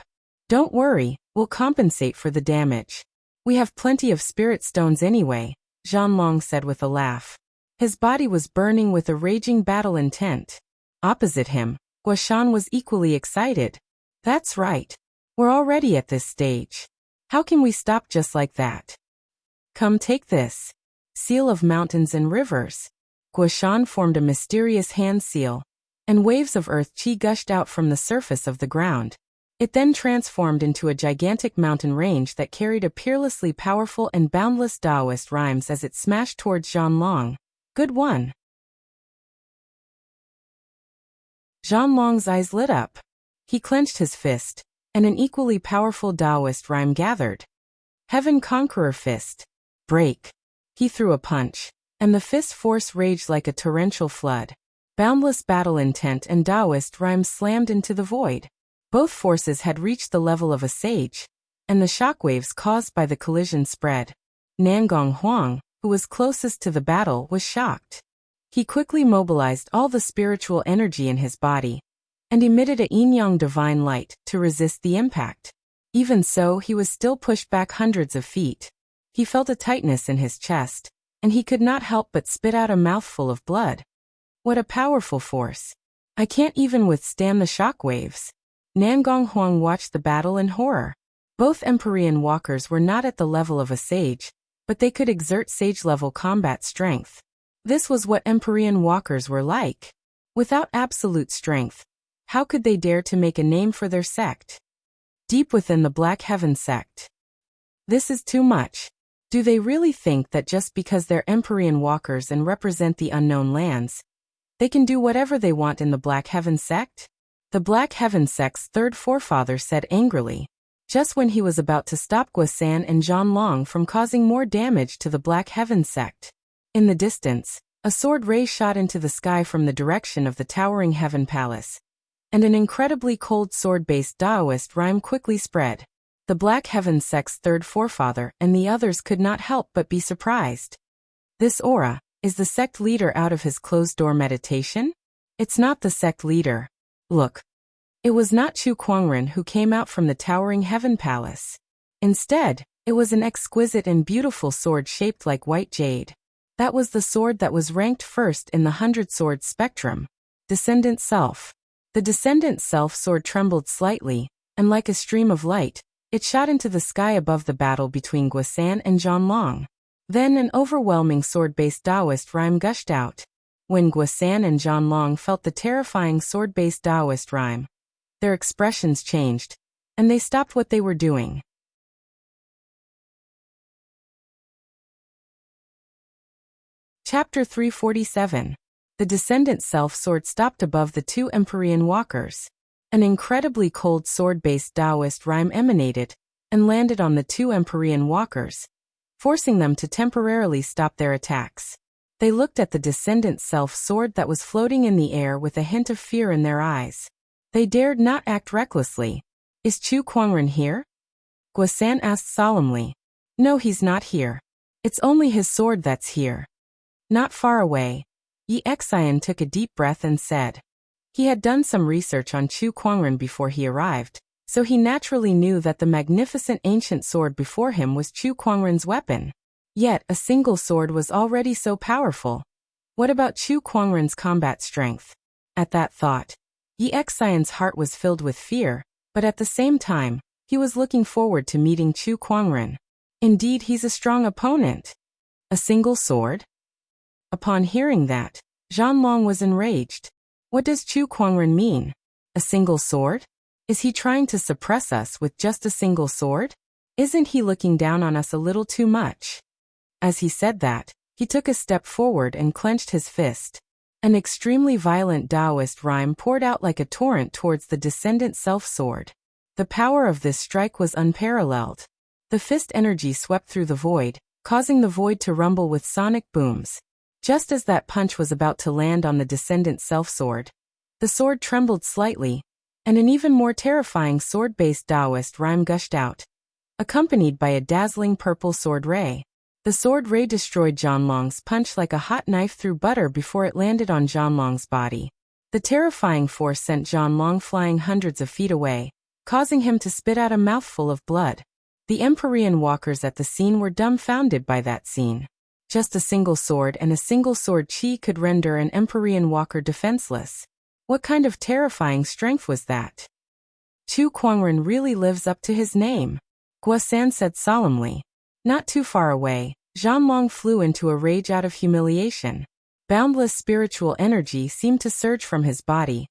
Don't worry, we'll compensate for the damage. We have plenty of spirit stones anyway, Zhanlong said with a laugh. His body was burning with a raging battle intent. Opposite him, Guoshan was equally excited. That's right. We're already at this stage. How can we stop just like that? Come take this. Seal of mountains and rivers. Guoshan formed a mysterious hand seal, and waves of earth qi gushed out from the surface of the ground. It then transformed into a gigantic mountain range that carried a peerlessly powerful and boundless Taoist rhymes as it smashed towards Zhanlong. Good one. Zhanlong's eyes lit up. He clenched his fist, and an equally powerful Taoist rhyme gathered. Heaven Conqueror Fist. Break. He threw a punch, and the fist force raged like a torrential flood. Boundless battle intent and Taoist rhymes slammed into the void. Both forces had reached the level of a sage, and the shockwaves caused by the collision spread. Nangong Huang, who was closest to the battle, was shocked. He quickly mobilized all the spiritual energy in his body, and emitted a yin-yang divine light to resist the impact. Even so, he was still pushed back hundreds of feet. He felt a tightness in his chest, and he could not help but spit out a mouthful of blood. What a powerful force. I can't even withstand the shockwaves. Nangong Huang watched the battle in horror. Both Empyrean walkers were not at the level of a sage, but they could exert sage-level combat strength. This was what Empyrean walkers were like. Without absolute strength, how could they dare to make a name for their sect? Deep within the Black Heaven sect. This is too much. Do they really think that just because they're Empyrean walkers and represent the unknown lands, they can do whatever they want in the Black Heaven sect? The Black Heaven sect's third forefather said angrily, just when he was about to stop Guosan and Zhanlong from causing more damage to the Black Heaven sect. In the distance, a sword ray shot into the sky from the direction of the towering Heaven Palace, and an incredibly cold sword-based Taoist rhyme quickly spread. The Black Heaven sect's third forefather and the others could not help but be surprised. This aura, Is the sect leader out of his closed-door meditation? It's not the sect leader. Look. It was not Chu Kuangren who came out from the towering heaven palace. Instead, it was an exquisite and beautiful sword shaped like white jade. That was the sword that was ranked first in the 100-sword spectrum. Descendant Self. The Descendant Self sword trembled slightly, and like a stream of light, it shot into the sky above the battle between Guosan and Zhanlong. Then an overwhelming sword-based Taoist rhyme gushed out. When Guosan and Zhanlong felt the terrifying sword-based Taoist rhyme, their expressions changed, and they stopped what they were doing. Chapter 347. The Descendant Self sword stopped above the two Empyrean walkers. An incredibly cold sword-based Taoist rhyme emanated and landed on the two Empyrean walkers, forcing them to temporarily stop their attacks. They looked at the Descendant Self sword that was floating in the air with a hint of fear in their eyes. They dared not act recklessly. Is Chu Kuangren here? Guosan asked solemnly. No, he's not here. It's only his sword that's here. Not far away. Yi Xian took a deep breath and said. He had done some research on Chu Kuangren before he arrived, so he naturally knew that the magnificent ancient sword before him was Chu Kuangren's weapon. Yet, a single sword was already so powerful. What about Chu Kuangren's combat strength? At that thought, Yi Xian's heart was filled with fear, but at the same time, he was looking forward to meeting Chu Kuangren. Indeed, he's a strong opponent. A single sword? Upon hearing that, Zhanlong was enraged. What does Chu Kuangren mean? A single sword? Is he trying to suppress us with just a single sword? Isn't he looking down on us a little too much? As he said that, he took a step forward and clenched his fist. An extremely violent Taoist rhyme poured out like a torrent towards the Descendant Self sword. The power of this strike was unparalleled. The fist energy swept through the void, causing the void to rumble with sonic booms. Just as that punch was about to land on the Descendant Self sword, the sword trembled slightly, and an even more terrifying sword-based Taoist rhyme gushed out, accompanied by a dazzling purple sword ray. The sword ray destroyed Zhanlong's punch like a hot knife through butter before it landed on Zhanlong's body. The terrifying force sent Zhanlong flying hundreds of feet away, causing him to spit out a mouthful of blood. The Empyrean walkers at the scene were dumbfounded by that scene. Just a single sword and a single sword chi could render an Empyrean walker defenseless. What kind of terrifying strength was that? Chu Kuangren really lives up to his name, Guosan said solemnly. Not too far away, Zhanlong flew into a rage out of humiliation. Boundless spiritual energy seemed to surge from his body,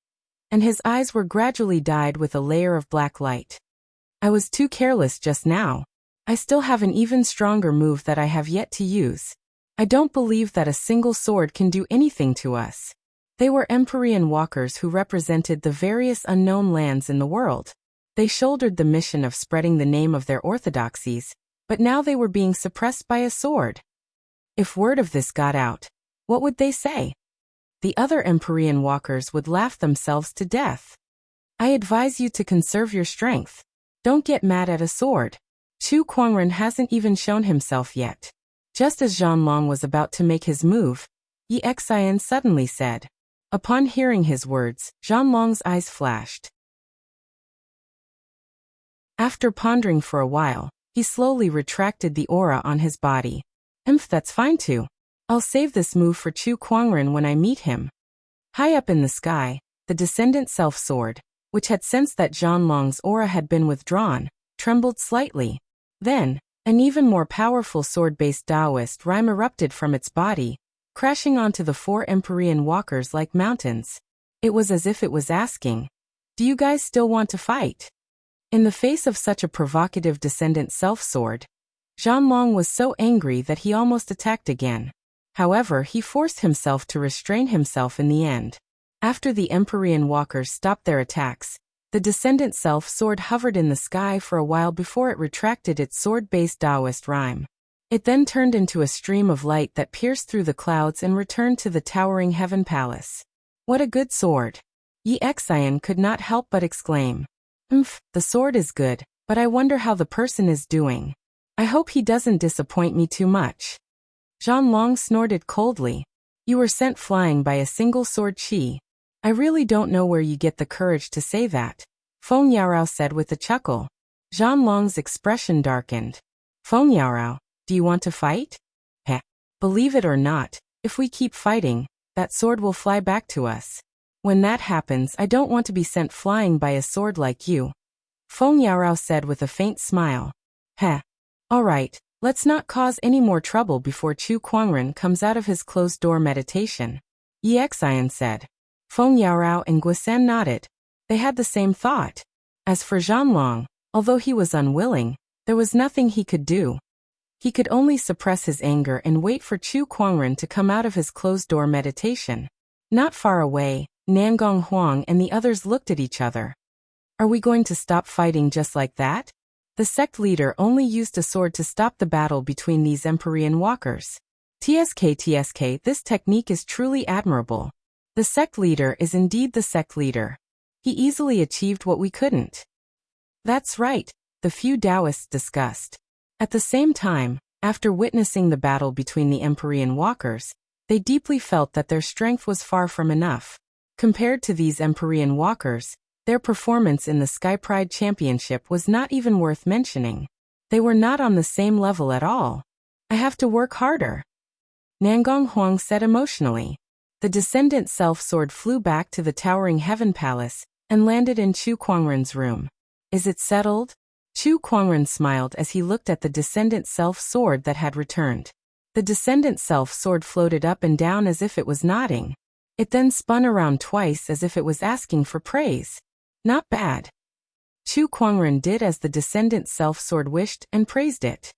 and his eyes were gradually dyed with a layer of black light. I was too careless just now. I still have an even stronger move that I have yet to use. I don't believe that a single sword can do anything to us. They were Empyrean walkers who represented the various unknown lands in the world. They shouldered the mission of spreading the name of their orthodoxies, but now they were being suppressed by a sword. If word of this got out, what would they say? The other Empyrean walkers would laugh themselves to death. I advise you to conserve your strength. Don't get mad at a sword. Chu Kuangren hasn't even shown himself yet. Just as Zhanlong was about to make his move, Yi Xian suddenly said. Upon hearing his words, Zhanlong's eyes flashed. After pondering for a while, he slowly retracted the aura on his body. That's fine too. I'll save this move for Chu Kuangren when I meet him. High up in the sky, the Descendant Self sword, which had sensed that Zhanlong's aura had been withdrawn, trembled slightly. Then, an even more powerful sword-based Taoist rhyme erupted from its body, crashing onto the four Empyrean walkers like mountains. It was as if it was asking, do you guys still want to fight? In the face of such a provocative Descendant Self sword, Zhanlong was so angry that he almost attacked again. However, he forced himself to restrain himself in the end. After the Empyrean walkers stopped their attacks, the Descendant Self sword hovered in the sky for a while before it retracted its sword-based Taoist rhyme. It then turned into a stream of light that pierced through the clouds and returned to the towering heaven palace. What a good sword! Yi Xian could not help but exclaim. The sword is good, but I wonder how the person is doing. I hope he doesn't disappoint me too much. Zhan Long snorted coldly. You were sent flying by a single sword chi. I really don't know where you get the courage to say that, Feng Yaorao said with a chuckle. Zhan Long's expression darkened. Feng Yaorao, do you want to fight? Heh. Believe it or not, if we keep fighting, that sword will fly back to us. When that happens, I don't want to be sent flying by a sword like you, Feng Yaorao said with a faint smile. Heh. All right, let's not cause any more trouble before Chu Kuangren comes out of his closed-door meditation, Yi Xian said. Feng Yaorao and Guisan nodded. They had the same thought. As for Zhan Long, although he was unwilling, there was nothing he could do. He could only suppress his anger and wait for Chu Kuangren to come out of his closed-door meditation. Not far away, Nangong Huang and the others looked at each other. Are we going to stop fighting just like that? The sect leader only used a sword to stop the battle between these Empyrean walkers. TSK, this technique is truly admirable. The sect leader is indeed the sect leader. He easily achieved what we couldn't. That's right, the few Taoists discussed. At the same time, after witnessing the battle between the Empyrean walkers, they deeply felt that their strength was far from enough. Compared to these Empyrean walkers, their performance in the Sky Pride Championship was not even worth mentioning. They were not on the same level at all. I have to work harder, Nangong Huang said emotionally. The Descendant Self-Sword flew back to the Towering Heaven Palace and landed in Chu Kuangren's room. Is it settled? Chu Kuangren smiled as he looked at the Descendant Self-Sword that had returned. The Descendant Self-Sword floated up and down as if it was nodding. It then spun around twice as if it was asking for praise. Not bad. Chu Kuangren did as the Descendant Self-Sword wished and praised it.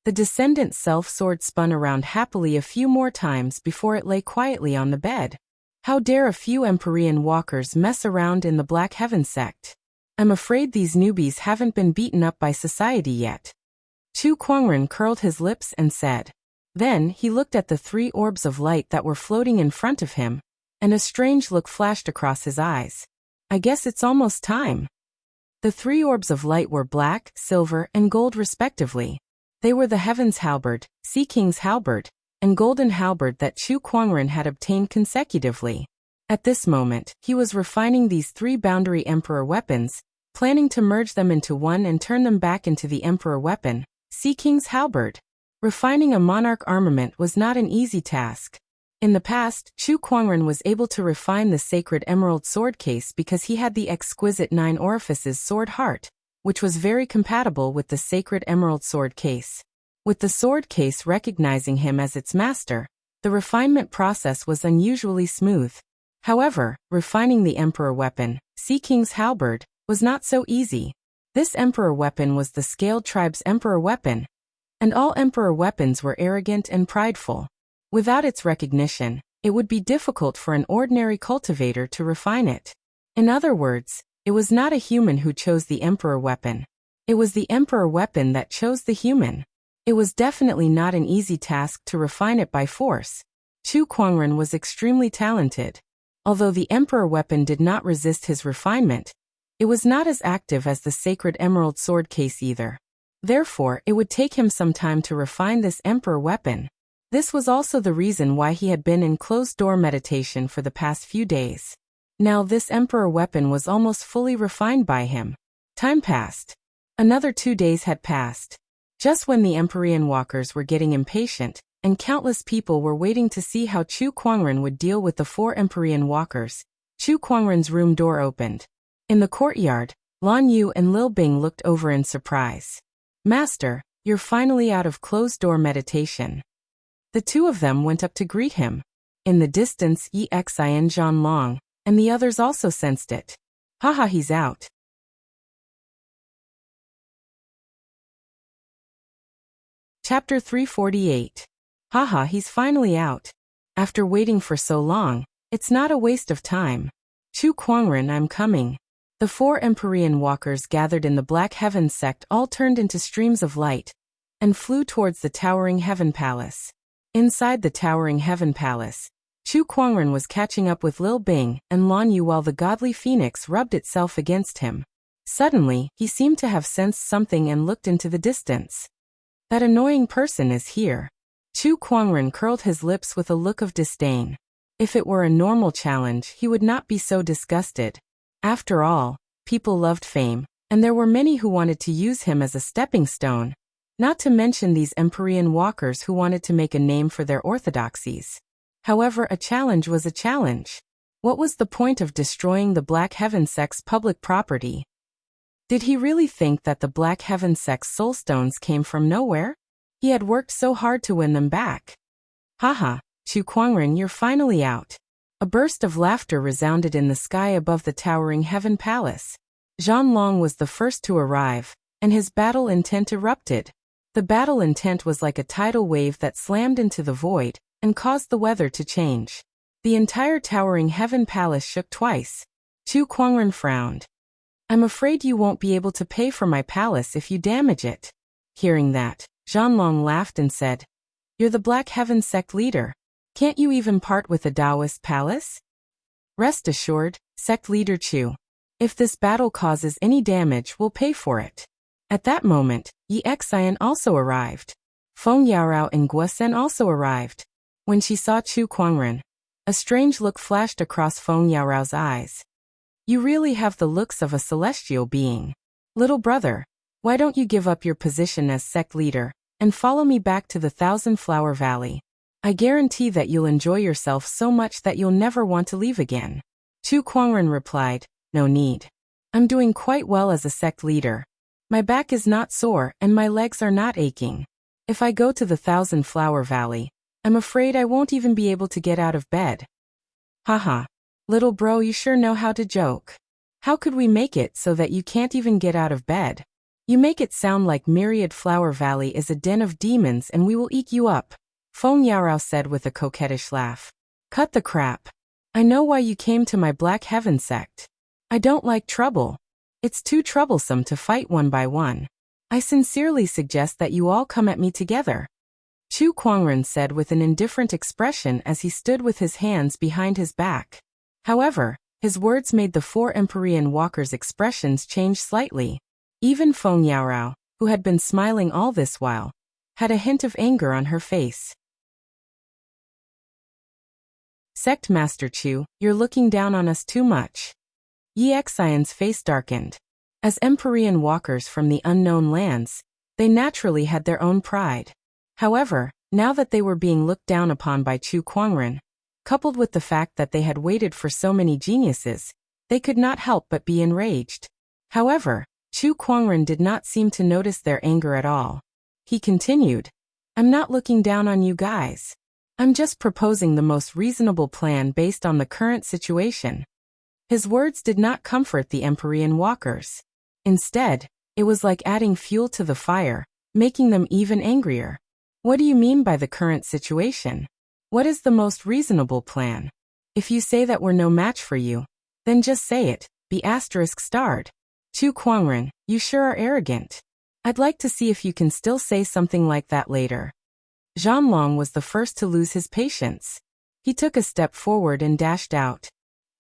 The Descendant Self-Sword spun around happily a few more times before it lay quietly on the bed. How dare a few Empyrean walkers mess around in the Black Heaven sect? I'm afraid these newbies haven't been beaten up by society yet. Chu Kuangren curled his lips and said. Then he looked at the 3 orbs of light that were floating in front of him, and a strange look flashed across his eyes. I guess it's almost time. The 3 orbs of light were black, silver, and gold respectively. They were the Heaven's Halberd, Sea King's Halberd, and Golden Halberd that Chu Kuangren had obtained consecutively. At this moment, he was refining these 3 Boundary Emperor weapons, planning to merge them into one and turn them back into the Emperor weapon, Sea King's Halberd. Refining a monarch armament was not an easy task. In the past, Chu Kuangren was able to refine the sacred emerald sword case because he had the exquisite 9 orifices sword heart, which was very compatible with the sacred emerald sword case. With the sword case recognizing him as its master, the refinement process was unusually smooth. However, refining the Emperor weapon, Sea King's Halberd, was not so easy. This Emperor weapon was the Scaled Tribe's Emperor weapon, and all Emperor weapons were arrogant and prideful. Without its recognition, it would be difficult for an ordinary cultivator to refine it. In other words, it was not a human who chose the Emperor weapon. It was the Emperor weapon that chose the human. It was definitely not an easy task to refine it by force. Chu Kuangren was extremely talented. Although the Emperor weapon did not resist his refinement, it was not as active as the sacred emerald sword case either. Therefore, it would take him some time to refine this Emperor weapon. This was also the reason why he had been in closed-door meditation for the past few days. Now this Emperor weapon was almost fully refined by him. Time passed. Another 2 days had passed. Just when the Empyrean walkers were getting impatient, and countless people were waiting to see how Chu Kuangren would deal with the 4 Empyrean walkers, Chu Kuangren's room door opened. In the courtyard, Lan Yu and Lil Bing looked over in surprise. Master, you're finally out of closed-door meditation. The 2 of them went up to greet him. In the distance, Yi Xian and Zhan Long, and the others also sensed it. Haha, he's out. Chapter 348. Haha, he's finally out. After waiting for so long, it's not a waste of time. Chu Kuangren, I'm coming. The 4 Empyrean walkers gathered in the Black Heaven sect all turned into streams of light and flew towards the Towering Heaven Palace. Inside the Towering Heaven Palace, Chu Kuangren was catching up with Lil Bing and Lan Yu while the godly phoenix rubbed itself against him. Suddenly, he seemed to have sensed something and looked into the distance. That annoying person is here. Chu Kuangren curled his lips with a look of disdain. If it were a normal challenge, he would not be so disgusted. After all, people loved fame, and there were many who wanted to use him as a stepping stone, not to mention these Empyrean walkers who wanted to make a name for their orthodoxies. However, a challenge was a challenge. What was the point of destroying the Black Heaven sect's public property? Did he really think that the Black Heaven sect's soulstones came from nowhere? He had worked so hard to win them back. Haha, Chu Kuangren, you're finally out. A burst of laughter resounded in the sky above the towering Heaven Palace. Zhan Long was the first to arrive, and his battle intent erupted. The battle intent was like a tidal wave that slammed into the void and caused the weather to change. The entire towering Heaven Palace shook twice. Chu Kuangren frowned. I'm afraid you won't be able to pay for my palace if you damage it. Hearing that, Zhan Long laughed and said, You're the Black Heaven sect leader. Can't you even part with a Taoist palace? Rest assured, sect leader Chu. If this battle causes any damage, we'll pay for it. At that moment, Yi Xian also arrived. Feng Yaorao and Guosen also arrived. When she saw Chu Kuangren, a strange look flashed across Feng Yaorao's eyes. You really have the looks of a celestial being. Little brother, why don't you give up your position as sect leader and follow me back to the Thousand Flower Valley? I guarantee that you'll enjoy yourself so much that you'll never want to leave again. Chu Kuangren replied, No need. I'm doing quite well as a sect leader. My back is not sore and my legs are not aching. If I go to the Thousand Flower Valley, I'm afraid I won't even be able to get out of bed. Haha. Little bro, you sure know how to joke. How could we make it so that you can't even get out of bed? You make it sound like Myriad Flower Valley is a den of demons and we will eat you up, Feng Yaorao said with a coquettish laugh. Cut the crap. I know why you came to my Black Heaven sect. I don't like trouble. It's too troublesome to fight one by one. I sincerely suggest that you all come at me together. Chu Kuangren said with an indifferent expression as he stood with his hands behind his back. However, his words made the four Empyrean walkers' expressions change slightly. Even Feng Yaorao, who had been smiling all this while, had a hint of anger on her face. Sect Master Chu, you're looking down on us too much. Yi Xian's face darkened. As Empyrean walkers from the unknown lands, they naturally had their own pride. However, now that they were being looked down upon by Chu Kuangren, coupled with the fact that they had waited for so many geniuses, they could not help but be enraged. However, Chu Kuangren did not seem to notice their anger at all. He continued, I'm not looking down on you guys. I'm just proposing the most reasonable plan based on the current situation. His words did not comfort the Empyrean walkers. Instead, it was like adding fuel to the fire, making them even angrier. What do you mean by the current situation? What is the most reasonable plan? If you say that we're no match for you, then just say it, be ****. Chu Kuangren, you sure are arrogant. I'd like to see if you can still say something like that later. Zhan Long was the first to lose his patience. He took a step forward and dashed out.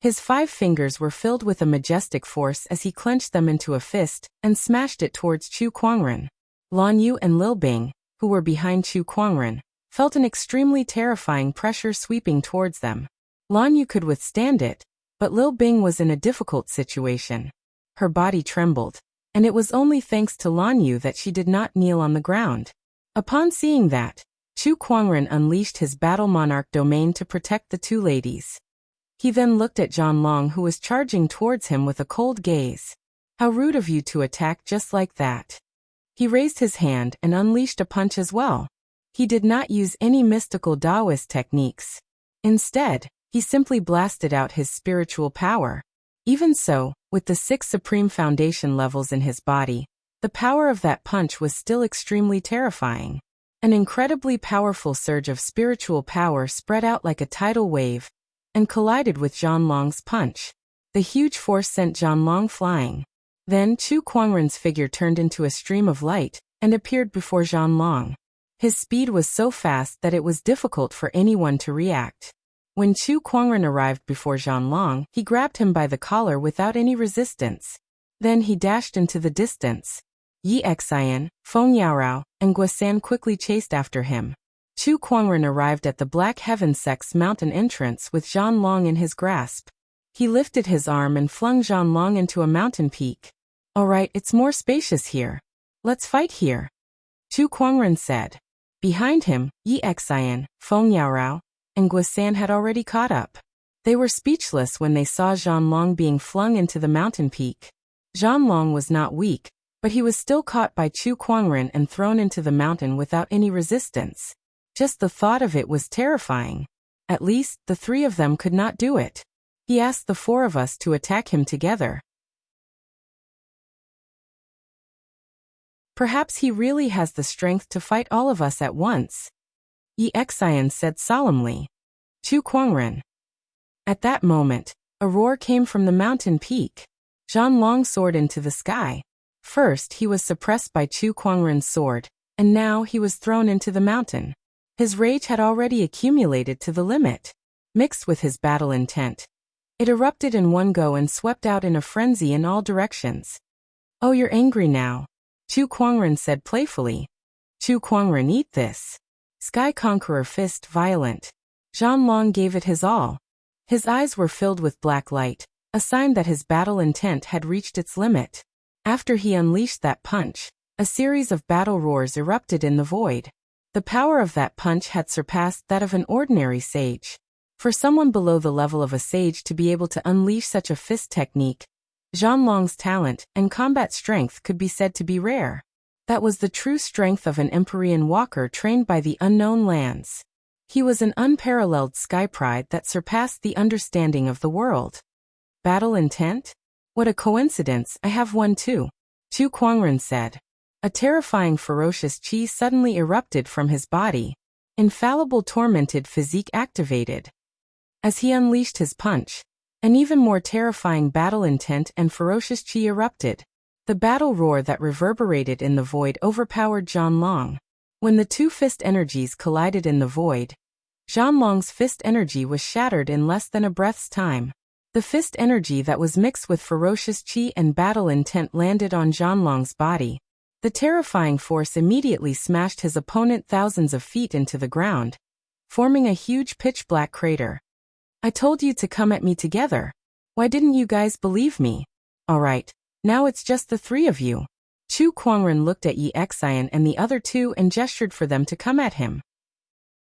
His 5 fingers were filled with a majestic force as he clenched them into a fist and smashed it towards Chu Kuangren. Lan Yu and Lil Bing, who were behind Chu Kuangren, felt an extremely terrifying pressure sweeping towards them. Lan Yu could withstand it, but Lil Bing was in a difficult situation. Her body trembled, and it was only thanks to Lan Yu that she did not kneel on the ground. Upon seeing that, Chu Kuangren unleashed his Battle Monarch domain to protect the 2 ladies. He then looked at Zhan Long, who was charging towards him with a cold gaze. How rude of you to attack just like that. He raised his hand and unleashed a punch as well. He did not use any mystical Taoist techniques. Instead, he simply blasted out his spiritual power. Even so, with the 6 supreme foundation levels in his body, the power of that punch was still extremely terrifying. An incredibly powerful surge of spiritual power spread out like a tidal wave and collided with Zhan Long's punch. The huge force sent Zhan Long flying. Then Chu Kuangren's figure turned into a stream of light and appeared before Zhan Long. His speed was so fast that it was difficult for anyone to react. When Chu Kuangren arrived before Zhan Long, he grabbed him by the collar without any resistance. Then he dashed into the distance. Yi Xian, Feng Yaorao, and Guosan quickly chased after him. Chu Kuangren arrived at the Black Heaven Sect's mountain entrance with Zhan Long in his grasp. He lifted his arm and flung Zhan Long into a mountain peak. "All right, it's more spacious here. Let's fight here," Chu Kuangren said. Behind him, Yi Xian, Feng Yaorao, and Guosan had already caught up. They were speechless when they saw Zhan Long being flung into the mountain peak. Zhan Long was not weak, but he was still caught by Chu Kuangren and thrown into the mountain without any resistance. Just the thought of it was terrifying. At least, the three of them could not do it. He asked the four of us to attack him together. Perhaps he really has the strength to fight all of us at once, Yi Xian said solemnly. Chu Kuangren. At that moment, a roar came from the mountain peak. Zhan Long soared into the sky. First, he was suppressed by Chu Kuangren's sword, and now he was thrown into the mountain. His rage had already accumulated to the limit, mixed with his battle intent. It erupted in one go and swept out in a frenzy in all directions. "Oh, you're angry now," Chu Kuangren said playfully. Chu Kuangren, eat this. Sky Conqueror fist violent. Zhan Long gave it his all. His eyes were filled with black light, a sign that his battle intent had reached its limit. After he unleashed that punch, a series of battle roars erupted in the void. The power of that punch had surpassed that of an ordinary sage. For someone below the level of a sage to be able to unleash such a fist technique, Zhan Long's talent and combat strength could be said to be rare. That was the true strength of an Empyrean walker trained by the unknown lands. He was an unparalleled sky pride that surpassed the understanding of the world. Battle intent? What a coincidence, I have one too, Chu Kuangren said. A terrifying ferocious chi suddenly erupted from his body. Infallible tormented physique activated. As he unleashed his punch, an even more terrifying battle intent and ferocious chi erupted. The battle roar that reverberated in the void overpowered Zhan Long. When the two fist energies collided in the void, Zhan Long's fist energy was shattered in less than a breath's time. The fist energy that was mixed with ferocious chi and battle intent landed on Zhan Long's body. The terrifying force immediately smashed his opponent thousands of feet into the ground, forming a huge pitch-black crater. "I told you to come at me together. Why didn't you guys believe me? All right, now it's just the three of you." Chu Kuangren looked at Yi Xian and the other two and gestured for them to come at him.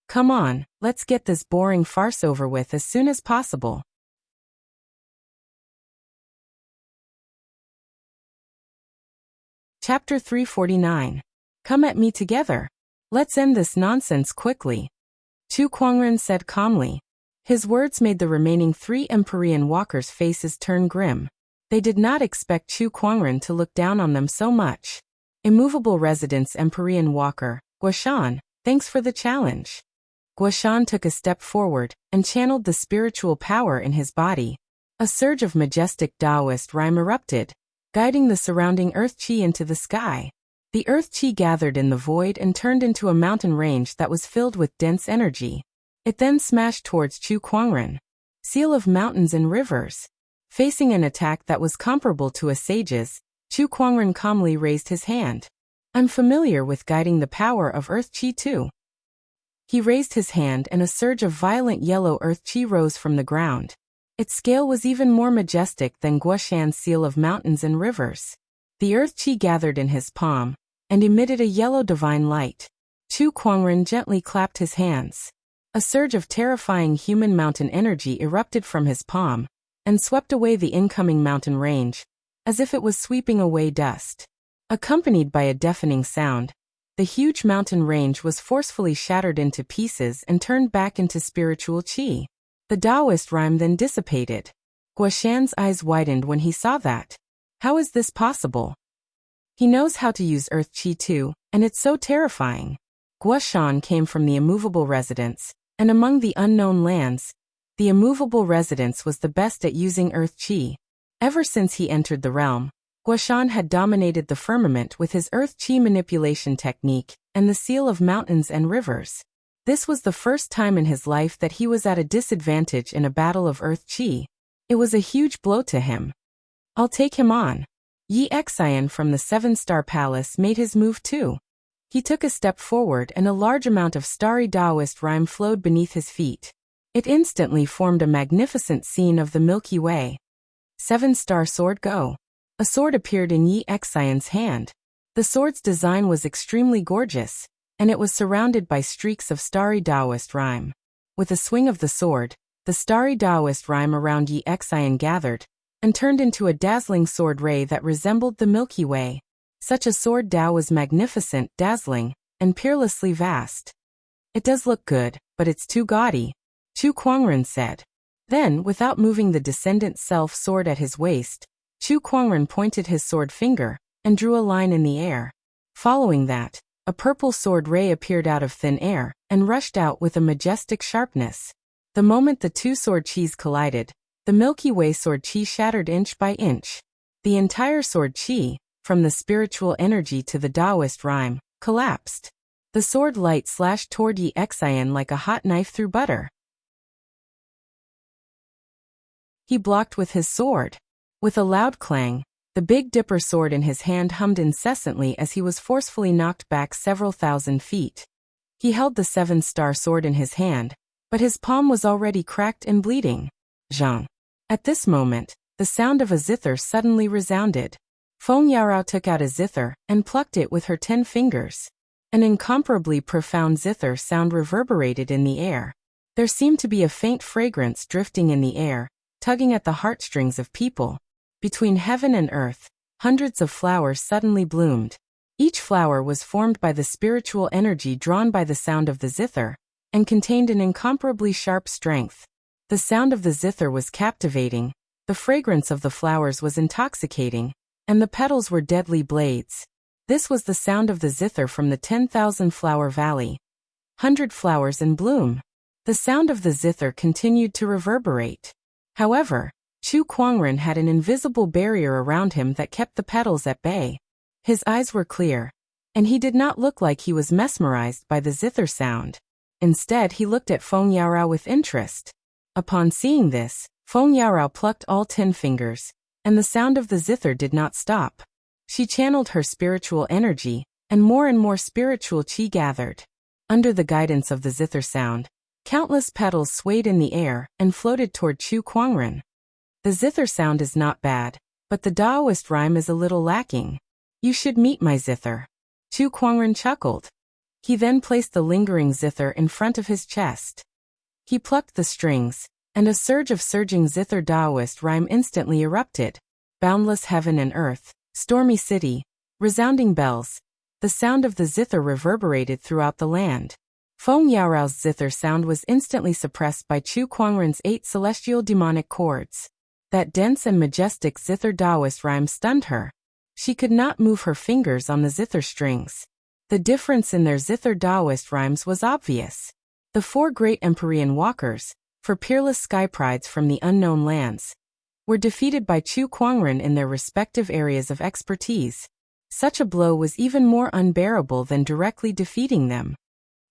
"Come on, let's get this boring farce over with as soon as possible." Chapter 349. Come at me together. Let's end this nonsense quickly, Chu Kuangren said calmly. His words made the remaining three Empyrean walkers' faces turn grim. They did not expect Chu Kuangren to look down on them so much. Immovable Residence Empyrean Walker, Guoshan, thanks for the challenge. Guoshan took a step forward and channeled the spiritual power in his body. A surge of majestic Taoist rhyme erupted, guiding the surrounding earth chi into the sky. The earth chi gathered in the void and turned into a mountain range that was filled with dense energy. It then smashed towards Chu Kuangren. Seal of mountains and rivers. Facing an attack that was comparable to a sage's, Chu Kuangren calmly raised his hand. "I'm familiar with guiding the power of earth chi too." He raised his hand and a surge of violent yellow earth chi rose from the ground. Its scale was even more majestic than Guoshan's seal of mountains and rivers. The earth chi gathered in his palm and emitted a yellow divine light. Chu Kuangren gently clapped his hands. A surge of terrifying human mountain energy erupted from his palm and swept away the incoming mountain range, as if it was sweeping away dust. Accompanied by a deafening sound, the huge mountain range was forcefully shattered into pieces and turned back into spiritual chi. The Taoist rhyme then dissipated. Guoshan's eyes widened when he saw that. How is this possible? He knows how to use earth chi too, and it's so terrifying. Guoshan came from the immovable residence, and among the unknown lands, the immovable residence was the best at using earth chi. Ever since he entered the realm, Guoshan had dominated the firmament with his earth chi manipulation technique and the seal of mountains and rivers. This was the first time in his life that he was at a disadvantage in a battle of earth chi. It was a huge blow to him. "I'll take him on," Yi Xian from the Seven-Star Palace made his move too. He took a step forward and a large amount of starry Taoist rime flowed beneath his feet. It instantly formed a magnificent scene of the Milky Way. Seven-Star Sword Go. A sword appeared in Yi Xian's hand. The sword's design was extremely gorgeous, and it was surrounded by streaks of starry Taoist rime. With a swing of the sword, the starry Taoist rime around Yi Xian gathered, and turned into a dazzling sword ray that resembled the Milky Way. Such a sword Tao was magnificent, dazzling, and peerlessly vast. It does look good, but it's too gaudy, Chu Kuangren said. Then, without moving the descendant self-sword at his waist, Chu Kuangren pointed his sword finger, and drew a line in the air. Following that, a purple sword ray appeared out of thin air, and rushed out with a majestic sharpness. The moment the two sword chis collided, the Milky Way sword chi shattered inch by inch. The entire sword chi, from the spiritual energy to the Taoist rime, collapsed. The sword light slashed toward Yi Xian like a hot knife through butter. He blocked with his sword. With a loud clang, the Big Dipper sword in his hand hummed incessantly as he was forcefully knocked back several thousand feet. He held the Seven-Star Sword in his hand, but his palm was already cracked and bleeding. Zhang. At this moment, the sound of a zither suddenly resounded. Feng Yarao took out a zither and plucked it with her 10 fingers. An incomparably profound zither sound reverberated in the air. There seemed to be a faint fragrance drifting in the air, tugging at the heartstrings of people. Between heaven and earth, hundreds of flowers suddenly bloomed. Each flower was formed by the spiritual energy drawn by the sound of the zither, and contained an incomparably sharp strength. The sound of the zither was captivating, the fragrance of the flowers was intoxicating, and the petals were deadly blades. This was the sound of the zither from the 10,000 flower valley. 100 flowers in bloom. The sound of the zither continued to reverberate. However, Chu Kuangren had an invisible barrier around him that kept the petals at bay. His eyes were clear, and he did not look like he was mesmerized by the zither sound. Instead, he looked at Feng Yarao with interest. Upon seeing this, Feng Yarao plucked all 10 fingers, and the sound of the zither did not stop. She channeled her spiritual energy, and more spiritual chi gathered. Under the guidance of the zither sound, countless petals swayed in the air and floated toward Chu Kuangren. The zither sound is not bad, but the Taoist rime is a little lacking. You should meet my zither. Chu Kuangren chuckled. He then placed the lingering zither in front of his chest. He plucked the strings, and a surge of surging zither Taoist rime instantly erupted. Boundless heaven and earth, stormy city, resounding bells. The sound of the zither reverberated throughout the land. Feng Yaorao's zither sound was instantly suppressed by Chu Kuangren's 8 celestial demonic chords. That dense and majestic zither Taoist rhyme stunned her. She could not move her fingers on the zither strings. The difference in their zither Taoist rhymes was obvious. The 4 great Empyrean walkers, for peerless sky prides from the unknown lands, were defeated by Chu Kuangren in their respective areas of expertise. Such a blow was even more unbearable than directly defeating them.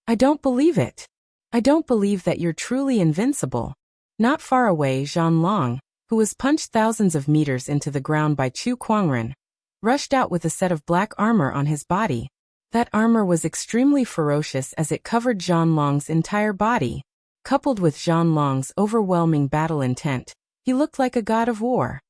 I don't believe it. I don't believe that you're truly invincible. Not far away, Zhang Long, who was punched thousands of meters into the ground by Chu Kuangren, rushed out with a set of black armor on his body. That armor was extremely ferocious as it covered Zhang Long's entire body. Coupled with Zhang Long's overwhelming battle intent, he looked like a god of war.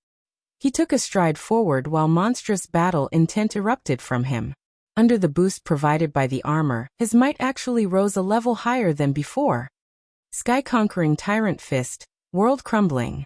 He took a stride forward while monstrous battle intent erupted from him. Under the boost provided by the armor, his might actually rose a level higher than before. Sky-conquering tyrant fist, world crumbling.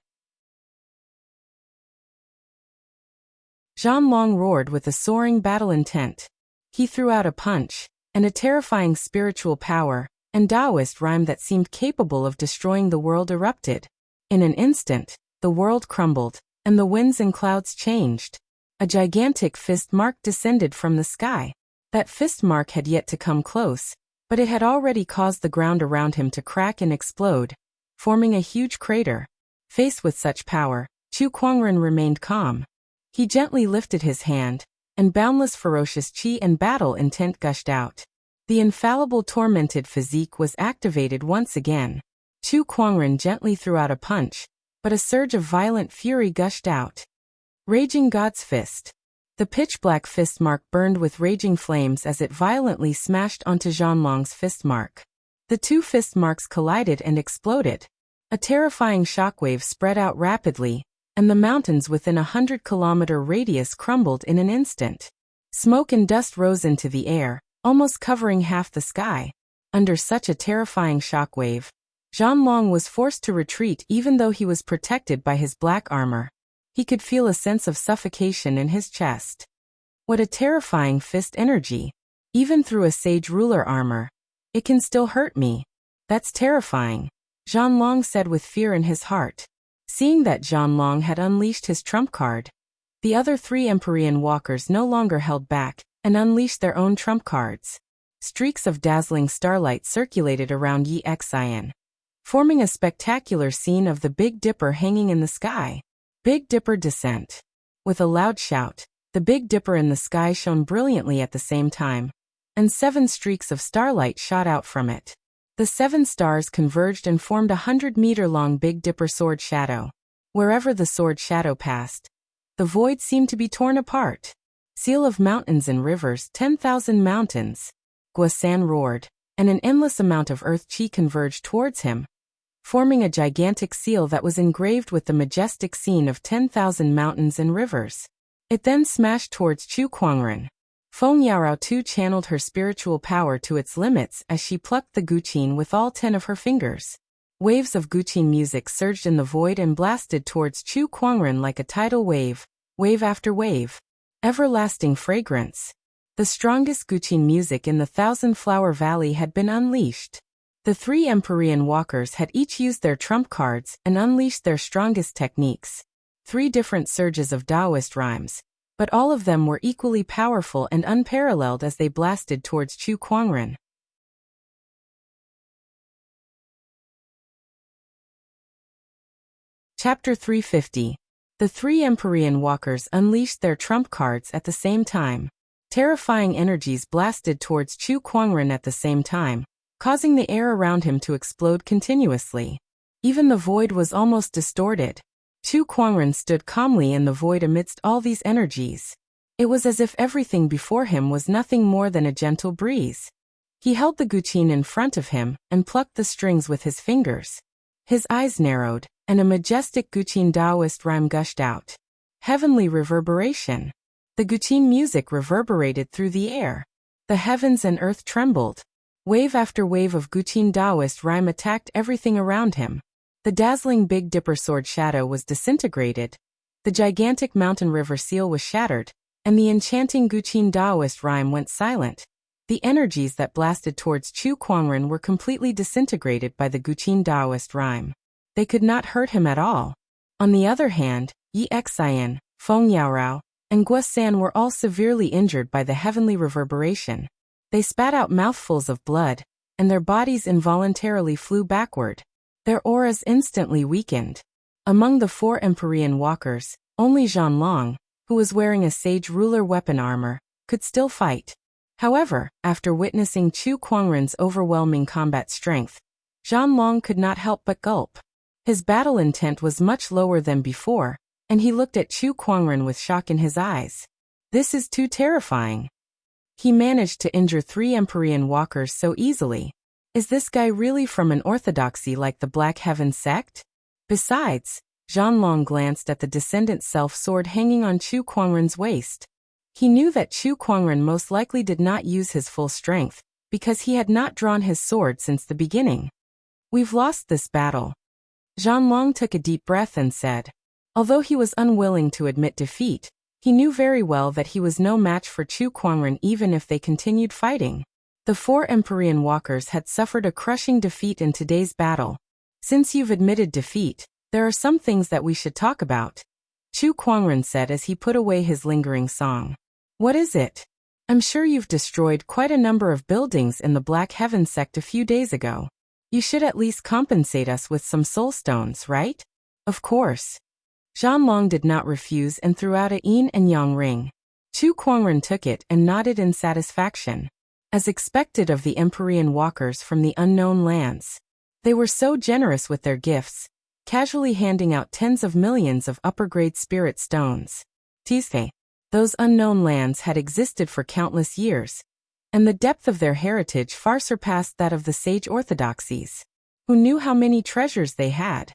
Zhang Long roared with a soaring battle intent. He threw out a punch, and a terrifying spiritual power, and Taoist rhyme that seemed capable of destroying the world erupted. In an instant, the world crumbled, and the winds and clouds changed. A gigantic fist mark descended from the sky. That fist mark had yet to come close, but it had already caused the ground around him to crack and explode, forming a huge crater. Faced with such power, Chu Kuangren remained calm. He gently lifted his hand, and boundless ferocious chi and battle intent gushed out. The infallible tormented physique was activated once again. Chu Kuangren gently threw out a punch, but a surge of violent fury gushed out. Raging God's Fist. The pitch-black fist mark burned with raging flames as it violently smashed onto Zhanlong's fist mark. The two fist marks collided and exploded. A terrifying shockwave spread out rapidly, and the mountains within a 100-kilometer radius crumbled in an instant. Smoke and dust rose into the air, almost covering half the sky. Under such a terrifying shockwave, Zhanlong was forced to retreat even though he was protected by his black armor. He could feel a sense of suffocation in his chest. What a terrifying fist energy! Even through a sage ruler armor, it can still hurt me. That's terrifying, Zhanlong said with fear in his heart. Seeing that Zhanlong had unleashed his trump card, the other three Empyrean walkers no longer held back and unleashed their own trump cards. Streaks of dazzling starlight circulated around Yi Xian, forming a spectacular scene of the Big Dipper hanging in the sky. Big Dipper descent. With a loud shout, the Big Dipper in the sky shone brilliantly at the same time, and 7 streaks of starlight shot out from it. The 7 stars converged and formed a 100-meter-long Big Dipper sword shadow. Wherever the sword shadow passed, the void seemed to be torn apart. Seal of mountains and rivers, 10,000 mountains. Guasan roared, and an endless amount of earth chi converged towards him, forming a gigantic seal that was engraved with the majestic scene of 10,000 mountains and rivers. It then smashed towards Chu Kuangren. Feng Yaorao too channeled her spiritual power to its limits as she plucked the guqin with all 10 of her fingers. Waves of guqin music surged in the void and blasted towards Chu Kuangren like a tidal wave, wave after wave. Everlasting fragrance. The strongest guqin music in the Thousand-Flower Valley had been unleashed. The 3 Empyrean walkers had each used their trump cards and unleashed their strongest techniques. 3 different surges of Taoist rhymes, but all of them were equally powerful and unparalleled as they blasted towards Chu Kuangren. Chapter 350. The 3 Empyrean walkers unleashed their trump cards at the same time. Terrifying energies blasted towards Chu Kuangren at the same time, causing the air around him to explode continuously. Even the void was almost distorted. Chu Kuangren stood calmly in the void amidst all these energies. It was as if everything before him was nothing more than a gentle breeze. He held the guqin in front of him and plucked the strings with his fingers. His eyes narrowed, and a majestic guqin Taoist rhyme gushed out. Heavenly reverberation. The guqin music reverberated through the air. The heavens and earth trembled. Wave after wave of guqin Taoist rhyme attacked everything around him. The dazzling Big Dipper sword shadow was disintegrated. The gigantic mountain river seal was shattered, and the enchanting guqin Taoist rhyme went silent. The energies that blasted towards Chu Kuangren were completely disintegrated by the guqin Taoist rhyme. They could not hurt him at all. On the other hand, Yi Xian, Feng Yaorao, and Guasan were all severely injured by the heavenly reverberation. They spat out mouthfuls of blood, and their bodies involuntarily flew backward. Their auras instantly weakened. Among the 4 Empyrean walkers, only Zhanlong, who was wearing a sage ruler weapon armor, could still fight. However, after witnessing Chu Kuangren's overwhelming combat strength, Zhanlong could not help but gulp. His battle intent was much lower than before, and he looked at Chu Kuangren with shock in his eyes. This is too terrifying. He managed to injure 3 Empyrean walkers so easily. Is this guy really from an orthodoxy like the Black Heaven sect? Besides, Zhanlong glanced at the descendant self-sword hanging on Chu Kuangren's waist. He knew that Chu Kuangren most likely did not use his full strength, because he had not drawn his sword since the beginning. We've lost this battle. Zhanlong took a deep breath and said. Although he was unwilling to admit defeat, he knew very well that he was no match for Chu Kuangren even if they continued fighting. The 4 Empyrean walkers had suffered a crushing defeat in today's battle. Since you've admitted defeat, there are some things that we should talk about, Chu Kuangren said as he put away his lingering song. What is it? I'm sure you've destroyed quite a number of buildings in the Black Heaven sect a few days ago. You should at least compensate us with some soul stones, right? Of course. Zhanlong did not refuse and threw out a yin and yang ring. Chu Kuangren took it and nodded in satisfaction. As expected of the Empyrean walkers from the unknown lands, they were so generous with their gifts, casually handing out tens of millions of upper-grade spirit stones. Tisfe. Those unknown lands had existed for countless years, and the depth of their heritage far surpassed that of the sage orthodoxies, who knew how many treasures they had.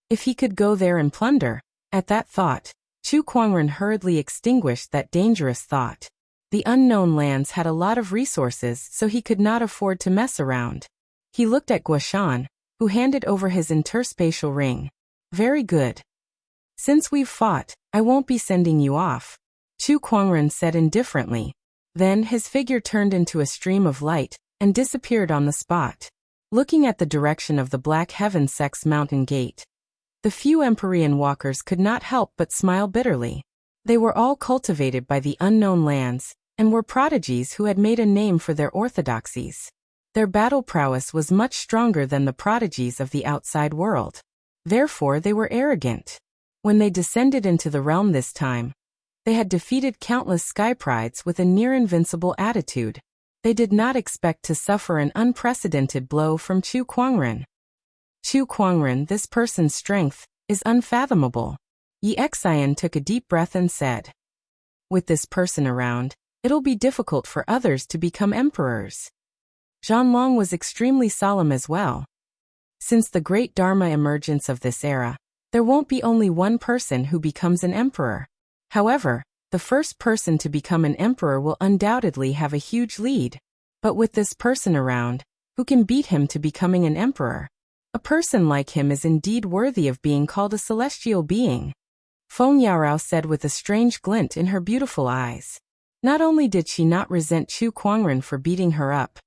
If he could go there and plunder, at that thought, Chu Kuangren hurriedly extinguished that dangerous thought. The unknown lands had a lot of resources, so he could not afford to mess around. He looked at Guoshan, who handed over his interspatial ring. Very good. Since we've fought, I won't be sending you off, Chu Kuangren said indifferently. Then his figure turned into a stream of light and disappeared on the spot. Looking at the direction of the Black Heaven Sect's mountain gate, the few Empyrean walkers could not help but smile bitterly. They were all cultivated by the unknown lands, and were prodigies who had made a name for their orthodoxies. Their battle prowess was much stronger than the prodigies of the outside world. Therefore they were arrogant. When they descended into the realm this time, they had defeated countless sky prides with a near-invincible attitude. They did not expect to suffer an unprecedented blow from Chu Kuangren. Chu Kuangren, this person's strength is unfathomable. Yi Xian took a deep breath and said, with this person around, it'll be difficult for others to become emperors. Zhanlong was extremely solemn as well. Since the great Dharma emergence of this era, there won't be only one person who becomes an emperor. However, the first person to become an emperor will undoubtedly have a huge lead. But with this person around, who can beat him to becoming an emperor? A person like him is indeed worthy of being called a celestial being. Feng Yaorao said with a strange glint in her beautiful eyes. Not only did she not resent Chu Kuangren for beating her up,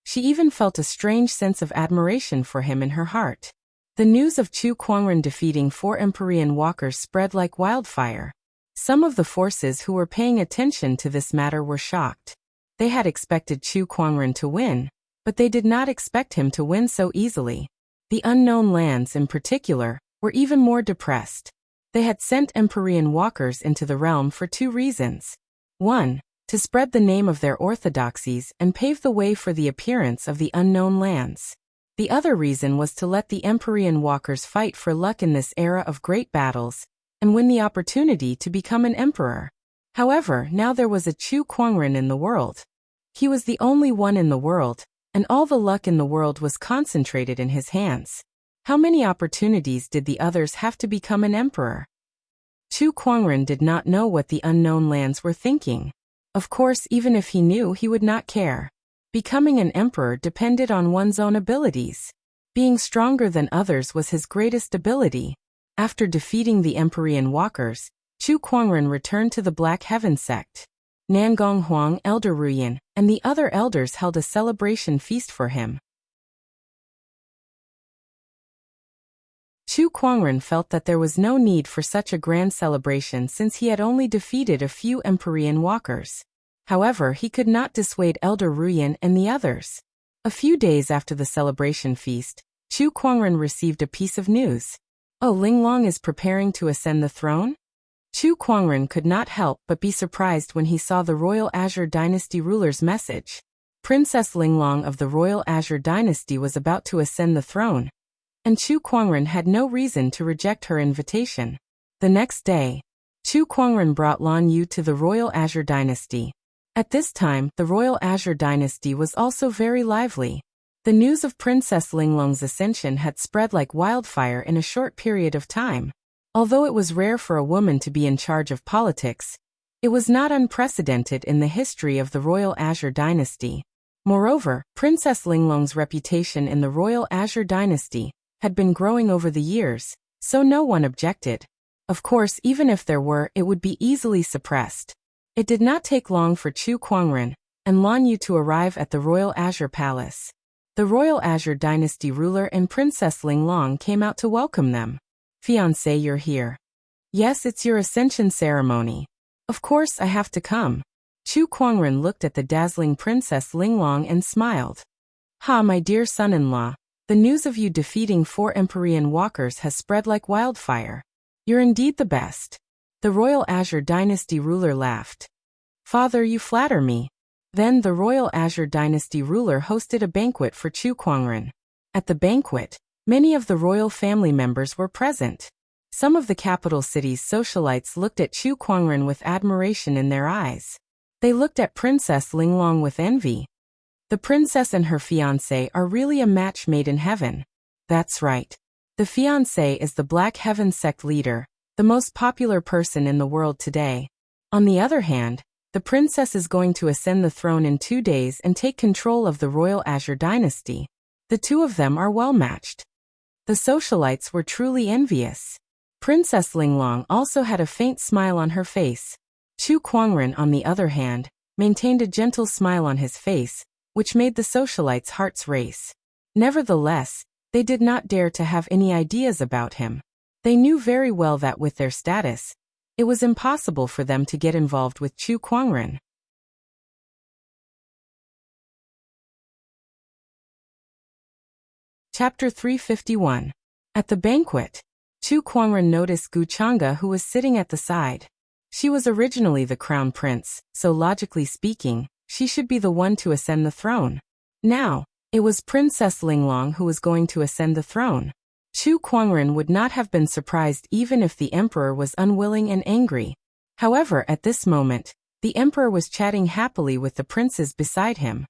she even felt a strange sense of admiration for him in her heart. The news of Chu Kuangren defeating 4 Empyrean walkers spread like wildfire. Some of the forces who were paying attention to this matter were shocked. They had expected Chu Kuangren to win, but they did not expect him to win so easily. The unknown lands in particular were even more depressed. They had sent Empyrean walkers into the realm for 2 reasons. 1. To spread the name of their orthodoxies and pave the way for the appearance of the unknown lands. The other reason was to let the Empyrean walkers fight for luck in this era of great battles, and win the opportunity to become an emperor. However, now there was a Chu Kuangren in the world. He was the only one in the world, and all the luck in the world was concentrated in his hands. How many opportunities did the others have to become an emperor? Chu Kuangren did not know what the unknown lands were thinking. Of course, even if he knew, he would not care. Becoming an emperor depended on one's own abilities. Being stronger than others was his greatest ability. After defeating the Empyrean walkers, Chu Kuangren returned to the Black Heaven Sect. Nangong Huang, Elder Ruyan, and the other elders held a celebration feast for him. Chu Kuangren felt that there was no need for such a grand celebration since he had only defeated a few Empyrean walkers. However, he could not dissuade Elder Ruyan and the others. A few days after the celebration feast, Chu Kuangren received a piece of news. Oh, Linglong is preparing to ascend the throne? Chu Kuangren could not help but be surprised when he saw the Royal Azure Dynasty ruler's message. Princess Linglong of the Royal Azure Dynasty was about to ascend the throne, and Chu Kuangren had no reason to reject her invitation. The next day, Chu Kuangren brought Lan Yu to the Royal Azure Dynasty. At this time, the Royal Azure Dynasty was also very lively. The news of Princess Linglong's ascension had spread like wildfire in a short period of time. Although it was rare for a woman to be in charge of politics, it was not unprecedented in the history of the Royal Azure Dynasty. Moreover, Princess Linglong's reputation in the Royal Azure Dynasty had been growing over the years, so no one objected. Of course, even if there were, it would be easily suppressed. It did not take long for Chu Kuangren and Lan Yu to arrive at the Royal Azure Palace. The Royal Azure Dynasty ruler and Princess Linglong came out to welcome them. Fiancé, you're here. Yes, it's your ascension ceremony. Of course I have to come. Chu Kuangren looked at the dazzling Princess Linglong and smiled. Ha, my dear son-in-law, the news of you defeating 4 Empyrean walkers has spread like wildfire. You're indeed the best. The Royal Azure Dynasty ruler laughed. Father, you flatter me. Then the Royal Azure Dynasty ruler hosted a banquet for Chu Kuangren. At the banquet, many of the royal family members were present. Some of the capital city's socialites looked at Chu Kuangren with admiration in their eyes. They looked at Princess Linglong with envy. The princess and her fiancé are really a match made in heaven. That's right. The fiancé is the Black Heaven sect leader, the most popular person in the world today. On the other hand, the princess is going to ascend the throne in 2 days and take control of the royal Azure dynasty. The two of them are well matched. The socialites were truly envious. Princess Linglong also had a faint smile on her face. Chu Kuangren, on the other hand, maintained a gentle smile on his face, which made the socialites' hearts race. Nevertheless, they did not dare to have any ideas about him. They knew very well that with their status, it was impossible for them to get involved with Chu Kuangren. Chapter 351. At the banquet, Chu Kuangren noticed Gu Chang'e, who was sitting at the side. She was originally the crown prince, so logically speaking, she should be the one to ascend the throne. Now, it was Princess Linglong who was going to ascend the throne. Chu Kuangren would not have been surprised even if the emperor was unwilling and angry. However, at this moment, the emperor was chatting happily with the princes beside him.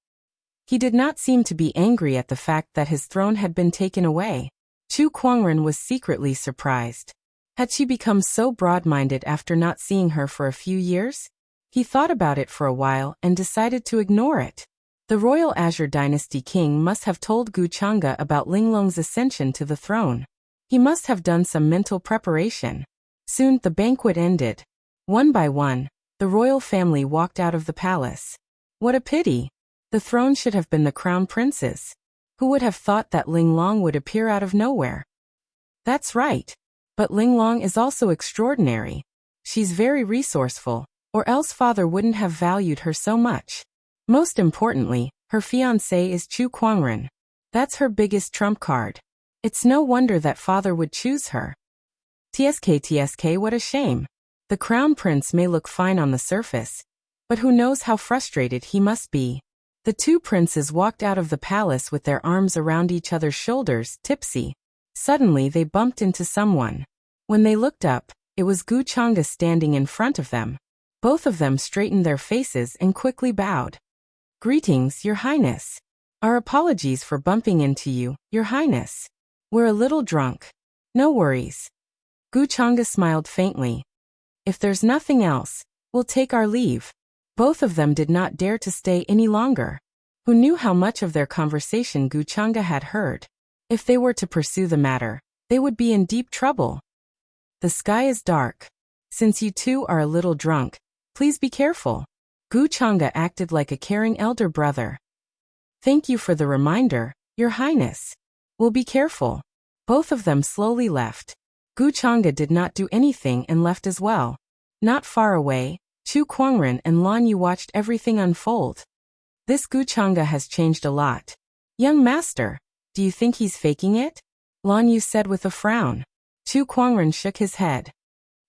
He did not seem to be angry at the fact that his throne had been taken away. Chu Kuangren was secretly surprised. Had she become so broad-minded after not seeing her for a few years? He thought about it for a while and decided to ignore it. The royal Azure dynasty king must have told Gu Chang'e about Linglong's ascension to the throne. He must have done some mental preparation. Soon the banquet ended. One by one, the royal family walked out of the palace. What a pity! The throne should have been the crown prince's. Who would have thought that Linglong would appear out of nowhere? That's right. But Linglong is also extraordinary. She's very resourceful, or else father wouldn't have valued her so much. Most importantly, her fiancé is Chu Kuangren. That's her biggest trump card. It's no wonder that father would choose her. TSK, what a shame. The crown prince may look fine on the surface, but who knows how frustrated he must be. The two princes walked out of the palace with their arms around each other's shoulders, tipsy. Suddenly they bumped into someone. When they looked up, it was Gu Chang'e standing in front of them. Both of them straightened their faces and quickly bowed. Greetings, Your Highness. Our apologies for bumping into you, Your Highness. We're a little drunk. No worries. Gu Chang'e smiled faintly. If there's nothing else, we'll take our leave. Both of them did not dare to stay any longer. Who knew how much of their conversation Gu Chang'e had heard? If they were to pursue the matter, they would be in deep trouble. The sky is dark. Since you two are a little drunk, please be careful. Gu Chang'e acted like a caring elder brother. Thank you for the reminder, Your Highness. We'll be careful. Both of them slowly left. Gu Chang'e did not do anything and left as well. Not far away, Chu Kuangren and Lan Yu watched everything unfold. This Gu Chang'e has changed a lot. Young master, do you think he's faking it? Lan Yu said with a frown. Chu Kuangren shook his head.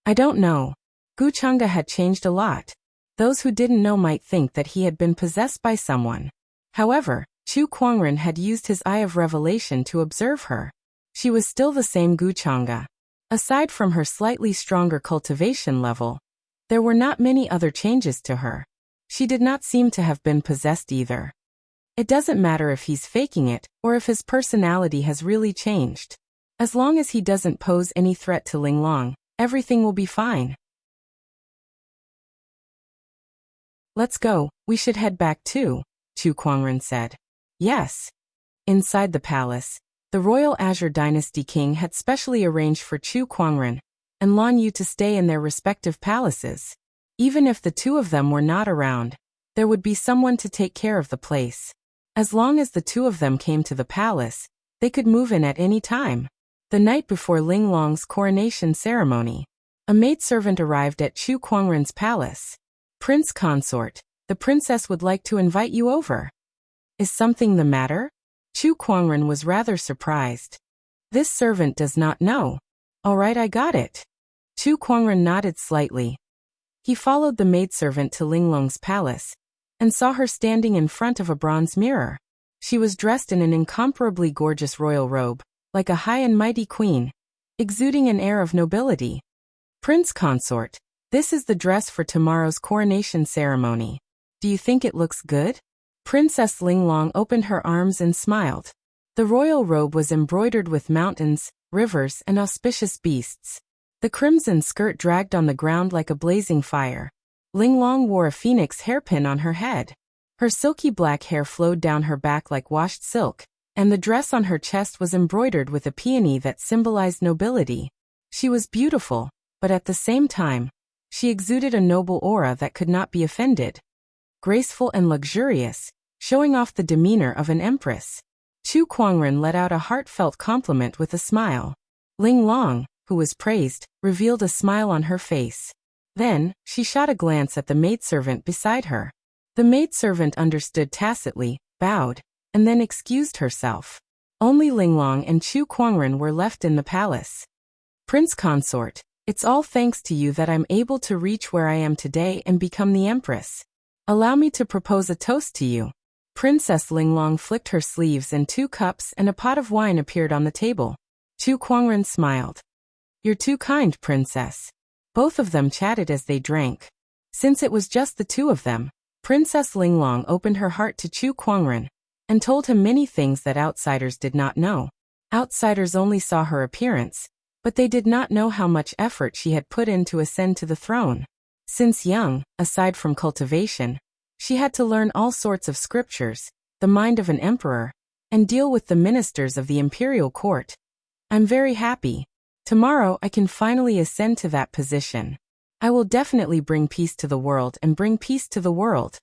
I don't know. Gu Chang'e had changed a lot. Those who didn't know might think that he had been possessed by someone. However, Chu Kuangren had used his eye of revelation to observe her. She was still the same Gu Chang'e. Aside from her slightly stronger cultivation level, there were not many other changes to her. She did not seem to have been possessed either. It doesn't matter if he's faking it or if his personality has really changed. As long as he doesn't pose any threat to Linglong, everything will be fine. Let's go, we should head back too, Chu Kuangren said. Yes. Inside the palace, the royal Azure dynasty king had specially arranged for Chu Kuangren and Lan Yu to stay in their respective palaces. Even if the two of them were not around, there would be someone to take care of the place. As long as the two of them came to the palace, they could move in at any time. The night before Linglong's coronation ceremony, a maidservant arrived at Chu Kuangren's palace. Prince consort, the princess would like to invite you over. Is something the matter? Chu Kuangren was rather surprised. This servant does not know. All right, I got it. Chu Kuangren nodded slightly. He followed the maidservant to Linglong's palace and saw her standing in front of a bronze mirror. She was dressed in an incomparably gorgeous royal robe, like a high and mighty queen. exuding an air of nobility. Prince consort, this is the dress for tomorrow's coronation ceremony. Do you think it looks good? Princess Linglong opened her arms and smiled. The royal robe was embroidered with mountains, rivers, and auspicious beasts. The crimson skirt dragged on the ground like a blazing fire. Linglong wore a phoenix hairpin on her head. Her silky black hair flowed down her back like washed silk, and the dress on her chest was embroidered with a peony that symbolized nobility. She was beautiful, but at the same time, she exuded a noble aura that could not be offended. Graceful and luxurious, showing off the demeanor of an empress. Chu Kuangren let out a heartfelt compliment with a smile. Linglong, who was praised, revealed a smile on her face. Then, she shot a glance at the maidservant beside her. The maidservant understood tacitly, bowed, and then excused herself. Only Linglong and Chu Kuangren were left in the palace. Prince consort, it's all thanks to you that I'm able to reach where I am today and become the empress. Allow me to propose a toast to you. Princess Linglong flicked her sleeves and 2 cups and a pot of wine appeared on the table. Chu Kuangren smiled. You're too kind, princess. Both of them chatted as they drank. Since it was just the 2 of them, Princess Linglong opened her heart to Chu Kuangren and told him many things that outsiders did not know. Outsiders only saw her appearance, but they did not know how much effort she had put in to ascend to the throne. Since young, aside from cultivation, she had to learn all sorts of scriptures, the mind of an emperor, and deal with the ministers of the imperial court. I'm very happy. Tomorrow I can finally ascend to that position. I will definitely bring peace to the world and bring peace to the world.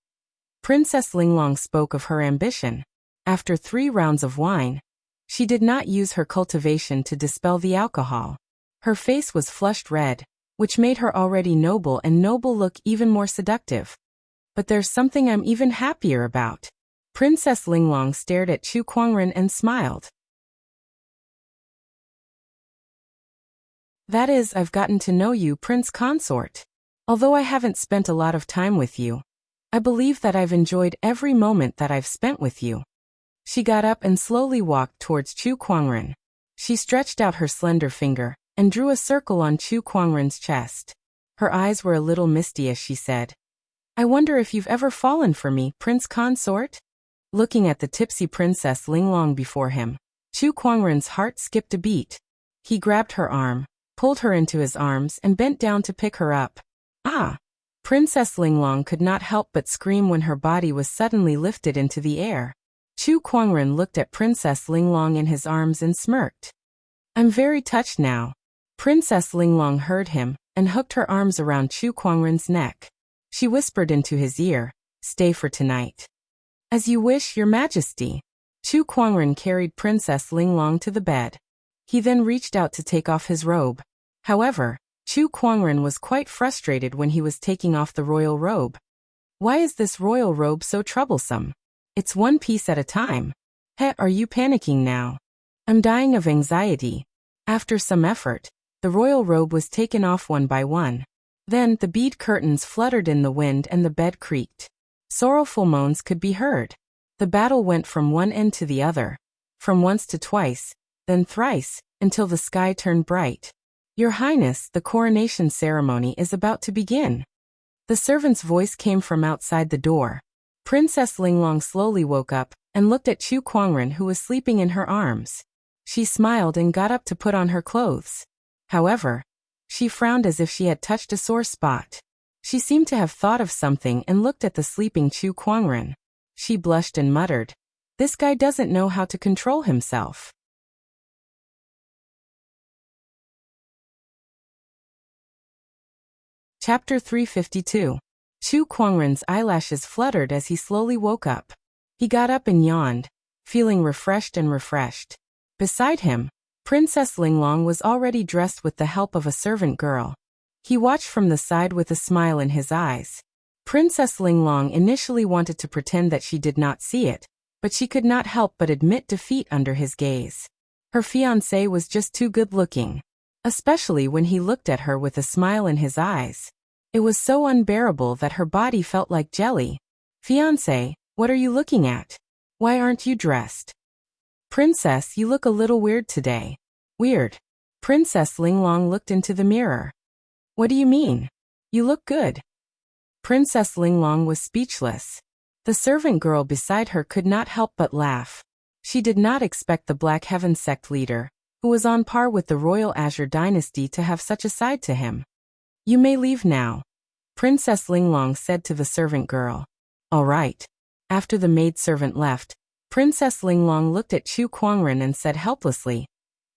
Princess Linglong spoke of her ambition. After 3 rounds of wine, she did not use her cultivation to dispel the alcohol. Her face was flushed red, which made her already noble look even more seductive. But there's something I'm even happier about. Princess Linglong stared at Chu Kuangren and smiled. That is, I've gotten to know you, Prince Consort. Although I haven't spent a lot of time with you, I believe that I've enjoyed every moment that I've spent with you. She got up and slowly walked towards Chu Kuangren. She stretched out her slender finger and drew a circle on Chu Kuangren's chest. Her eyes were a little misty as she said, I wonder if you've ever fallen for me, Prince Consort? Looking at the tipsy Princess Linglong before him, Chu Kuangren's heart skipped a beat. He grabbed her arm, pulled her into his arms and bent down to pick her up. Ah! Princess Linglong could not help but scream when her body was suddenly lifted into the air. Chu Kuangren looked at Princess Linglong in his arms and smirked. I'm very touched now. Princess Linglong heard him and hooked her arms around Chu Kuangren's neck. She whispered into his ear, Stay for tonight. As you wish, Your Majesty. Chu Kuangren carried Princess Linglong to the bed. He then reached out to take off his robe. However, Chu Kuangren was quite frustrated when he was taking off the royal robe. Why is this royal robe so troublesome? It's 1 piece at a time. Heh, are you panicking now? I'm dying of anxiety. After some effort, the royal robe was taken off one by one. Then the bead curtains fluttered in the wind and the bed creaked. Sorrowful moans could be heard. The battle went from one end to the other, from once to twice, then thrice, until the sky turned bright. Your Highness, the coronation ceremony is about to begin. The servant's voice came from outside the door. Princess Linglong slowly woke up and looked at Chu Kuangren, who was sleeping in her arms. She smiled and got up to put on her clothes. However, she frowned as if she had touched a sore spot. She seemed to have thought of something and looked at the sleeping Chu Kuangren. She blushed and muttered, This guy doesn't know how to control himself. Chapter 352. Chu Kuangren's eyelashes fluttered as he slowly woke up. He got up and yawned, feeling refreshed. Beside him, Princess Linglong was already dressed with the help of a servant girl. He watched from the side with a smile in his eyes. Princess Linglong initially wanted to pretend that she did not see it, but she could not help but admit defeat under his gaze. Her fiancé was just too good-looking, especially when he looked at her with a smile in his eyes. It was so unbearable that her body felt like jelly. Fiancé, what are you looking at? Why aren't you dressed? Princess, you look a little weird today. Weird. Princess Linglong looked into the mirror. What do you mean? You look good. Princess Linglong was speechless. The servant girl beside her could not help but laugh. She did not expect the Black Heaven sect leader, who was on par with the royal Azure dynasty, to have such a side to him. You may leave now, Princess Linglong said to the servant girl. All right. After the maidservant left, Princess Linglong looked at Chu Kuangren and said helplessly,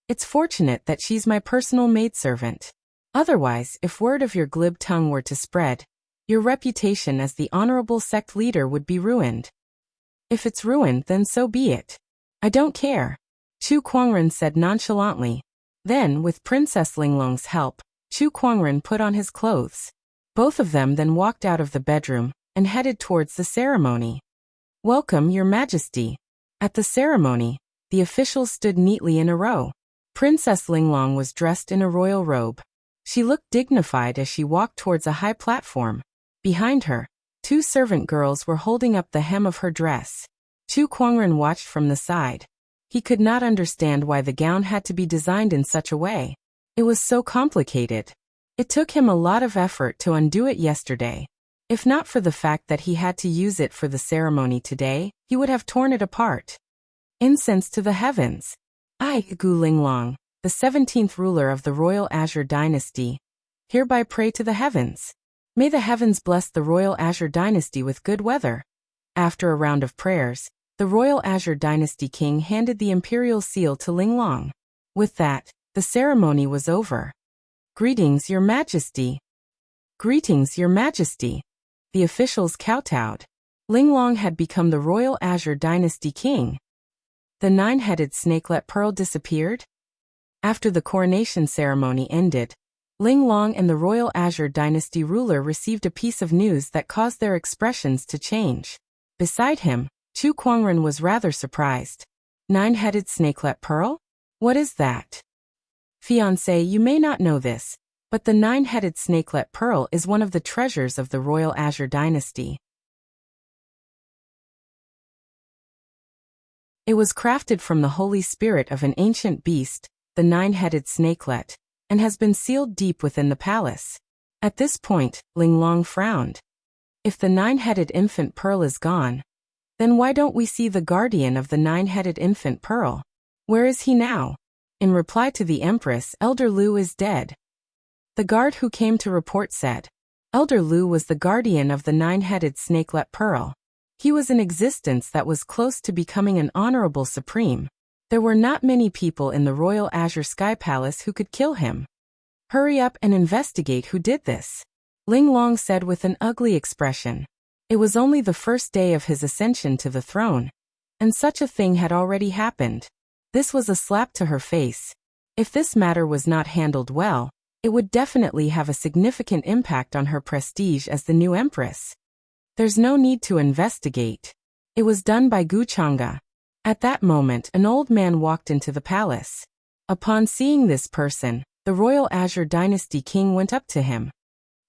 It's fortunate that she's my personal maidservant. Otherwise, if word of your glib tongue were to spread, your reputation as the honorable sect leader would be ruined. If it's ruined, then so be it. I don't care, Chu Kuangren said nonchalantly. Then, with Princess Linglong's help, Chu Kuangren put on his clothes. Both of them then walked out of the bedroom and headed towards the ceremony. Welcome, Your Majesty. At the ceremony, the officials stood neatly in a row. Princess Linglong was dressed in a royal robe. She looked dignified as she walked towards a high platform. Behind her, two servant girls were holding up the hem of her dress. Chu Kuangren watched from the side. He could not understand why the gown had to be designed in such a way. It was so complicated. It took him a lot of effort to undo it yesterday. If not for the fact that he had to use it for the ceremony today, he would have torn it apart. Incense to the heavens. I, Gu Linglong, the 17th ruler of the royal Azure dynasty, hereby pray to the heavens. May the heavens bless the royal Azure dynasty with good weather. After a round of prayers, the royal Azure dynasty king handed the imperial seal to Linglong. With that, the ceremony was over. Greetings, Your Majesty. Greetings, Your Majesty. The officials kowtowed. Linglong had become the royal Azure dynasty king. The nine-headed snakelet pearl disappeared? After the coronation ceremony ended, Linglong and the royal Azure dynasty ruler received a piece of news that caused their expressions to change. Beside him, Chu Kuangren was rather surprised. Nine-headed snakelet pearl? What is that? Fiancé, you may not know this, but the nine-headed snakelet pearl is one of the treasures of the royal Azure dynasty. It was crafted from the holy spirit of an ancient beast, the nine-headed snakelet, and has been sealed deep within the palace. At this point, Linglong frowned. If the nine-headed infant pearl is gone, then why don't we see the guardian of the nine-headed infant pearl? Where is he now? In reply to the Empress, Elder Lu is dead. The guard who came to report said, Elder Lu was the guardian of the nine-headed snakelet pearl. He was in existence that was close to becoming an honorable supreme. There were not many people in the Royal Azure Sky Palace who could kill him. Hurry up and investigate who did this, Linglong said with an ugly expression. It was only the first day of his ascension to the throne, and such a thing had already happened. This was a slap to her face. If this matter was not handled well, it would definitely have a significant impact on her prestige as the new empress. There's no need to investigate. It was done by Gu Chang'e. At that moment, an old man walked into the palace. Upon seeing this person, the royal Azure dynasty king went up to him.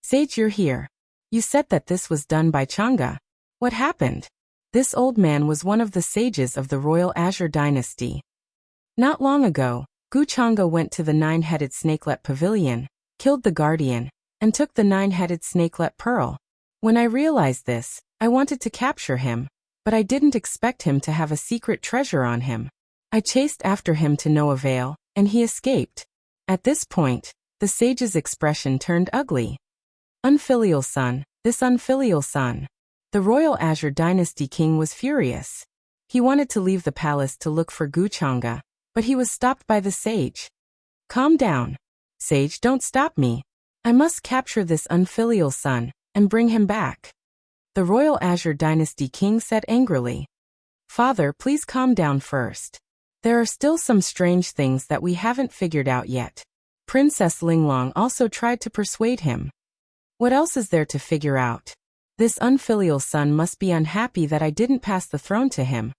Sage, you're here. You said that this was done by Chang'e. What happened? This old man was one of the sages of the royal Azure dynasty. Not long ago, Gu Chang'e went to the nine-headed snakelet pavilion, killed the guardian, and took the nine-headed snakelet pearl. When I realized this, I wanted to capture him, but I didn't expect him to have a secret treasure on him. I chased after him to no avail, and he escaped. At this point, the sage's expression turned ugly. Unfilial son, this unfilial son. The royal Azure dynasty king was furious. He wanted to leave the palace to look for Gu Chang'e, but he was stopped by the sage. Calm down. Sage, don't stop me. I must capture this unfilial son and bring him back, the royal Azure dynasty king said angrily. Father, please calm down first. There are still some strange things that we haven't figured out yet. Princess Linglong also tried to persuade him. What else is there to figure out? This unfilial son must be unhappy that I didn't pass the throne to him.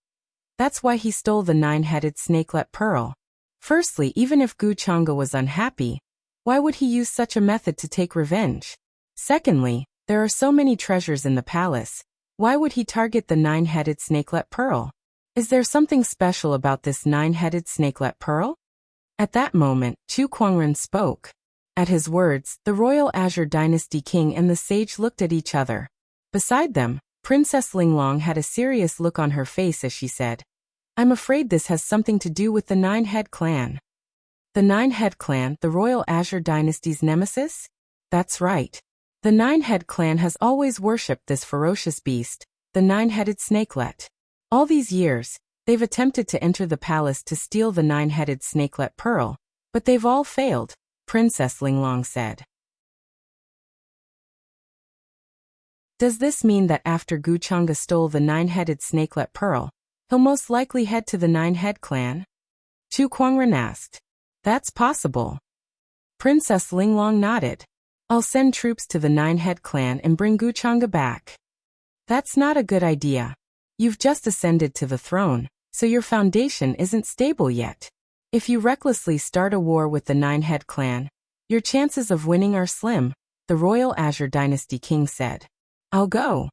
That's why he stole the nine-headed snakelet pearl. Firstly, even if Gu Chang'e was unhappy, why would he use such a method to take revenge? Secondly, there are so many treasures in the palace. Why would he target the nine-headed snakelet pearl? Is there something special about this nine-headed snakelet pearl? At that moment, Chu Kuangren spoke. At his words, the royal Azure Dynasty king and the sage looked at each other. Beside them, Princess Linglong had a serious look on her face as she said, "I'm afraid this has something to do with the Nine-Head Clan." The Nine-Head Clan, the royal Azure Dynasty's nemesis? That's right. The Nine-Head Clan has always worshipped this ferocious beast, the nine-headed snakelet. All these years, they've attempted to enter the palace to steal the nine-headed snakelet pearl, but they've all failed, Princess Linglong said. Does this mean that after Guchanga stole the nine-headed snakelet pearl, he'll most likely head to the Nine-Head Clan? Chu Kuangren asked. That's possible. Princess Linglong nodded. I'll send troops to the Nine-Head Clan and bring Guchanga back. That's not a good idea. You've just ascended to the throne, so your foundation isn't stable yet. If you recklessly start a war with the Nine-Head Clan, your chances of winning are slim, the royal Azure Dynasty king said. I'll go.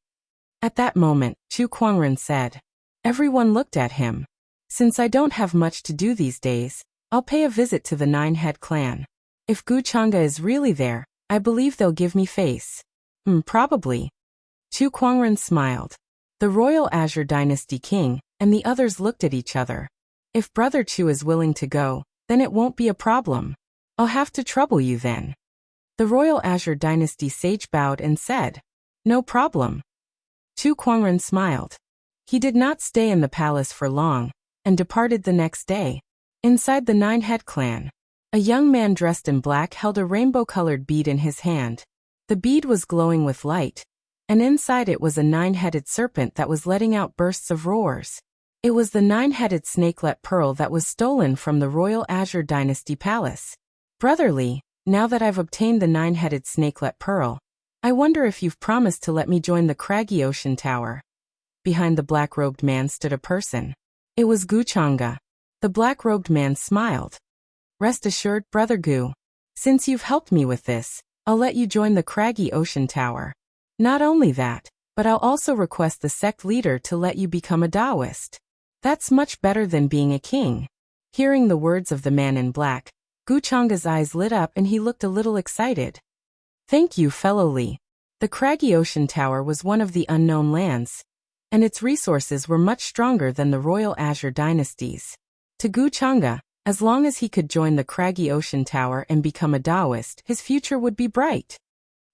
At that moment, Chu Kuangren said. Everyone looked at him. Since I don't have much to do these days, I'll pay a visit to the Nine-Head Clan. If Guchanga is really there, I believe they'll give me face. Probably. Chu Kuangren smiled. The royal Azure Dynasty king and the others looked at each other. If Brother Chu is willing to go, then it won't be a problem. I'll have to trouble you then. The royal Azure Dynasty sage bowed and said, No problem. Chu Kuangren smiled. He did not stay in the palace for long, and departed the next day. Inside the Nine-Head Clan, a young man dressed in black held a rainbow-colored bead in his hand. The bead was glowing with light, and inside it was a nine-headed serpent that was letting out bursts of roars. It was the nine-headed snakelet pearl that was stolen from the royal Azure Dynasty palace. Brotherly, now that I've obtained the nine-headed snakelet pearl, I wonder if you've promised to let me join the craggy ocean tower. Behind the black-robed man stood a person. It was Guchanga. The black-robed man smiled. Rest assured, Brother Gu. Since you've helped me with this, I'll let you join the craggy ocean tower. Not only that, but I'll also request the sect leader to let you become a Taoist. That's much better than being a king. Hearing the words of the man in black, Guchanga's eyes lit up and he looked a little excited. Thank you, fellow Li. The craggy ocean tower was one of the unknown lands, and its resources were much stronger than the royal Azure Dynasties. To Guchanga, as long as he could join the craggy ocean tower and become a Taoist, his future would be bright.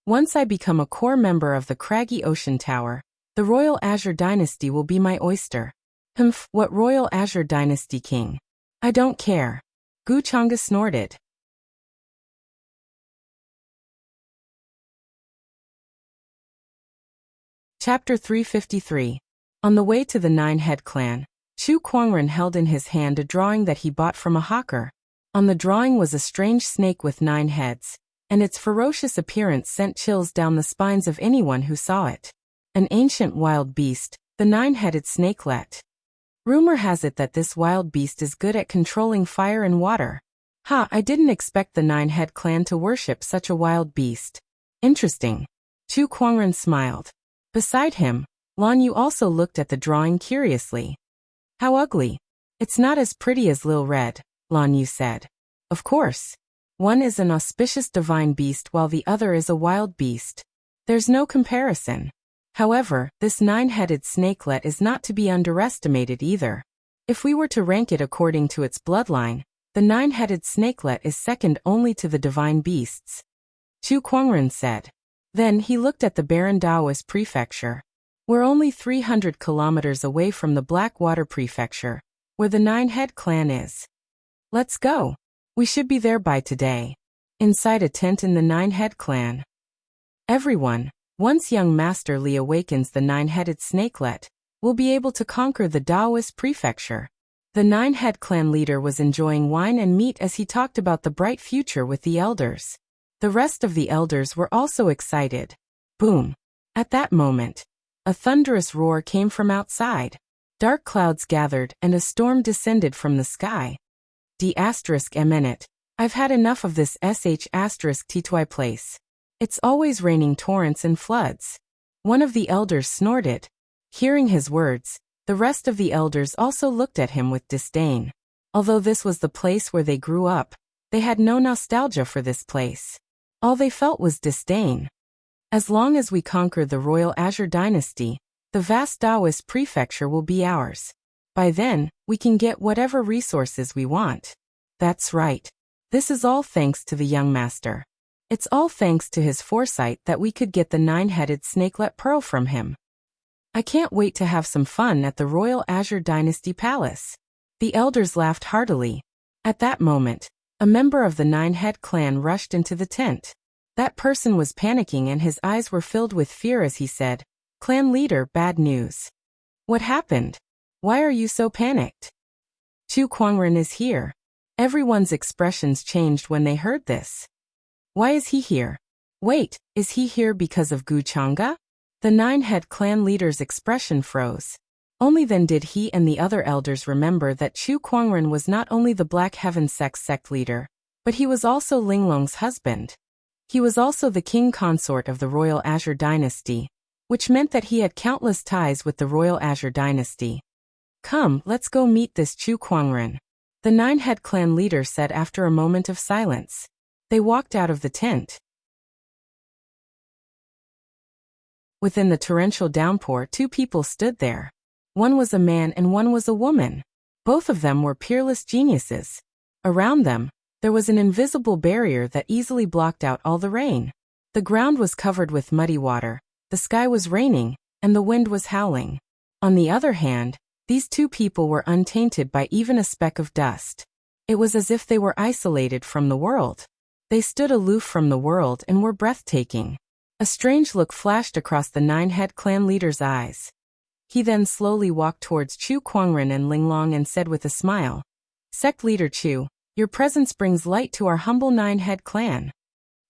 Once I become a core member of the craggy ocean tower, the royal Azure Dynasty will be my oyster. What royal Azure Dynasty king? I don't care. Guchanga snorted. Chapter 353. On the way to the Nine-Head Clan, Chu Kuangren held in his hand a drawing that he bought from a hawker. On the drawing was a strange snake with 9 heads, and its ferocious appearance sent chills down the spines of anyone who saw it. An ancient wild beast, the nine-headed snakelet. Rumor has it that this wild beast is good at controlling fire and water. I didn't expect the Nine-Head Clan to worship such a wild beast. Interesting. Chu Kuangren smiled. Beside him, Lan Yu also looked at the drawing curiously. How ugly. It's not as pretty as Lil Red, Lan Yu said. Of course. One is an auspicious divine beast while the other is a wild beast. There's no comparison. However, this nine-headed snakelet is not to be underestimated either. If we were to rank it according to its bloodline, the nine-headed snakelet is second only to the divine beasts. Chu Kuangren said. Then he looked at the barren Taoist prefecture. We're only 300 kilometers away from the Blackwater prefecture, where the Nine-Head Clan is. Let's go. We should be there by today. Inside a tent in the Nine-Head Clan. Everyone, once young Master Li awakens the nine-headed snakelet, will be able to conquer the Taoist prefecture. The Nine-Head Clan leader was enjoying wine and meat as he talked about the bright future with the elders. The rest of the elders were also excited. Boom! At that moment, a thunderous roar came from outside. Dark clouds gathered and a storm descended from the sky. D***eminent. I've had enough of this **T2I place. It's always raining torrents and floods. One of the elders snorted. Hearing his words, the rest of the elders also looked at him with disdain. Although this was the place where they grew up, they had no nostalgia for this place. All they felt was disdain. As long as we conquer the royal Azure dynasty, the vast Taoist prefecture will be ours. By then, we can get whatever resources we want. That's right. This is all thanks to the young master. It's all thanks to his foresight that we could get the 9-headed snakelet pearl from him. I can't wait to have some fun at the royal Azure dynasty palace. The elders laughed heartily. At that moment, a member of the 9-head clan rushed into the tent. That person was panicking and his eyes were filled with fear as he said, "Clan leader, bad news." "What happened? Why are you so panicked?" "Chu Kuangren is here." Everyone's expressions changed when they heard this. "Why is he here? Wait, is he here because of Gu Changa?" The 9-head clan leader's expression froze. Only then did he and the other elders remember that Chu Kuangren was not only the Black Heaven sect leader, but he was also Linglong's husband. He was also the king consort of the royal Azure dynasty, which meant that he had countless ties with the royal Azure dynasty. "Come, let's go meet this Chu Kuangren," the 9-head clan leader said after a moment of silence. They walked out of the tent. Within the torrential downpour, two people stood there. One was a man and one was a woman. Both of them were peerless geniuses. Around them, there was an invisible barrier that easily blocked out all the rain. The ground was covered with muddy water, the sky was raining, and the wind was howling. On the other hand, these two people were untainted by even a speck of dust. It was as if they were isolated from the world. They stood aloof from the world and were breathtaking. A strange look flashed across the 9-head clan leader's eyes. He then slowly walked towards Chu Kuangren and Linglong and said with a smile, "Sect leader Chu, your presence brings light to our humble 9-head clan."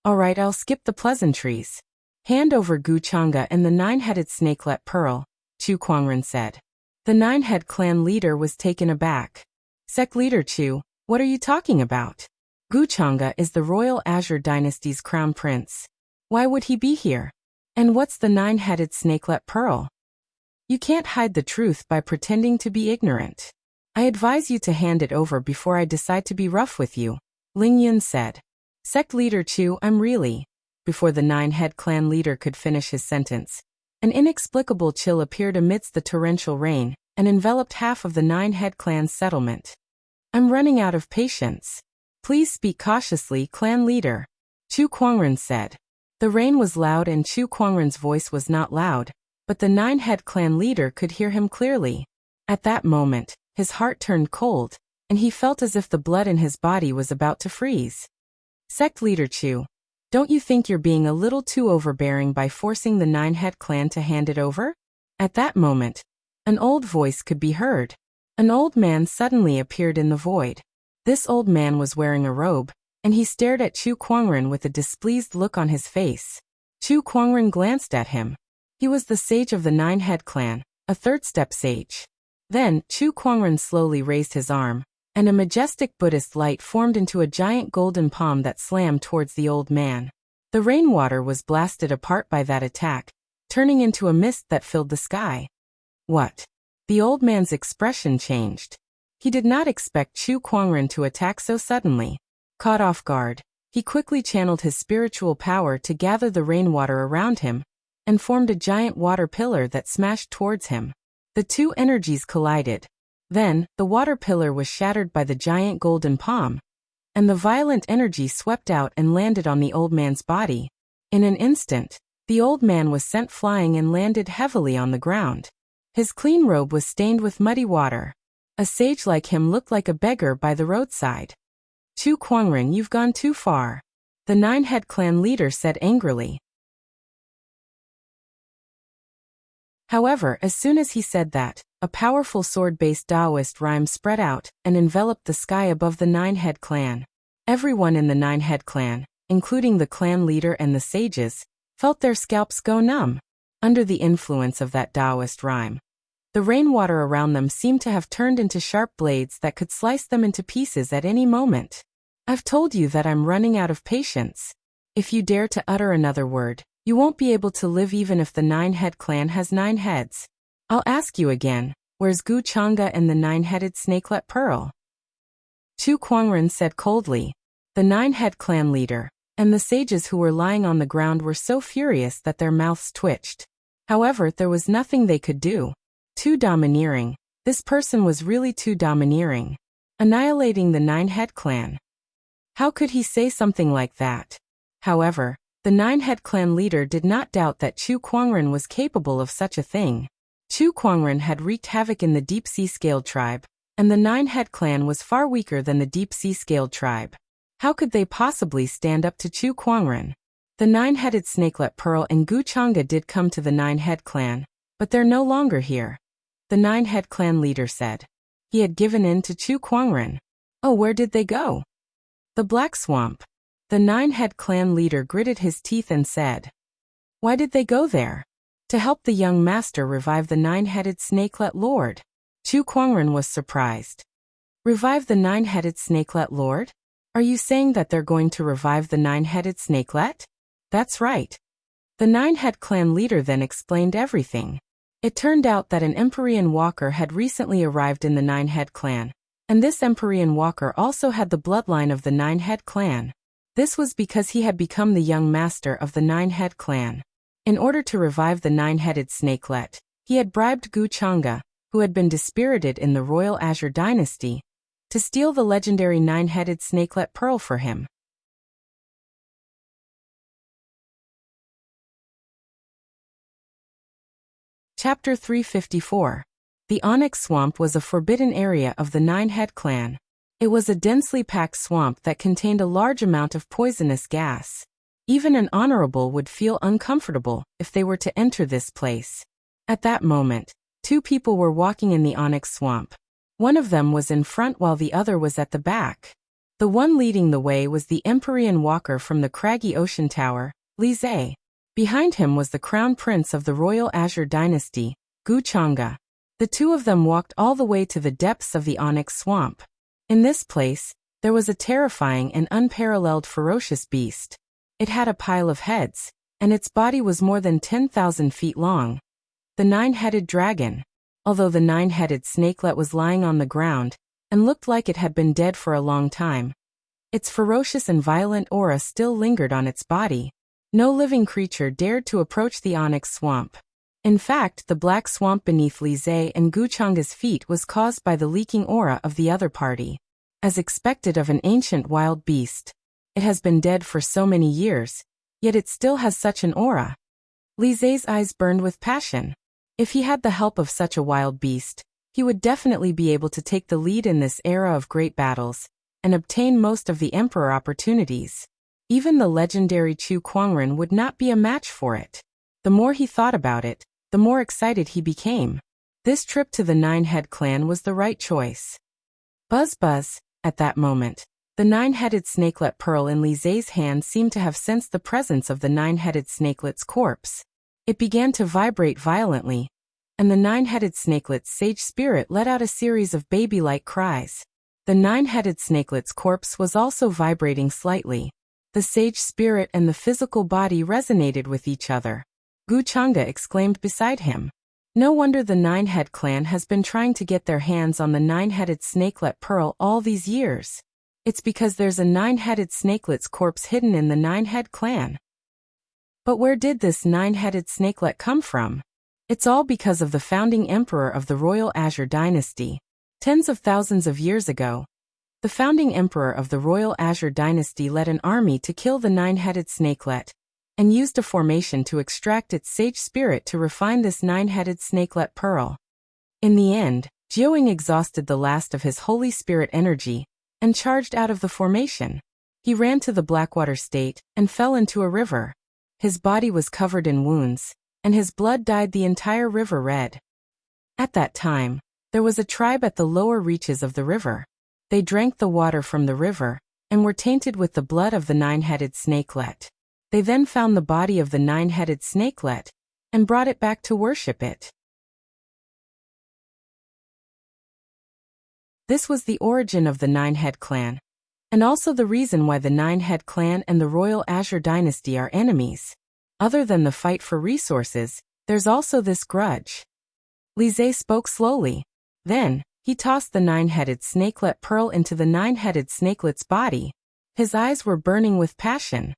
"All right, I'll skip the pleasantries. Hand over Gu Changa and the 9-headed snakelet pearl," Chu Kuangren said. The 9-head clan leader was taken aback. "Sect leader Chu, what are you talking about? Gu Changa is the royal Azure dynasty's crown prince. Why would he be here? And what's the 9-headed snakelet pearl? You can't hide the truth by pretending to be ignorant. I advise you to hand it over before I decide to be rough with you," Ling Yun said. "Sect leader Chu, I'm really..." Before the 9-head clan leader could finish his sentence, an inexplicable chill appeared amidst the torrential rain and enveloped half of the 9-head clan's settlement. "I'm running out of patience. Please speak cautiously, clan leader," Chu Kuangren said. The rain was loud and Chu Kuangren's voice was not loud, but the 9-head clan leader could hear him clearly. At that moment, his heart turned cold, and he felt as if the blood in his body was about to freeze. "Sect leader Chu, don't you think you're being a little too overbearing by forcing the 9-head clan to hand it over?" At that moment, an old voice could be heard. An old man suddenly appeared in the void. This old man was wearing a robe, and he stared at Chu Kuangren with a displeased look on his face. Chu Kuangren glanced at him. He was the sage of the 9-head clan, a third-step sage. Then, Chu Kuangren slowly raised his arm, and a majestic Buddhist light formed into a giant golden palm that slammed towards the old man. The rainwater was blasted apart by that attack, turning into a mist that filled the sky. "What?" The old man's expression changed. He did not expect Chu Kuangren to attack so suddenly. Caught off guard, he quickly channeled his spiritual power to gather the rainwater around him, and formed a giant water pillar that smashed towards him. The two energies collided. Then, the water pillar was shattered by the giant golden palm, and the violent energy swept out and landed on the old man's body. In an instant, the old man was sent flying and landed heavily on the ground. His clean robe was stained with muddy water. A sage like him looked like a beggar by the roadside. "Chu Kuangren, you've gone too far," the 9-head clan leader said angrily. However, as soon as he said that, a powerful sword-based Taoist rhyme spread out and enveloped the sky above the 9-head clan. Everyone in the 9-head clan, including the clan leader and the sages, felt their scalps go numb. Under the influence of that Taoist rhyme, the rainwater around them seemed to have turned into sharp blades that could slice them into pieces at any moment. "I've told you that I'm running out of patience. If you dare to utter another word, you won't be able to live even if the 9-head clan has 9 heads. I'll ask you again, where's Gu Changa and the 9-headed snakelet pearl?" Chu Kuangren said coldly. The Nine-Head clan leader and the sages who were lying on the ground were so furious that their mouths twitched. However, there was nothing they could do. Too domineering. This person was really too domineering. Annihilating the Nine-Head clan. How could he say something like that? However, the Nine-Head clan leader did not doubt that Chu Kuangren was capable of such a thing. Chu Kuangren had wreaked havoc in the deep-sea scaled tribe, and the Nine-Head clan was far weaker than the deep-sea scaled tribe. How could they possibly stand up to Chu Kuangren? The Nine-Headed Snakelet Pearl and Guchanga did come to the Nine-Head clan, but they're no longer here. The Nine-Head clan leader said. He had given in to Chu Kuangren. Oh, where did they go? The Black Swamp. The Nine-Head clan leader gritted his teeth and said. Why did they go there? To help the young master revive the Nine-Headed Snakelet Lord. Chu Kuangren was surprised. Revive the Nine-Headed Snakelet Lord? Are you saying that they're going to revive the Nine-Headed Snakelet? That's right. The Nine-Head clan leader then explained everything. It turned out that an Empyrean walker had recently arrived in the Nine-Head clan, and this Empyrean walker also had the bloodline of the Nine-Head clan. This was because he had become the young master of the Nine-Head clan. In order to revive the Nine-Headed Snakelet, he had bribed Guchanga, who had been dispirited in the Royal Azure Dynasty, to steal the legendary Nine-Headed Snakelet Pearl for him. Chapter 354. The Onyx Swamp was a forbidden area of the Nine-Head clan. It was a densely packed swamp that contained a large amount of poisonous gas. Even an honorable would feel uncomfortable if they were to enter this place. At that moment, two people were walking in the Onyx Swamp. One of them was in front while the other was at the back. The one leading the way was the Empyrean walker from the craggy ocean tower, Li Zhe. Behind him was the crown prince of the Royal Azure Dynasty, Guchanga. The two of them walked all the way to the depths of the Onyx Swamp. In this place, there was a terrifying and unparalleled ferocious beast. It had a pile of heads, and its body was more than 10,000 feet long. The Nine-Headed Dragon. Although the Nine-Headed Snakelet was lying on the ground, and looked like it had been dead for a long time, its ferocious and violent aura still lingered on its body. No living creature dared to approach the Onyx Swamp. In fact, the black swamp beneath Li Zhe and Guchanga's feet was caused by the leaking aura of the other party. As expected of an ancient wild beast. It has been dead for so many years, yet it still has such an aura. Li Zhe's eyes burned with passion. If he had the help of such a wild beast, he would definitely be able to take the lead in this era of great battles, and obtain most of the emperor opportunities. Even the legendary Chu Kuangren would not be a match for it. The more he thought about it, the more excited he became. This trip to the Nine-Head clan was the right choice. Buzz buzz, at that moment. The Nine-Headed Snakelet Pearl in Li Zhe's hand seemed to have sensed the presence of the Nine-Headed Snakelet's corpse. It began to vibrate violently, and the Nine-Headed Snakelet's sage spirit let out a series of baby-like cries. The Nine-Headed Snakelet's corpse was also vibrating slightly. The sage spirit and the physical body resonated with each other. Guchanga exclaimed beside him. No wonder the Nine-Head clan has been trying to get their hands on the Nine-Headed Snakelet Pearl all these years. It's because there's a Nine-Headed Snakelet's corpse hidden in the Nine-Head clan. But where did this Nine-Headed Snakelet come from? It's all because of the founding emperor of the Royal Azure Dynasty. Tens of thousands of years ago, the founding emperor of the Royal Azure Dynasty led an army to kill the Nine-Headed Snakelet, and used a formation to extract its sage spirit to refine this Nine-Headed Snakelet Pearl. In the end, Jiaoying exhausted the last of his Holy Spirit energy, and charged out of the formation. He ran to the Blackwater State, and fell into a river. His body was covered in wounds, and his blood dyed the entire river red. At that time, there was a tribe at the lower reaches of the river. They drank the water from the river, and were tainted with the blood of the Nine-Headed Snakelet. They then found the body of the Nine-Headed Snakelet, and brought it back to worship it. This was the origin of the Nine-Head clan, and also the reason why the Nine-Head clan and the Royal Azure Dynasty are enemies. Other than the fight for resources, there's also this grudge. Li Zhe spoke slowly. Then, He tossed the nine-headed snakelet pearl into the nine-headed snakelet's body. His eyes were burning with passion.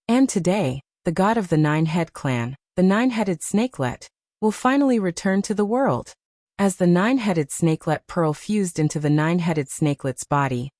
And today, the god of the nine-head clan, the nine-headed snakelet, will finally return to the world. As the nine-headed snakelet pearl fused into the nine-headed snakelet's body,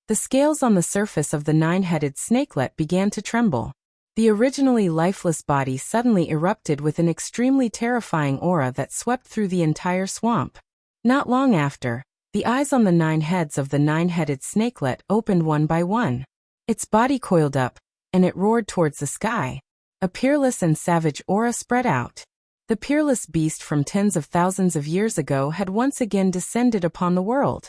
the scales on the surface of the nine-headed snakelet began to tremble. The originally lifeless body suddenly erupted with an extremely terrifying aura that swept through the entire swamp. Not long after, the eyes on the 9 heads of the nine-headed snakelet opened one by one. Its body coiled up, and it roared towards the sky. A peerless and savage aura spread out. The peerless beast from tens of thousands of years ago had once again descended upon the world.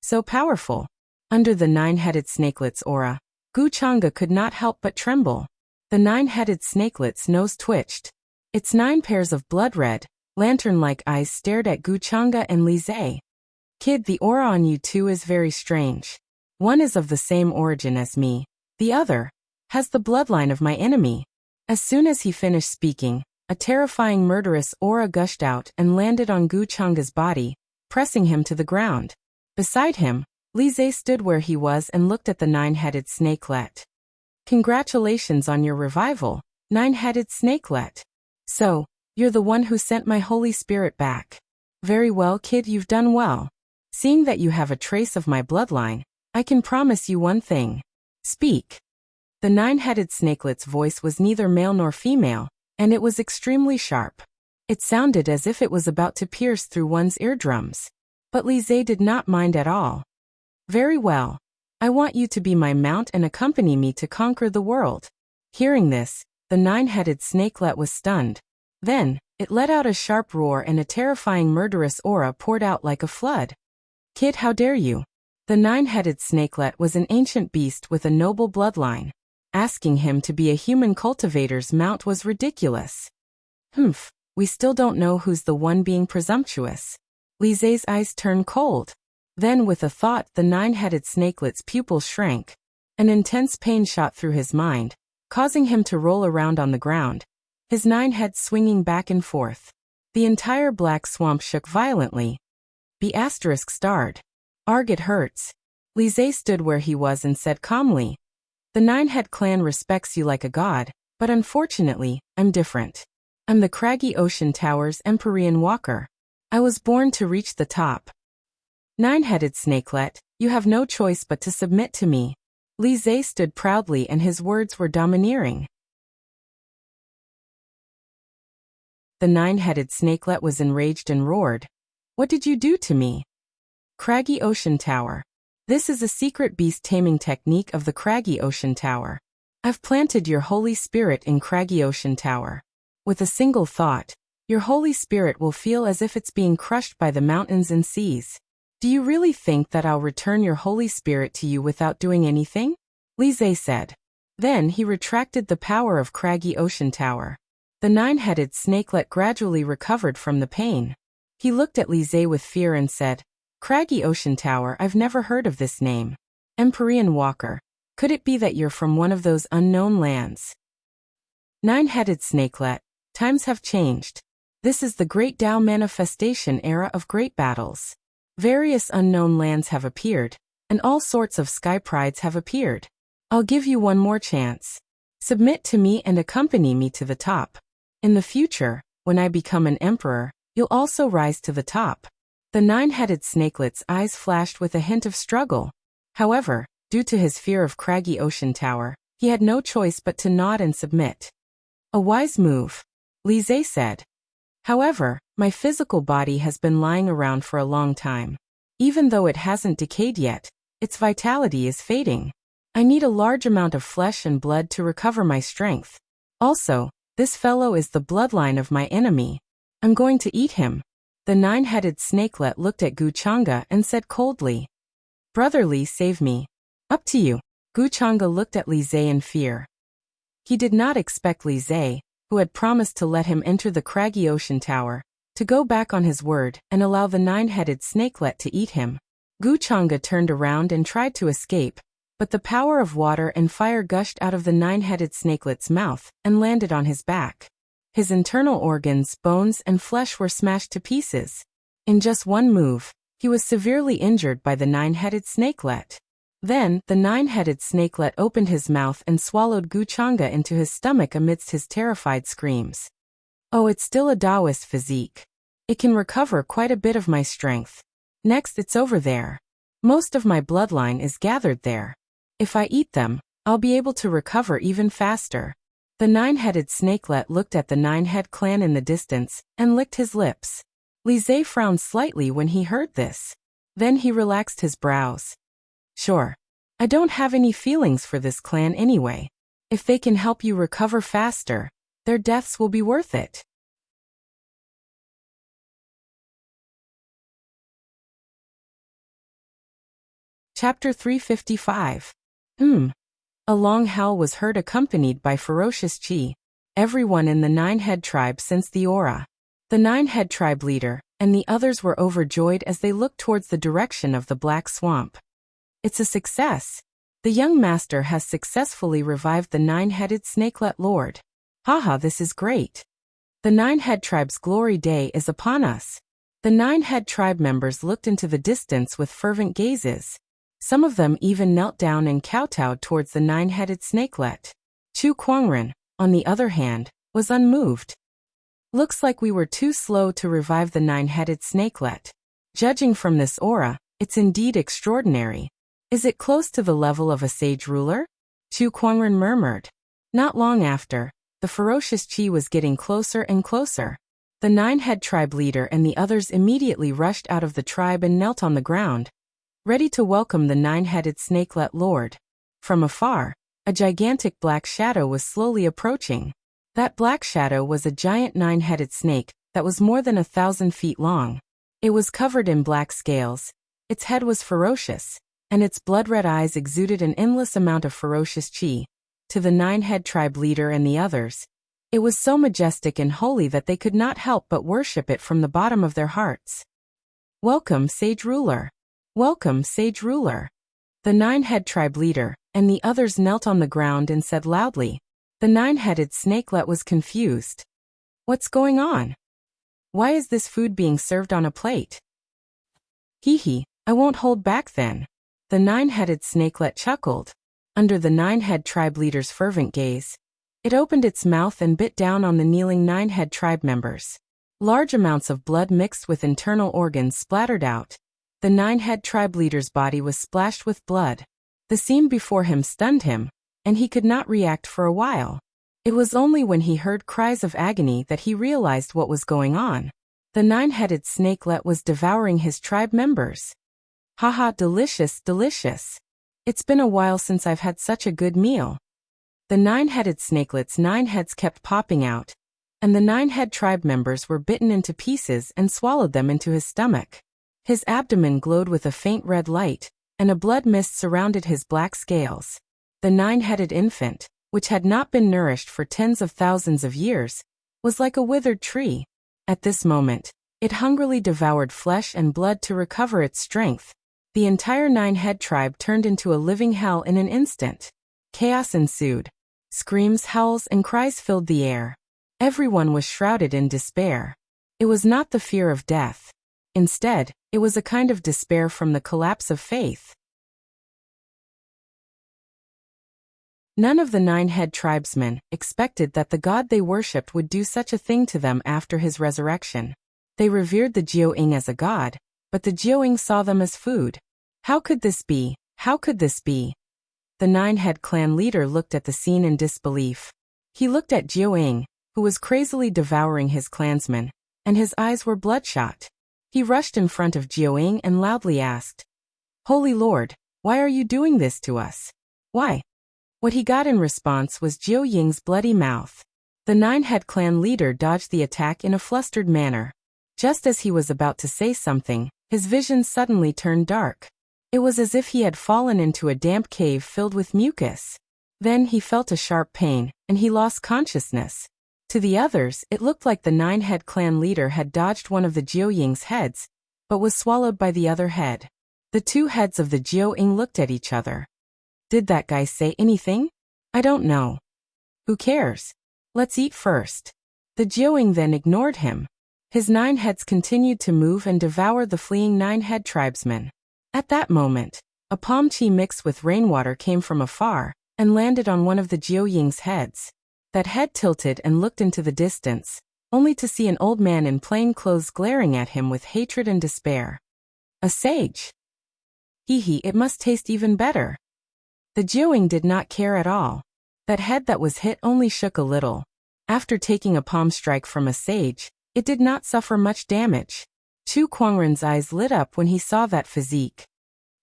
So powerful. Under the nine-headed snakelet's aura, Guchanga could not help but tremble. The nine-headed snakelet's nose twitched. Its 9 pairs of blood-red, lantern-like eyes stared at Guchanga and Lizay. Kid, the aura on you two is very strange. One is of the same origin as me. The other has the bloodline of my enemy. As soon as he finished speaking, a terrifying murderous aura gushed out and landed on Guchanga's body, pressing him to the ground. Beside him, Lizay stood where he was and looked at the nine-headed snakelet. Congratulations on your revival, nine-headed snakelet. So, you're the one who sent my Holy Spirit back. Very well, kid, you've done well. Seeing that you have a trace of my bloodline, I can promise you one thing. Speak. The nine-headed snakelet's voice was neither male nor female, and it was extremely sharp. It sounded as if it was about to pierce through one's eardrums. But Lizay did not mind at all. Very well. I want you to be my mount and accompany me to conquer the world. Hearing this, the nine-headed snakelet was stunned. Then, it let out a sharp roar and a terrifying murderous aura poured out like a flood. Kid, how dare you? The nine-headed snakelet was an ancient beast with a noble bloodline. Asking him to be a human cultivator's mount was ridiculous. We still don't know who's the one being presumptuous. Lizay's eyes turned cold. Then with a thought, the nine-headed snakelet's pupils shrank. An intense pain shot through his mind, causing him to roll around on the ground, his 9 heads swinging back and forth. The entire black swamp shook violently. B*** starred. Arg, it hurts. Lizay stood where he was and said calmly, the nine-head clan respects you like a god, but unfortunately, I'm different. I'm the craggy ocean tower's Empyrean walker. I was born to reach the top. Nine-headed snakelet, you have no choice but to submit to me. Lizay stood proudly and his words were domineering. The nine-headed snakelet was enraged and roared. What did you do to me? Craggy Ocean Tower. This is a secret beast taming technique of the Craggy Ocean Tower. I've planted your Holy Spirit in Craggy Ocean Tower. With a single thought, your Holy Spirit will feel as if it's being crushed by the mountains and seas. Do you really think that I'll return your Holy Spirit to you without doing anything? Lizay said. Then he retracted the power of Craggy Ocean Tower. The nine-headed snakelet gradually recovered from the pain. He looked at Lizay with fear and said, Craggy Ocean Tower, I've never heard of this name. Empyrean Walker, could it be that you're from one of those unknown lands? Nine-headed snakelet, times have changed. This is the Great Tao manifestation era of great battles. Various unknown lands have appeared, and all sorts of sky prides have appeared. I'll give you one more chance. Submit to me and accompany me to the top. In the future, when I become an emperor, you'll also rise to the top. The nine-headed snakelet's eyes flashed with a hint of struggle. However, due to his fear of Craggy Ocean Tower, he had no choice but to nod and submit. A wise move, Lizay said. However, my physical body has been lying around for a long time. Even though it hasn't decayed yet, its vitality is fading. I need a large amount of flesh and blood to recover my strength. Also, this fellow is the bloodline of my enemy. I'm going to eat him. The nine-headed snakelet looked at Guchanga and said coldly, Brotherly, save me. Up to you. Guchanga looked at Lizay in fear. He did not expect Lizay, who had promised to let him enter the Craggy Ocean Tower, to go back on his word and allow the nine-headed snakelet to eat him. Guchanga turned around and tried to escape, but the power of water and fire gushed out of the nine-headed snakelet's mouth and landed on his back. His internal organs, bones, and flesh were smashed to pieces. In just one move, He was severely injured by the nine-headed snakelet. Then, the nine-headed snakelet opened his mouth and swallowed Guchanga into his stomach amidst his terrified screams. Oh, it's still a Taoist physique. It can recover quite a bit of my strength. Next, it's over there. Most of my bloodline is gathered there. If I eat them, I'll be able to recover even faster. The nine-headed snakelet looked at the nine-head clan in the distance and licked his lips. Lise frowned slightly when he heard this. Then he relaxed his brows. Sure. I don't have any feelings for this clan anyway. If they can help you recover faster, their deaths will be worth it. Chapter 355. A long howl was heard accompanied by ferocious chi. Everyone in the nine-head tribe sensed the aura. The nine-head tribe leader and the others were overjoyed as they looked towards the direction of the black swamp. It's a success. The young master has successfully revived the nine-headed snakelet lord. Haha, this is great. The nine-head tribe's glory day is upon us. The nine-head tribe members looked into the distance with fervent gazes. Some of them even knelt down and kowtowed towards the nine-headed snakelet. Chu Kuangren, on the other hand, was unmoved. Looks like we were too slow to revive the nine-headed snakelet. Judging from this aura, it's indeed extraordinary. Is it close to the level of a sage ruler? Chu Kuangren murmured. Not long after, the ferocious chi was getting closer and closer. The nine-head tribe leader and the others immediately rushed out of the tribe and knelt on the ground, ready to welcome the nine-headed snakelet lord. From afar, a gigantic black shadow was slowly approaching. That black shadow was a giant nine-headed snake that was more than 1,000 feet long. It was covered in black scales. Its head was ferocious, and its blood-red eyes exuded an endless amount of ferocious chi. To the nine-head tribe leader and the others, it was so majestic and holy that they could not help but worship it from the bottom of their hearts. Welcome, sage ruler. Welcome, sage ruler. The nine-head tribe leader and the others knelt on the ground and said loudly. The nine-headed snakelet was confused. What's going on? Why is this food being served on a plate? Hee, I won't hold back then. The nine-headed snakelet chuckled. Under the nine-head tribe leader's fervent gaze, it opened its mouth and bit down on the kneeling nine-head tribe members. Large amounts of blood mixed with internal organs splattered out. The nine-head tribe leader's body was splashed with blood. The scene before him stunned him, and he could not react for a while. It was only when he heard cries of agony that he realized what was going on. The nine-headed snakelet was devouring his tribe members. Haha, delicious, delicious. It's been a while since I've had such a good meal. The nine-headed snakelet's 9 heads kept popping out, and the 9-head tribe members were bitten into pieces and swallowed them into his stomach. His abdomen glowed with a faint red light, and a blood mist surrounded his black scales. The 9-headed infant, which had not been nourished for tens of thousands of years, was like a withered tree. At this moment, it hungrily devoured flesh and blood to recover its strength. The entire 9-head tribe turned into a living hell in an instant. Chaos ensued. Screams, howls, and cries filled the air. Everyone was shrouded in despair. It was not the fear of death. Instead, it was a kind of despair from the collapse of faith. None of the 9-head tribesmen expected that the god they worshipped would do such a thing to them after his resurrection. They revered the Jiao-ing as a god, but the Jiao-ing saw them as food. How could this be? How could this be? The 9-head clan leader looked at the scene in disbelief. He looked at Jiao-ing, who was crazily devouring his clansmen, and his eyes were bloodshot. He rushed in front of Jiao-ing and loudly asked, "Holy Lord, why are you doing this to us? Why?" What he got in response was Jiao-ying's bloody mouth. The 9-head clan leader dodged the attack in a flustered manner. Just as he was about to say something, his vision suddenly turned dark. It was as if he had fallen into a damp cave filled with mucus. Then he felt a sharp pain, and he lost consciousness. To the others, it looked like the 9-head clan leader had dodged one of the Jiao-ying's heads, but was swallowed by the other head. The 2 heads of the Jiao-ing looked at each other. Did that guy say anything? I don't know. Who cares? Let's eat first. The Jiao-ing then ignored him. His 9 heads continued to move and devour the fleeing 9-head tribesmen. At that moment, a palm chi mixed with rainwater came from afar and landed on one of the Jiuying's heads. That head tilted and looked into the distance, only to see an old man in plain clothes glaring at him with hatred and despair. A sage. Hee, it must taste even better. The Jiuying did not care at all. That head that was hit only shook a little. After taking a palm strike from a sage, it did not suffer much damage. Chu Kuangren's eyes lit up when he saw that physique.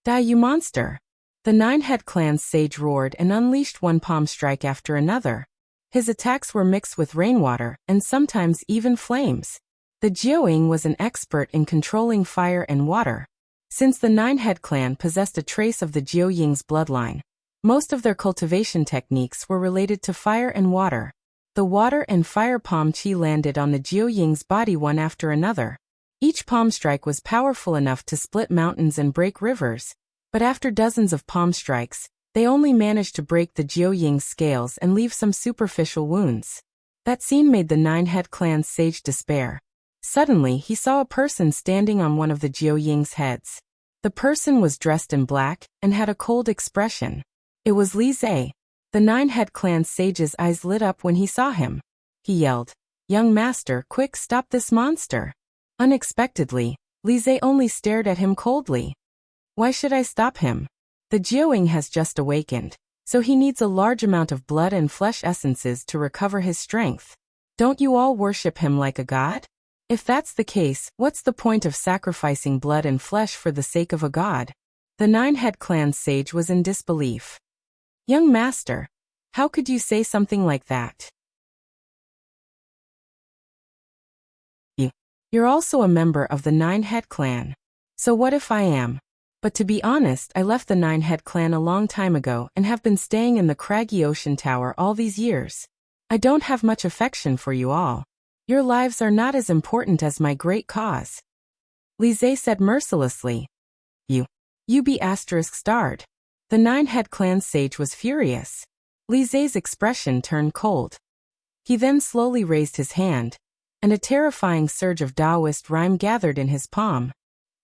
Die, you monster! The 9-head clan's sage roared and unleashed one palm strike after another. His attacks were mixed with rainwater and sometimes even flames. The Jiuying was an expert in controlling fire and water. Since the 9-head clan possessed a trace of the Jiuying's bloodline, most of their cultivation techniques were related to fire and water. The water and fire palm chi landed on the Jiuying's body one after another. Each palm strike was powerful enough to split mountains and break rivers, but after dozens of palm strikes, they only managed to break the Jiuying's scales and leave some superficial wounds. That scene made the 9-head clan's sage despair. Suddenly, he saw a person standing on one of the Jiuying's heads. The person was dressed in black and had a cold expression. It was Li Zhe. The 9-head clan's sage's eyes lit up when he saw him. He yelled, "Young master, quick, stop this monster!" Unexpectedly, Li Zhe only stared at him coldly. "Why should I stop him? The Jiuying has just awakened, so he needs a large amount of blood and flesh essences to recover his strength. Don't you all worship him like a god? If that's the case, what's the point of sacrificing blood and flesh for the sake of a god?" The 9-head clan's sage was in disbelief. "Young master, how could you say something like that? You're also a member of the 9-head clan. So what if I am? But to be honest, I left the 9-head clan a long time ago and have been staying in the craggy ocean tower all these years. I don't have much affection for you all. Your lives are not as important as my great cause." Li Zhe said mercilessly. You be *****. The 9-head clan sage was furious. Li Zhe's expression turned cold. He then slowly raised his hand, and a terrifying surge of Taoist rhyme gathered in his palm.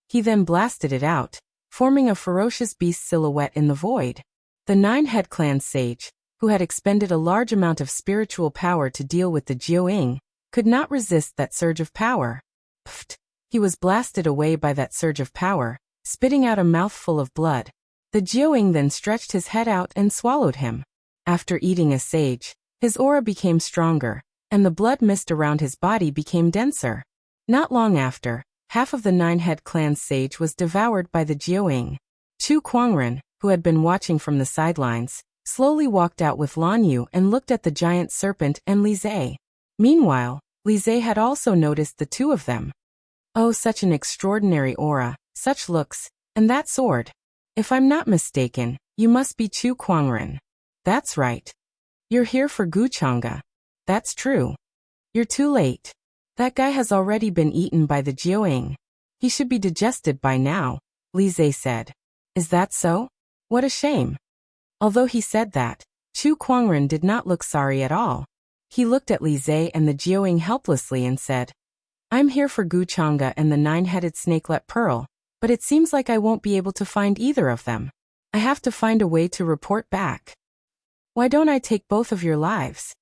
He then blasted it out, forming a ferocious beast silhouette in the void. The 9-head clan sage, who had expended a large amount of spiritual power to deal with the Jiuying, could not resist that surge of power. Pfft! He was blasted away by that surge of power, spitting out a mouthful of blood. The Jiuying then stretched his head out and swallowed him. After eating a sage, his aura became stronger, and the blood mist around his body became denser. Not long after, half of the 9-head clan's sage was devoured by the Jiuying. Chu Kuangren, who had been watching from the sidelines, slowly walked out with Lan Yu and looked at the giant serpent and Li Zhe. Meanwhile, Li Zhe had also noticed the two of them. Oh, such an extraordinary aura, such looks, and that sword. If I'm not mistaken, you must be Chu Kuangren. That's right. You're here for Guchanga. That's true. You're too late. That guy has already been eaten by the Jiuying. He should be digested by now, Li Zhe said. Is that so? What a shame. Although he said that, Chu Kuangren did not look sorry at all. He looked at Li Zhe and the Jiuying helplessly and said, I'm here for Guchanga and the 9-headed snakelet pearl, but it seems like I won't be able to find either of them. I have to find a way to report back. Why don't I take both of your lives?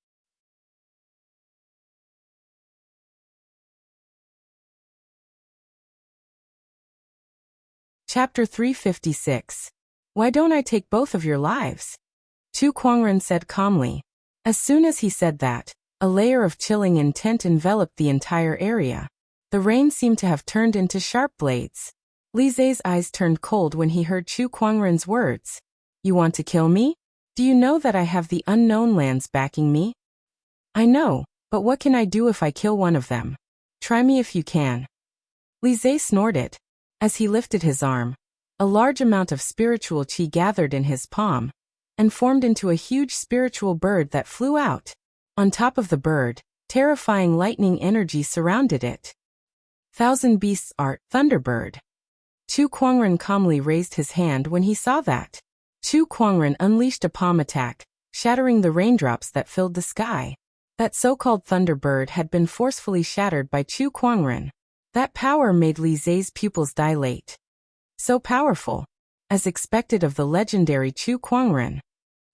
Chapter 356. Why don't I take both of your lives? Chu Kuangren said calmly. As soon as he said that, a layer of chilling intent enveloped the entire area. The rain seemed to have turned into sharp blades. Li Zhe's eyes turned cold when he heard Chu Kuangren's words. You want to kill me? Do you know that I have the unknown lands backing me? I know, but what can I do if I kill one of them? Try me if you can. Li Zhe snorted. As he lifted his arm, a large amount of spiritual qi gathered in his palm and formed into a huge spiritual bird that flew out. On top of the bird, terrifying lightning energy surrounded it. Thousand Beasts Art, Thunderbird. Chu Kuangren calmly raised his hand when he saw that. Chu Kuangren unleashed a palm attack, shattering the raindrops that filled the sky. That so-called Thunderbird had been forcefully shattered by Chu Kuangren. That power made Li Zai's pupils dilate. So powerful. As expected of the legendary Chu Kuangren.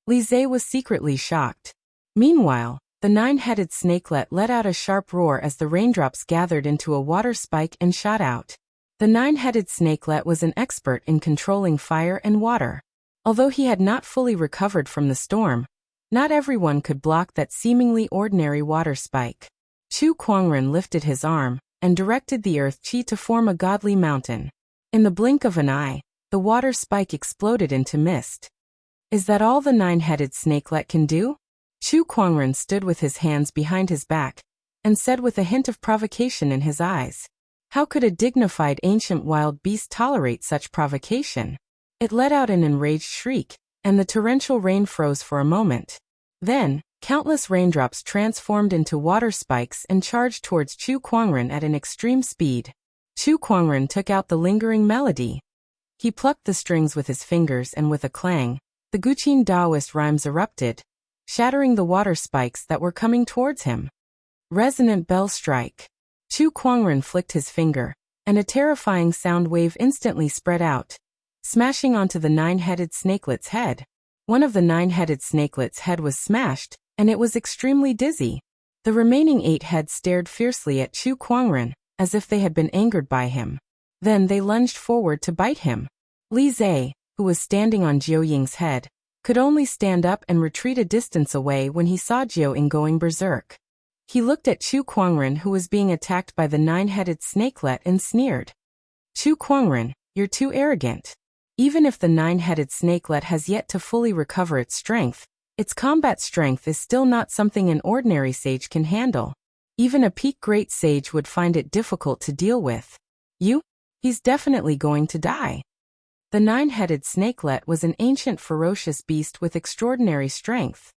Li Zai was secretly shocked. Meanwhile, the nine-headed snakelet let out a sharp roar as the raindrops gathered into a water spike and shot out. The nine-headed snakelet was an expert in controlling fire and water. Although he had not fully recovered from the storm, not everyone could block that seemingly ordinary water spike. Chu Kuangren lifted his arm and directed the earth chi to form a godly mountain. In the blink of an eye, the water spike exploded into mist. Is that all the nine-headed snakelet can do? Chu Kuangren stood with his hands behind his back and said with a hint of provocation in his eyes, "How could a dignified ancient wild beast tolerate such provocation?" It let out an enraged shriek, and the torrential rain froze for a moment. Then, countless raindrops transformed into water spikes and charged towards Chu Kuangren at an extreme speed. Chu Kuangren took out the lingering melody. He plucked the strings with his fingers and with a clang, the Guqin Taoist rhymes erupted, shattering the water spikes that were coming towards him. Resonant bell strike. Chu Kuangren flicked his finger, and a terrifying sound wave instantly spread out, smashing onto the nine-headed snakelet's head. One of the nine-headed snakelet's head was smashed, and it was extremely dizzy. The remaining 8 heads stared fiercely at Chu Kuangren, as if they had been angered by him. Then they lunged forward to bite him. Li Zai, who was standing on Jiao Ying's head, could only stand up and retreat a distance away when he saw Jiao Ying going berserk. He looked at Chu Kuangren, who was being attacked by the nine-headed snakelet, and sneered. "Chu Kuangren, you're too arrogant. Even if the nine-headed snakelet has yet to fully recover its strength, its combat strength is still not something an ordinary sage can handle. Even a peak great sage would find it difficult to deal with. He's definitely going to die." The nine-headed snakelet was an ancient ferocious beast with extraordinary strength.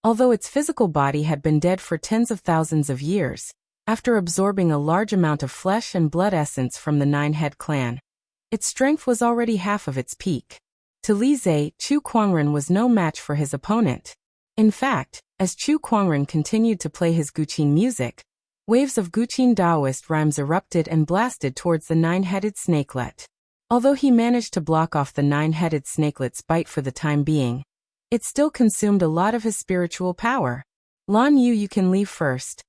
Although its physical body had been dead for tens of thousands of years, after absorbing a large amount of flesh and blood essence from the nine-head clan, its strength was already half of its peak. To Li Zai, Chu Kuangren was no match for his opponent. In fact, as Chu Kuangren continued to play his Guqin music, waves of Guqin Taoist rhymes erupted and blasted towards the nine-headed snakelet. Although he managed to block off the nine-headed snakelet's bite for the time being, it still consumed a lot of his spiritual power. "Lan Yu, you can leave first."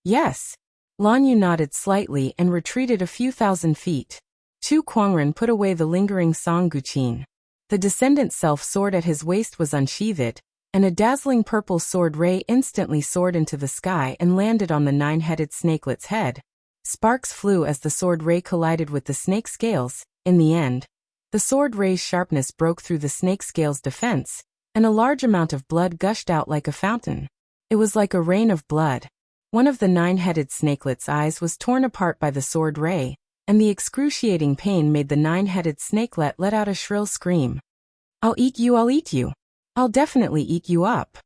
"Yes." Lan Yu nodded slightly and retreated a few thousand feet. Chu Kuangren put away the lingering Song Guqin. The descendant self-sword at his waist was unsheathed, and a dazzling purple sword ray instantly soared into the sky and landed on the nine-headed snakelet's head. Sparks flew as the sword ray collided with the snake scales. In the end, the sword ray's sharpness broke through the snake scale's defense, and a large amount of blood gushed out like a fountain. It was like a rain of blood. One of the nine-headed snakelet's eyes was torn apart by the sword ray, and the excruciating pain made the nine-headed snakelet let out a shrill scream. I'll eat you, I'll eat you. I'll definitely eat you up."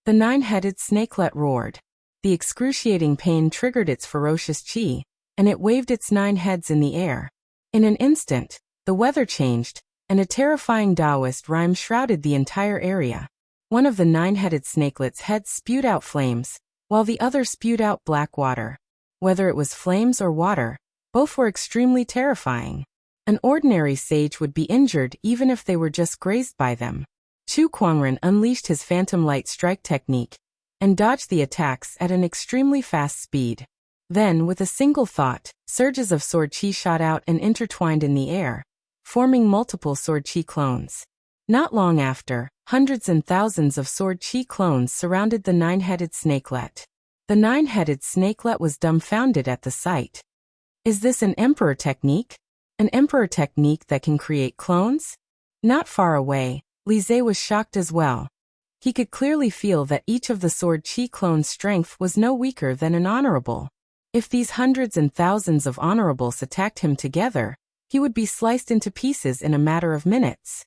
The nine-headed snakelet roared. The excruciating pain triggered its ferocious chi, and it waved its 9 heads in the air. In an instant, the weather changed, and a terrifying Taoist rhyme shrouded the entire area. One of the nine-headed snakelet's heads spewed out flames, while the other spewed out black water. Whether it was flames or water, both were extremely terrifying. An ordinary sage would be injured even if they were just grazed by them. Chu Kuangren unleashed his phantom light strike technique and dodged the attacks at an extremely fast speed. Then, with a single thought, surges of sword chi shot out and intertwined in the air, forming multiple sword chi clones. Not long after, hundreds and thousands of sword chi clones surrounded the nine-headed snakelet. The nine-headed snakelet was dumbfounded at the sight. Is this an emperor technique? An emperor technique that can create clones? Not far away, Li Zai was shocked as well. He could clearly feel that each of the sword chi clone's strength was no weaker than an honorable. If these hundreds and thousands of honorables attacked him together, he would be sliced into pieces in a matter of minutes.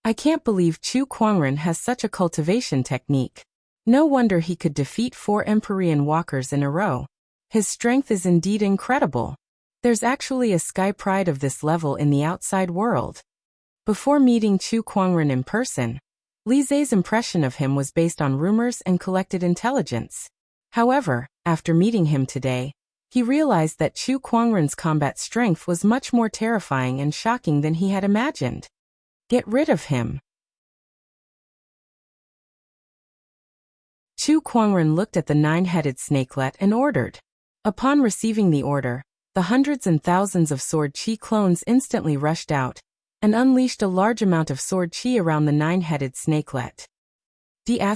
I can't believe Chu Kuangren has such a cultivation technique. No wonder he could defeat 4 Empyrean walkers in a row. His strength is indeed incredible. There's actually a sky pride of this level in the outside world. Before meeting Chu Kuangren in person, Li Zai's impression of him was based on rumors and collected intelligence. However, after meeting him today, he realized that Chu Kuangren's combat strength was much more terrifying and shocking than he had imagined. Get rid of him. Chu Kuangren looked at the nine-headed snakelet and ordered. Upon receiving the order, the hundreds and thousands of sword chi clones instantly rushed out and unleashed a large amount of sword chi around the nine-headed snakelet. D***M*.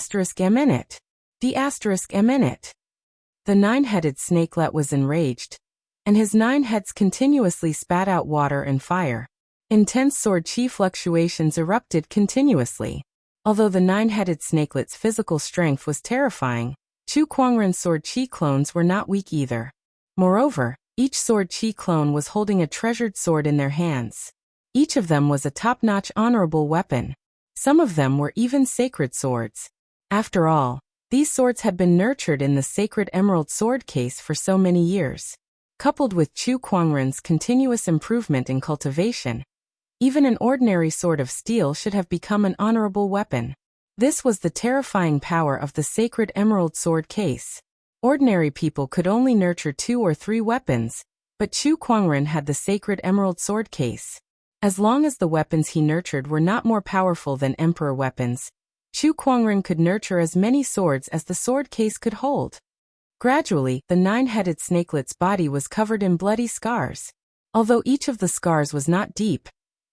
The nine-headed snakelet was enraged, and his 9 heads continuously spat out water and fire. Intense sword chi fluctuations erupted continuously. Although the 9-headed snakelet's physical strength was terrifying, Chu Kuangren's sword chi clones were not weak either. Moreover, each sword chi clone was holding a treasured sword in their hands. Each of them was a top-notch honorable weapon. Some of them were even sacred swords. After all, these swords had been nurtured in the sacred emerald sword case for so many years. Coupled with Chu Kuangren's continuous improvement in cultivation, even an ordinary sword of steel should have become an honorable weapon. This was the terrifying power of the sacred emerald sword case. Ordinary people could only nurture 2 or 3 weapons, but Chu Kuangren had the sacred emerald sword case. As long as the weapons he nurtured were not more powerful than emperor weapons, Chu Kuangren could nurture as many swords as the sword case could hold. Gradually, the 9-headed snakelet's body was covered in bloody scars. Although each of the scars was not deep,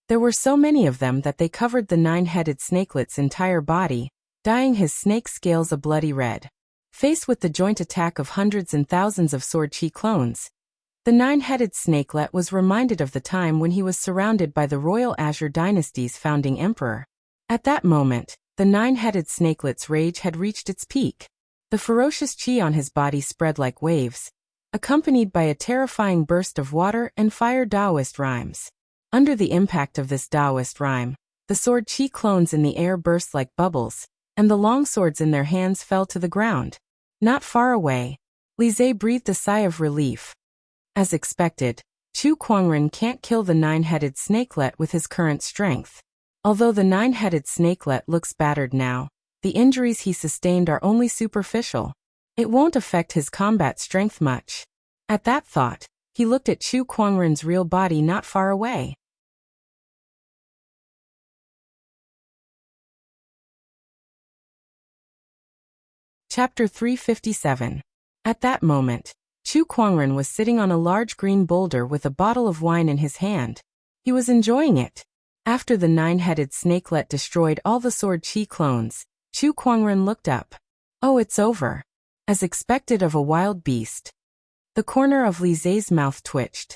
there were so many of them that they covered the 9-headed snakelet's entire body, dyeing his snake scales a bloody red. Faced with the joint attack of hundreds and thousands of sword chi clones, the 9-headed snakelet was reminded of the time when he was surrounded by the royal Azure dynasty's founding emperor. At that moment, the 9-headed snakelet's rage had reached its peak. The ferocious chi on his body spread like waves, accompanied by a terrifying burst of water and fire Taoist rhymes. Under the impact of this Taoist rhyme, the sword chi clones in the air burst like bubbles, and the long swords in their hands fell to the ground. Not far away, Li Zai breathed a sigh of relief. As expected, Chu Kuangren can't kill the 9-headed snakelet with his current strength. Although the 9-headed snakelet looks battered now, the injuries he sustained are only superficial. It won't affect his combat strength much. At that thought, he looked at Chu Kuangren's real body not far away. Chapter 357. At that moment, Chu Kuangren was sitting on a large green boulder with a bottle of wine in his hand. He was enjoying it. After the 9-headed snakelet destroyed all the sword chi clones, Chu Kuangren looked up. Oh, it's over. As expected of a wild beast. The corner of Li Zai's mouth twitched.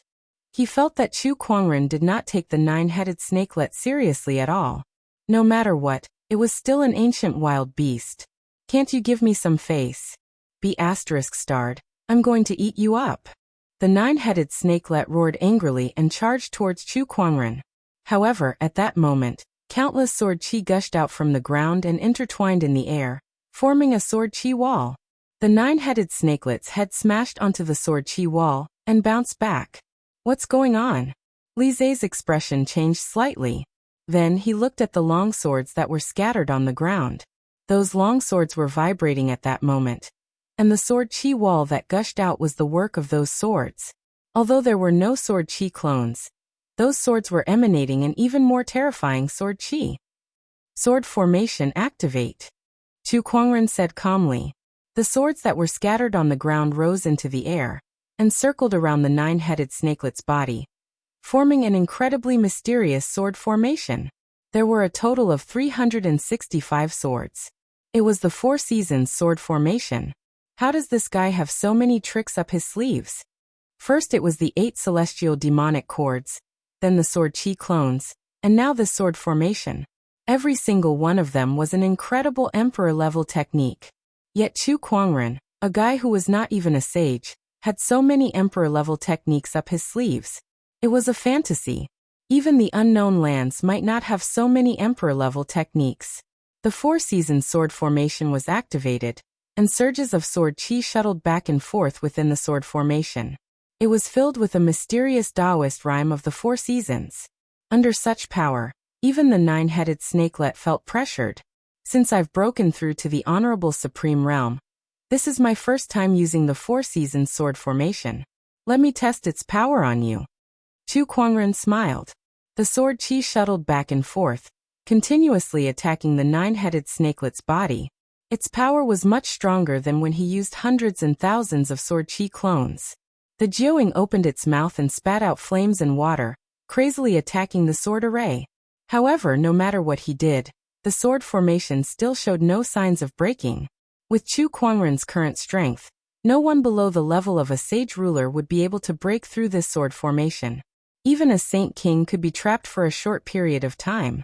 He felt that Chu Kuangren did not take the 9-headed snakelet seriously at all. No matter what, it was still an ancient wild beast. Can't you give me some face? B*****. I'm going to eat you up. The 9-headed snakelet roared angrily and charged towards Chu Kuangren. However, at that moment, countless sword chi gushed out from the ground and intertwined in the air, forming a sword chi wall. The 9-headed snakelet's head smashed onto the sword chi wall and bounced back. What's going on? Li Zai's expression changed slightly. Then he looked at the long swords that were scattered on the ground. Those long swords were vibrating at that moment, and the sword chi wall that gushed out was the work of those swords. Although there were no sword chi clones, those swords were emanating an even more terrifying sword chi. Sword formation activate. Chu Kuangren said calmly. The swords that were scattered on the ground rose into the air and circled around the 9-headed snakelet's body, forming an incredibly mysterious sword formation. There were a total of 365 swords. It was the 4 seasons sword formation. How does this guy have so many tricks up his sleeves? First it was the 8 celestial demonic chords, then the sword chi clones, and now this sword formation. Every single one of them was an incredible emperor-level technique. Yet Chu Kuangren, a guy who was not even a sage, had so many emperor-level techniques up his sleeves. It was a fantasy. Even the unknown lands might not have so many emperor-level techniques. The 4 seasons sword formation was activated, and surges of sword chi shuttled back and forth within the sword formation. It was filled with a mysterious Taoist rhyme of the 4 seasons. Under such power, even the 9-headed snakelet felt pressured. Since I've broken through to the Honorable Supreme Realm, this is my first time using the Four Seasons sword formation. Let me test its power on you. Chu Kuangren smiled. The sword chi shuttled back and forth, continuously attacking the nine-headed snakelet's body. Its power was much stronger than when he used hundreds and thousands of sword chi clones. The Jiuing opened its mouth and spat out flames and water, crazily attacking the sword array. However, no matter what he did, the sword formation still showed no signs of breaking. With Chu Kuangren's current strength, no one below the level of a sage ruler would be able to break through this sword formation. Even a saint king could be trapped for a short period of time.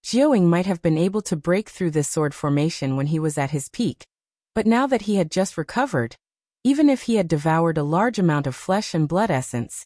Jiuing might have been able to break through this sword formation when he was at his peak, but now that he had just recovered, even if he had devoured a large amount of flesh and blood essence,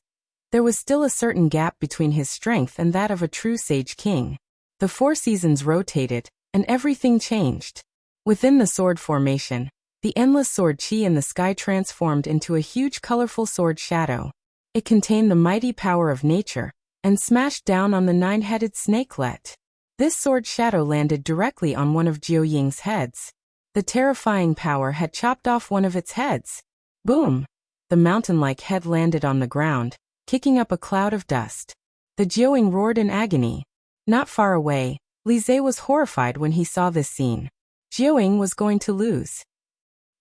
there was still a certain gap between his strength and that of a true sage king. The Four Seasons rotated, and everything changed. Within the sword formation, the endless sword chi in the sky transformed into a huge colorful sword shadow. It contained the mighty power of nature, and smashed down on the nine-headed snakelet. This sword shadow landed directly on one of Jiu Ying's heads. The terrifying power had chopped off one of its heads. Boom! The mountain-like head landed on the ground, kicking up a cloud of dust. The Jiuing roared in agony. Not far away, Li Zhe was horrified when he saw this scene. Jiuing was going to lose.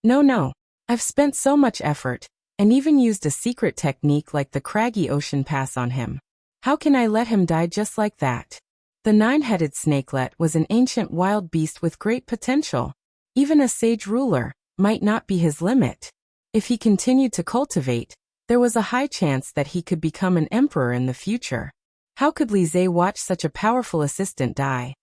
No. I've spent so much effort, and even used a secret technique like the craggy ocean pass on him. How can I let him die just like that? The nine-headed snakelet was an ancient wild beast with great potential. Even a sage ruler might not be his limit. If he continued to cultivate, there was a high chance that he could become an emperor in the future. How could Li Zhe watch such a powerful assistant die?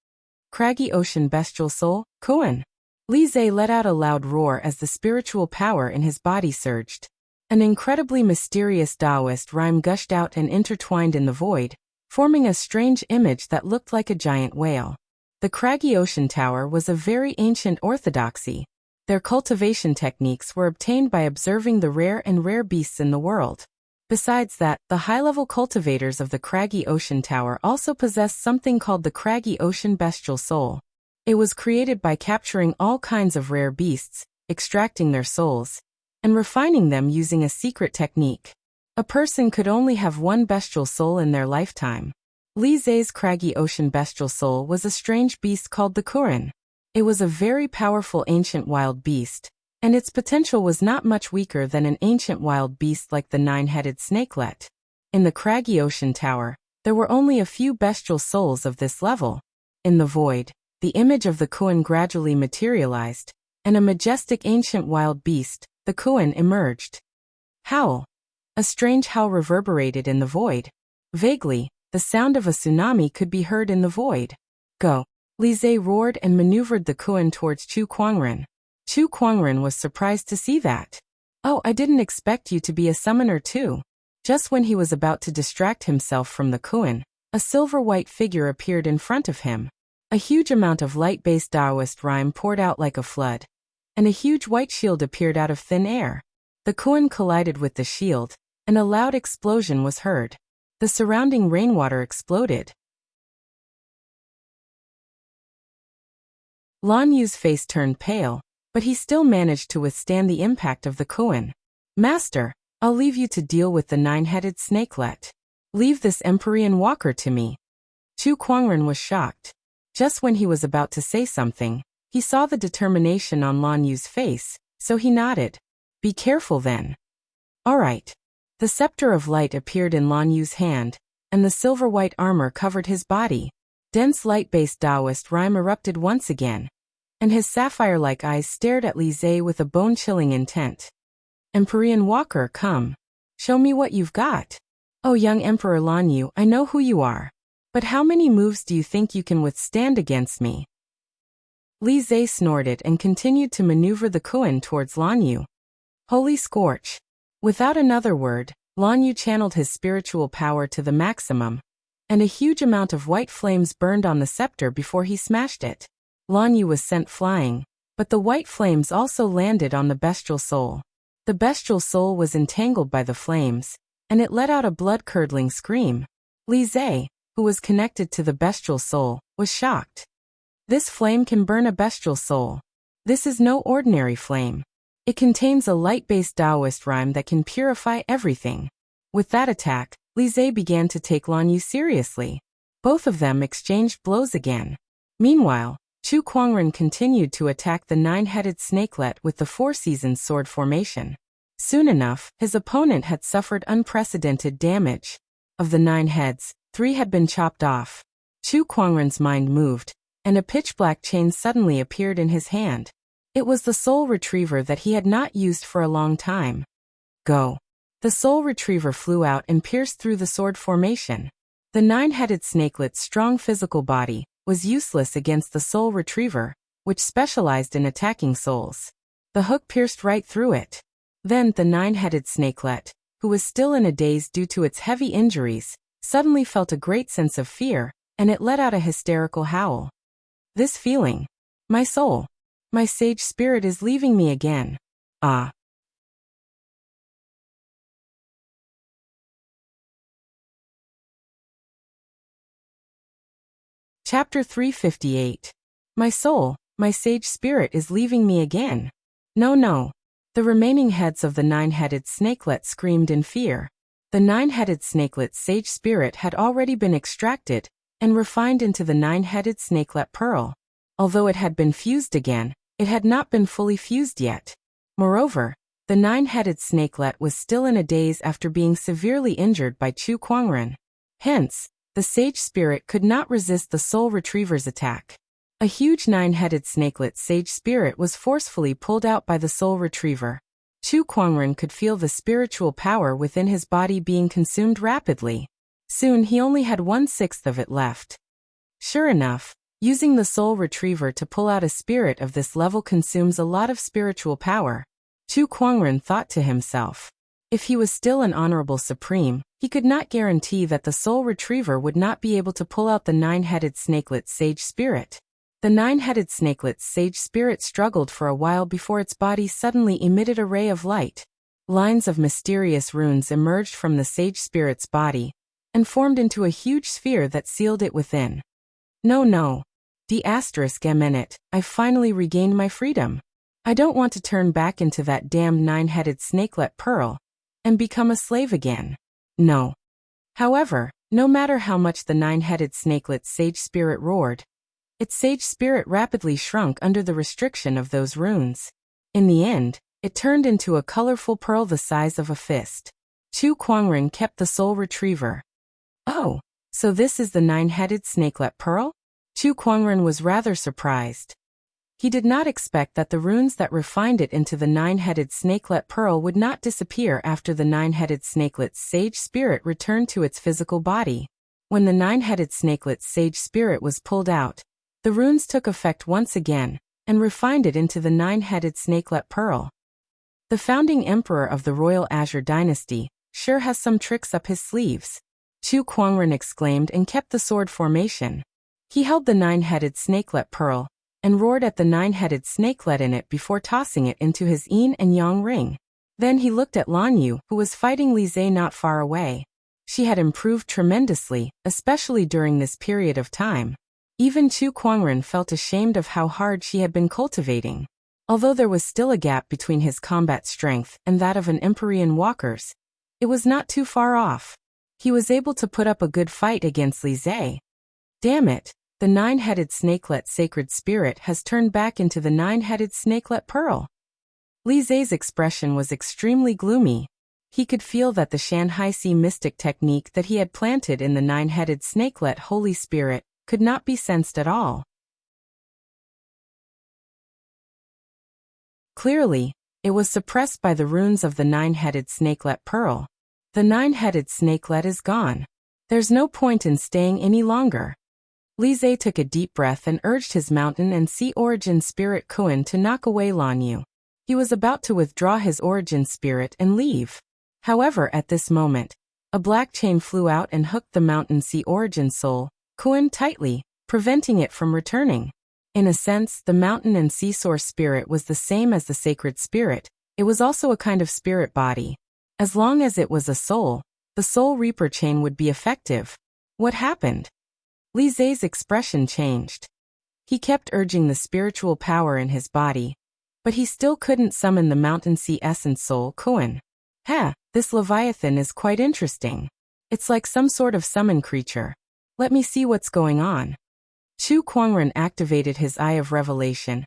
Craggy ocean bestial soul, Kuan. Li Zhe let out a loud roar as the spiritual power in his body surged. An incredibly mysterious Taoist rhyme gushed out and intertwined in the void, forming a strange image that looked like a giant whale. The craggy ocean tower was of very ancient orthodoxy. Their cultivation techniques were obtained by observing the rare beasts in the world. Besides that, the high-level cultivators of the craggy ocean tower also possessed something called the craggy ocean bestial soul. It was created by capturing all kinds of rare beasts, extracting their souls, and refining them using a secret technique. A person could only have one bestial soul in their lifetime. Li Zhe's craggy ocean bestial soul was a strange beast called the Kuran. It was a very powerful ancient wild beast, and its potential was not much weaker than an ancient wild beast like the nine-headed snakelet. In the craggy ocean tower, there were only a few bestial souls of this level. In the void, the image of the Kuan gradually materialized, and a majestic ancient wild beast, the Kuan, emerged. Howl! A strange howl reverberated in the void. Vaguely, the sound of a tsunami could be heard in the void. Go! Li Zhe roared and maneuvered the Kuan towards Chu Kuangren. Chu Kuangren was surprised to see that. Oh, I didn't expect you to be a summoner too. Just when he was about to distract himself from the Kuan, a silver-white figure appeared in front of him. A huge amount of light-based Taoist rhyme poured out like a flood, and a huge white shield appeared out of thin air. The Kuan collided with the shield, and a loud explosion was heard. The surrounding rainwater exploded. Lan Yu's face turned pale, but he still managed to withstand the impact of the Kuan. Master, I'll leave you to deal with the nine-headed snakelet. Leave this Empyrean walker to me. Chu Kuangren was shocked. Just when he was about to say something, he saw the determination on Lan Yu's face, so he nodded. Be careful then. All right. The scepter of light appeared in Lan Yu's hand, and the silver-white armor covered his body. Dense light-based Taoist rhyme erupted once again, and his sapphire-like eyes stared at Li Zhe with a bone-chilling intent. Empyrean walker, come. Show me what you've got. Oh, young Emperor Lan Yu, I know who you are. But how many moves do you think you can withstand against me? Li Zhe snorted and continued to maneuver the Kuan towards Lan Yu. Holy scorch! Without another word, Lan Yu channeled his spiritual power to the maximum, and a huge amount of white flames burned on the scepter before he smashed it. Lan Yu was sent flying, but the white flames also landed on the bestial soul. The bestial soul was entangled by the flames, and it let out a blood-curdling scream. Li Zhe, who was connected to the bestial soul, was shocked. This flame can burn a bestial soul. This is no ordinary flame. It contains a light-based Taoist rhyme that can purify everything. With that attack, Li Zhe began to take Lan Yu seriously. Both of them exchanged blows again. Meanwhile, Chu Kuangren continued to attack the nine-headed snakelet with the Four Seasons sword formation. Soon enough, his opponent had suffered unprecedented damage. Of the 9 heads, 3 had been chopped off. Chu Kuangren's mind moved, and a pitch-black chain suddenly appeared in his hand. It was the soul retriever that he had not used for a long time. Go. The soul retriever flew out and pierced through the sword formation. The 9-headed snakelet's strong physical body was useless against the soul retriever, which specialized in attacking souls. The hook pierced right through it. Then the 9-headed snakelet, who was still in a daze due to its heavy injuries, suddenly felt a great sense of fear, and it let out a hysterical howl. This feeling, my soul, my sage spirit is leaving me again. Ah. Chapter 358. My soul, my sage spirit is leaving me again. No, no. The remaining heads of the 9-headed snakelet screamed in fear. The 9-headed snakelet's sage spirit had already been extracted and refined into the 9-headed snakelet pearl. Although it had been fused again, it had not been fully fused yet. Moreover, the 9-headed snakelet was still in a daze after being severely injured by Chu Kuangren. Hence, the sage spirit could not resist the soul retriever's attack. A huge 9-headed snakelet's sage spirit was forcefully pulled out by the soul retriever. Chu Kuangren could feel the spiritual power within his body being consumed rapidly. Soon he only had 1/6 of it left. Sure enough, using the soul retriever to pull out a spirit of this level consumes a lot of spiritual power. Chu Kuangren thought to himself. If he was still an honorable supreme, he could not guarantee that the soul retriever would not be able to pull out the 9-headed snakelet's sage spirit. The 9-headed snakelet's sage spirit struggled for a while before its body suddenly emitted a ray of light. Lines of mysterious runes emerged from the sage spirit's body and formed into a huge sphere that sealed it within. No, no. D***MNit, I finally regained my freedom. I don't want to turn back into that damned 9-headed snakelet pearl and become a slave again. No. However, no matter how much the 9-headed snakelet's sage spirit roared, its sage spirit rapidly shrunk under the restriction of those runes. In the end, it turned into a colorful pearl the size of a fist. Chu Kuangren kept the soul retriever. Oh, so this is the 9-headed snakelet pearl? Chu Kuangren was rather surprised. He did not expect that the runes that refined it into the 9-headed snakelet pearl would not disappear after the 9-headed snakelet's sage spirit returned to its physical body. When the 9-headed snakelet's sage spirit was pulled out, the runes took effect once again, and refined it into the 9-headed snakelet pearl. The founding emperor of the Royal Azure Dynasty sure has some tricks up his sleeves. Chu Kuangren exclaimed and kept the sword formation. He held the 9-headed snakelet pearl, and roared at the 9-headed snakelet in it before tossing it into his yin and yang ring. Then he looked at Lan Yu, who was fighting Li Zhe not far away. She had improved tremendously, especially during this period of time. Even Chu Kuangren felt ashamed of how hard she had been cultivating. Although there was still a gap between his combat strength and that of an Empyrean walker's, it was not too far off. He was able to put up a good fight against Li Zhe. Damn it, the 9-headed snakelet sacred spirit has turned back into the 9-headed snakelet pearl. Li Zhe's expression was extremely gloomy. He could feel that the Shanhai Sea mystic technique that he had planted in the 9-headed snakelet holy spirit could not be sensed at all. Clearly, it was suppressed by the runes of the 9-headed snakelet pearl. The 9-headed snakelet is gone. There's no point in staying any longer. Li Zhe took a deep breath and urged his mountain and sea origin spirit Kuan to knock away Lan Yu. He was about to withdraw his origin spirit and leave. However, at this moment, a black chain flew out and hooked the mountain sea origin soul Kuan tightly, preventing it from returning. In a sense, the mountain and sea source spirit was the same as the sacred spirit. It was also a kind of spirit body. As long as it was a soul, the soul reaper chain would be effective. What happened? Li Zai's expression changed. He kept urging the spiritual power in his body, but he still couldn't summon the mountain sea essence soul Kuan. This Leviathan is quite interesting. It's like some sort of summon creature. Let me see what's going on. Chu Kuangren activated his Eye of Revelation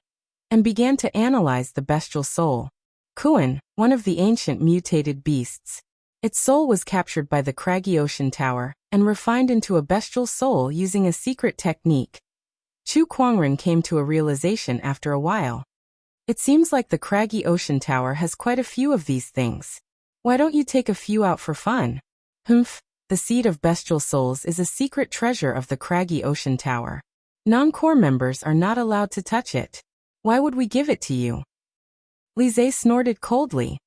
and began to analyze the bestial soul. Kuan, one of the ancient mutated beasts. Its soul was captured by the craggy ocean tower and refined into a bestial soul using a secret technique. Chu Kuangren came to a realization after a while. It seems like the craggy ocean tower has quite a few of these things. Why don't you take a few out for fun? The seed of bestial souls is a secret treasure of the craggy ocean tower. Non-core members are not allowed to touch it. Why would we give it to you? Li Zai snorted coldly.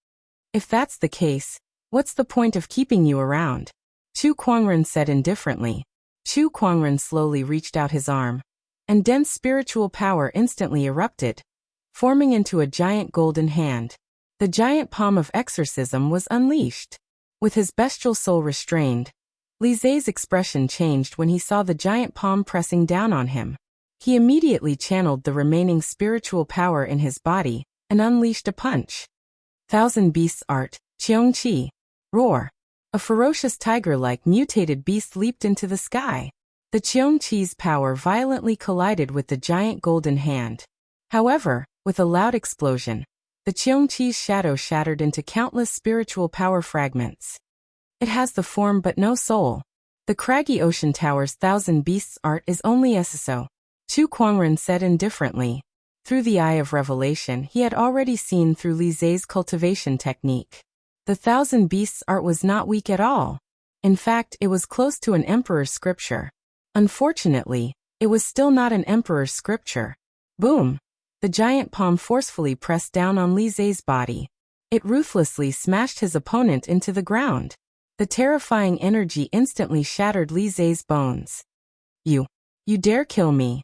If that's the case, what's the point of keeping you around? Chu Kuangren said indifferently. Chu Kuangren slowly reached out his arm, and dense spiritual power instantly erupted, forming into a giant golden hand. The giant palm of exorcism was unleashed. With his bestial soul restrained, Li Zai's expression changed when he saw the giant palm pressing down on him. He immediately channeled the remaining spiritual power in his body and unleashed a punch. Thousand Beasts Art, Cheongqi. Roar. A ferocious tiger-like mutated beast leaped into the sky. The Cheongqi's power violently collided with the giant golden hand. However, with a loud explosion, the Cheongqi's shadow shattered into countless spiritual power fragments. It has the form but no soul. The craggy ocean tower's Thousand Beasts Art is only SSO. Chu Kuangren said indifferently. Through the Eye of Revelation, he had already seen through Li Zai's cultivation technique. The Thousand Beasts Art was not weak at all. In fact, it was close to an emperor's scripture. Unfortunately, it was still not an emperor's scripture. Boom! The giant palm forcefully pressed down on Li Zai's body. It ruthlessly smashed his opponent into the ground. The terrifying energy instantly shattered Li Zai's bones. You dare kill me?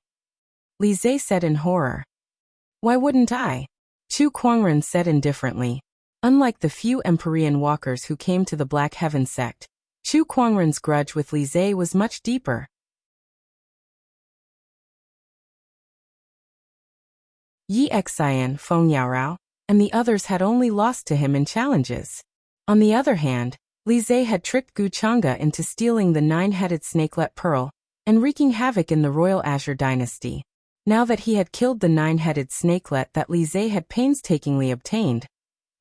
Li Zai said in horror. Why wouldn't I? Chu Kuangren said indifferently. Unlike the few Empyrean walkers who came to the Black Heaven sect, Chu Kuangren's grudge with Li Zai was much deeper. Yi Xian, Feng Yaorao, and the others had only lost to him in challenges. On the other hand, Li Zai had tricked Gu Chang'e into stealing the 9-headed snakelet pearl and wreaking havoc in the royal Azure dynasty. Now that he had killed the 9-headed snakelet that Li Zai had painstakingly obtained,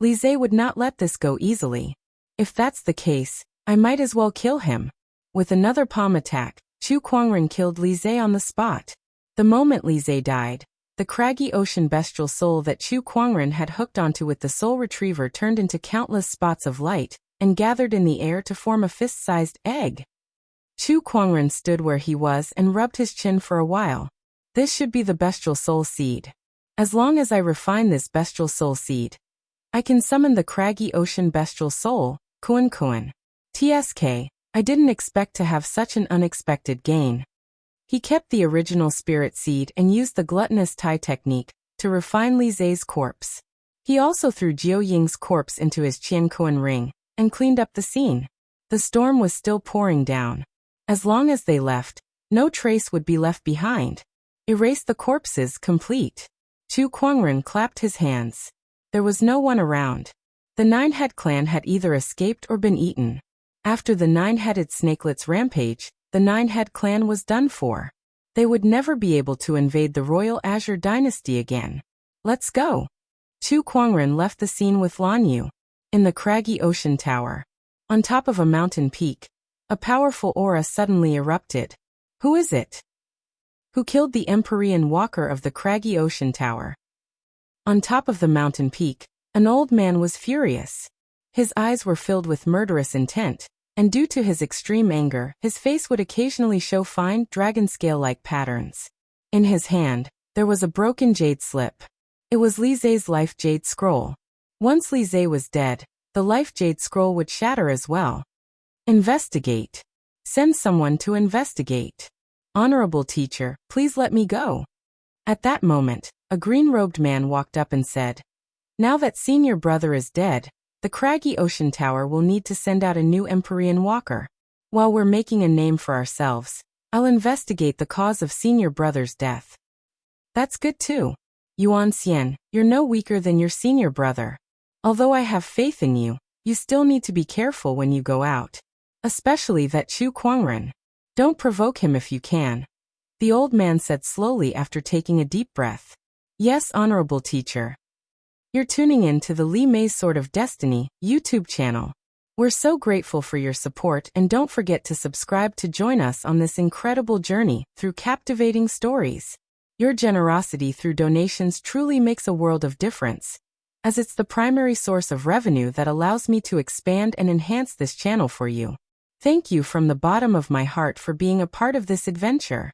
Li Zai would not let this go easily. If that's the case, I might as well kill him. With another palm attack, Chu Kuangren killed Li Zai on the spot. The moment Li Zai died, the craggy ocean bestial soul that Chu Kuangren had hooked onto with the soul retriever turned into countless spots of light and gathered in the air to form a fist-sized egg. Chu Kuangren stood where he was and rubbed his chin for a while. This should be the bestial soul seed. As long as I refine this bestial soul seed, I can summon the craggy ocean bestial soul, Kuan Kuan. TSK, I didn't expect to have such an unexpected gain. He kept the original spirit seed and used the gluttonous Tai technique to refine Li Zai's corpse. He also threw Jiao Ying's corpse into his Qian Kuan ring and cleaned up the scene. The storm was still pouring down. As long as they left, no trace would be left behind. Erase the corpses complete. Chu Kuangren clapped his hands. There was no one around. The 9-head clan had either escaped or been eaten. After the 9-headed snakelet's rampage, the 9-head clan was done for. They would never be able to invade the royal Azure dynasty again. Let's go. Chu Kuangren left the scene with Lan Yu. In the craggy ocean tower, on top of a mountain peak, a powerful aura suddenly erupted. Who is it? Who killed the Empyrean walker of the craggy ocean tower? On top of the mountain peak, an old man was furious. His eyes were filled with murderous intent, and due to his extreme anger, his face would occasionally show fine, dragon-scale-like patterns. In his hand, there was a broken jade slip. It was Li Zai's life jade scroll. Once Li Zai was dead, the life jade scroll would shatter as well. Investigate. Send someone to investigate. Honorable teacher, please let me go. At that moment, a green-robed man walked up and said, Now that senior brother is dead, the craggy ocean tower will need to send out a new Empyrean walker. While we're making a name for ourselves, I'll investigate the cause of senior brother's death. That's good too. Yuan Xian, you're no weaker than your senior brother. Although I have faith in you, you still need to be careful when you go out. Especially that Chu Kuangren. Don't provoke him if you can. The old man said slowly after taking a deep breath. Yes, honorable teacher. You're tuning in to the Li Mei's Sword of Destiny YouTube channel. We're so grateful for your support, and don't forget to subscribe to join us on this incredible journey through captivating stories. Your generosity through donations truly makes a world of difference, as it's the primary source of revenue that allows me to expand and enhance this channel for you. Thank you from the bottom of my heart for being a part of this adventure.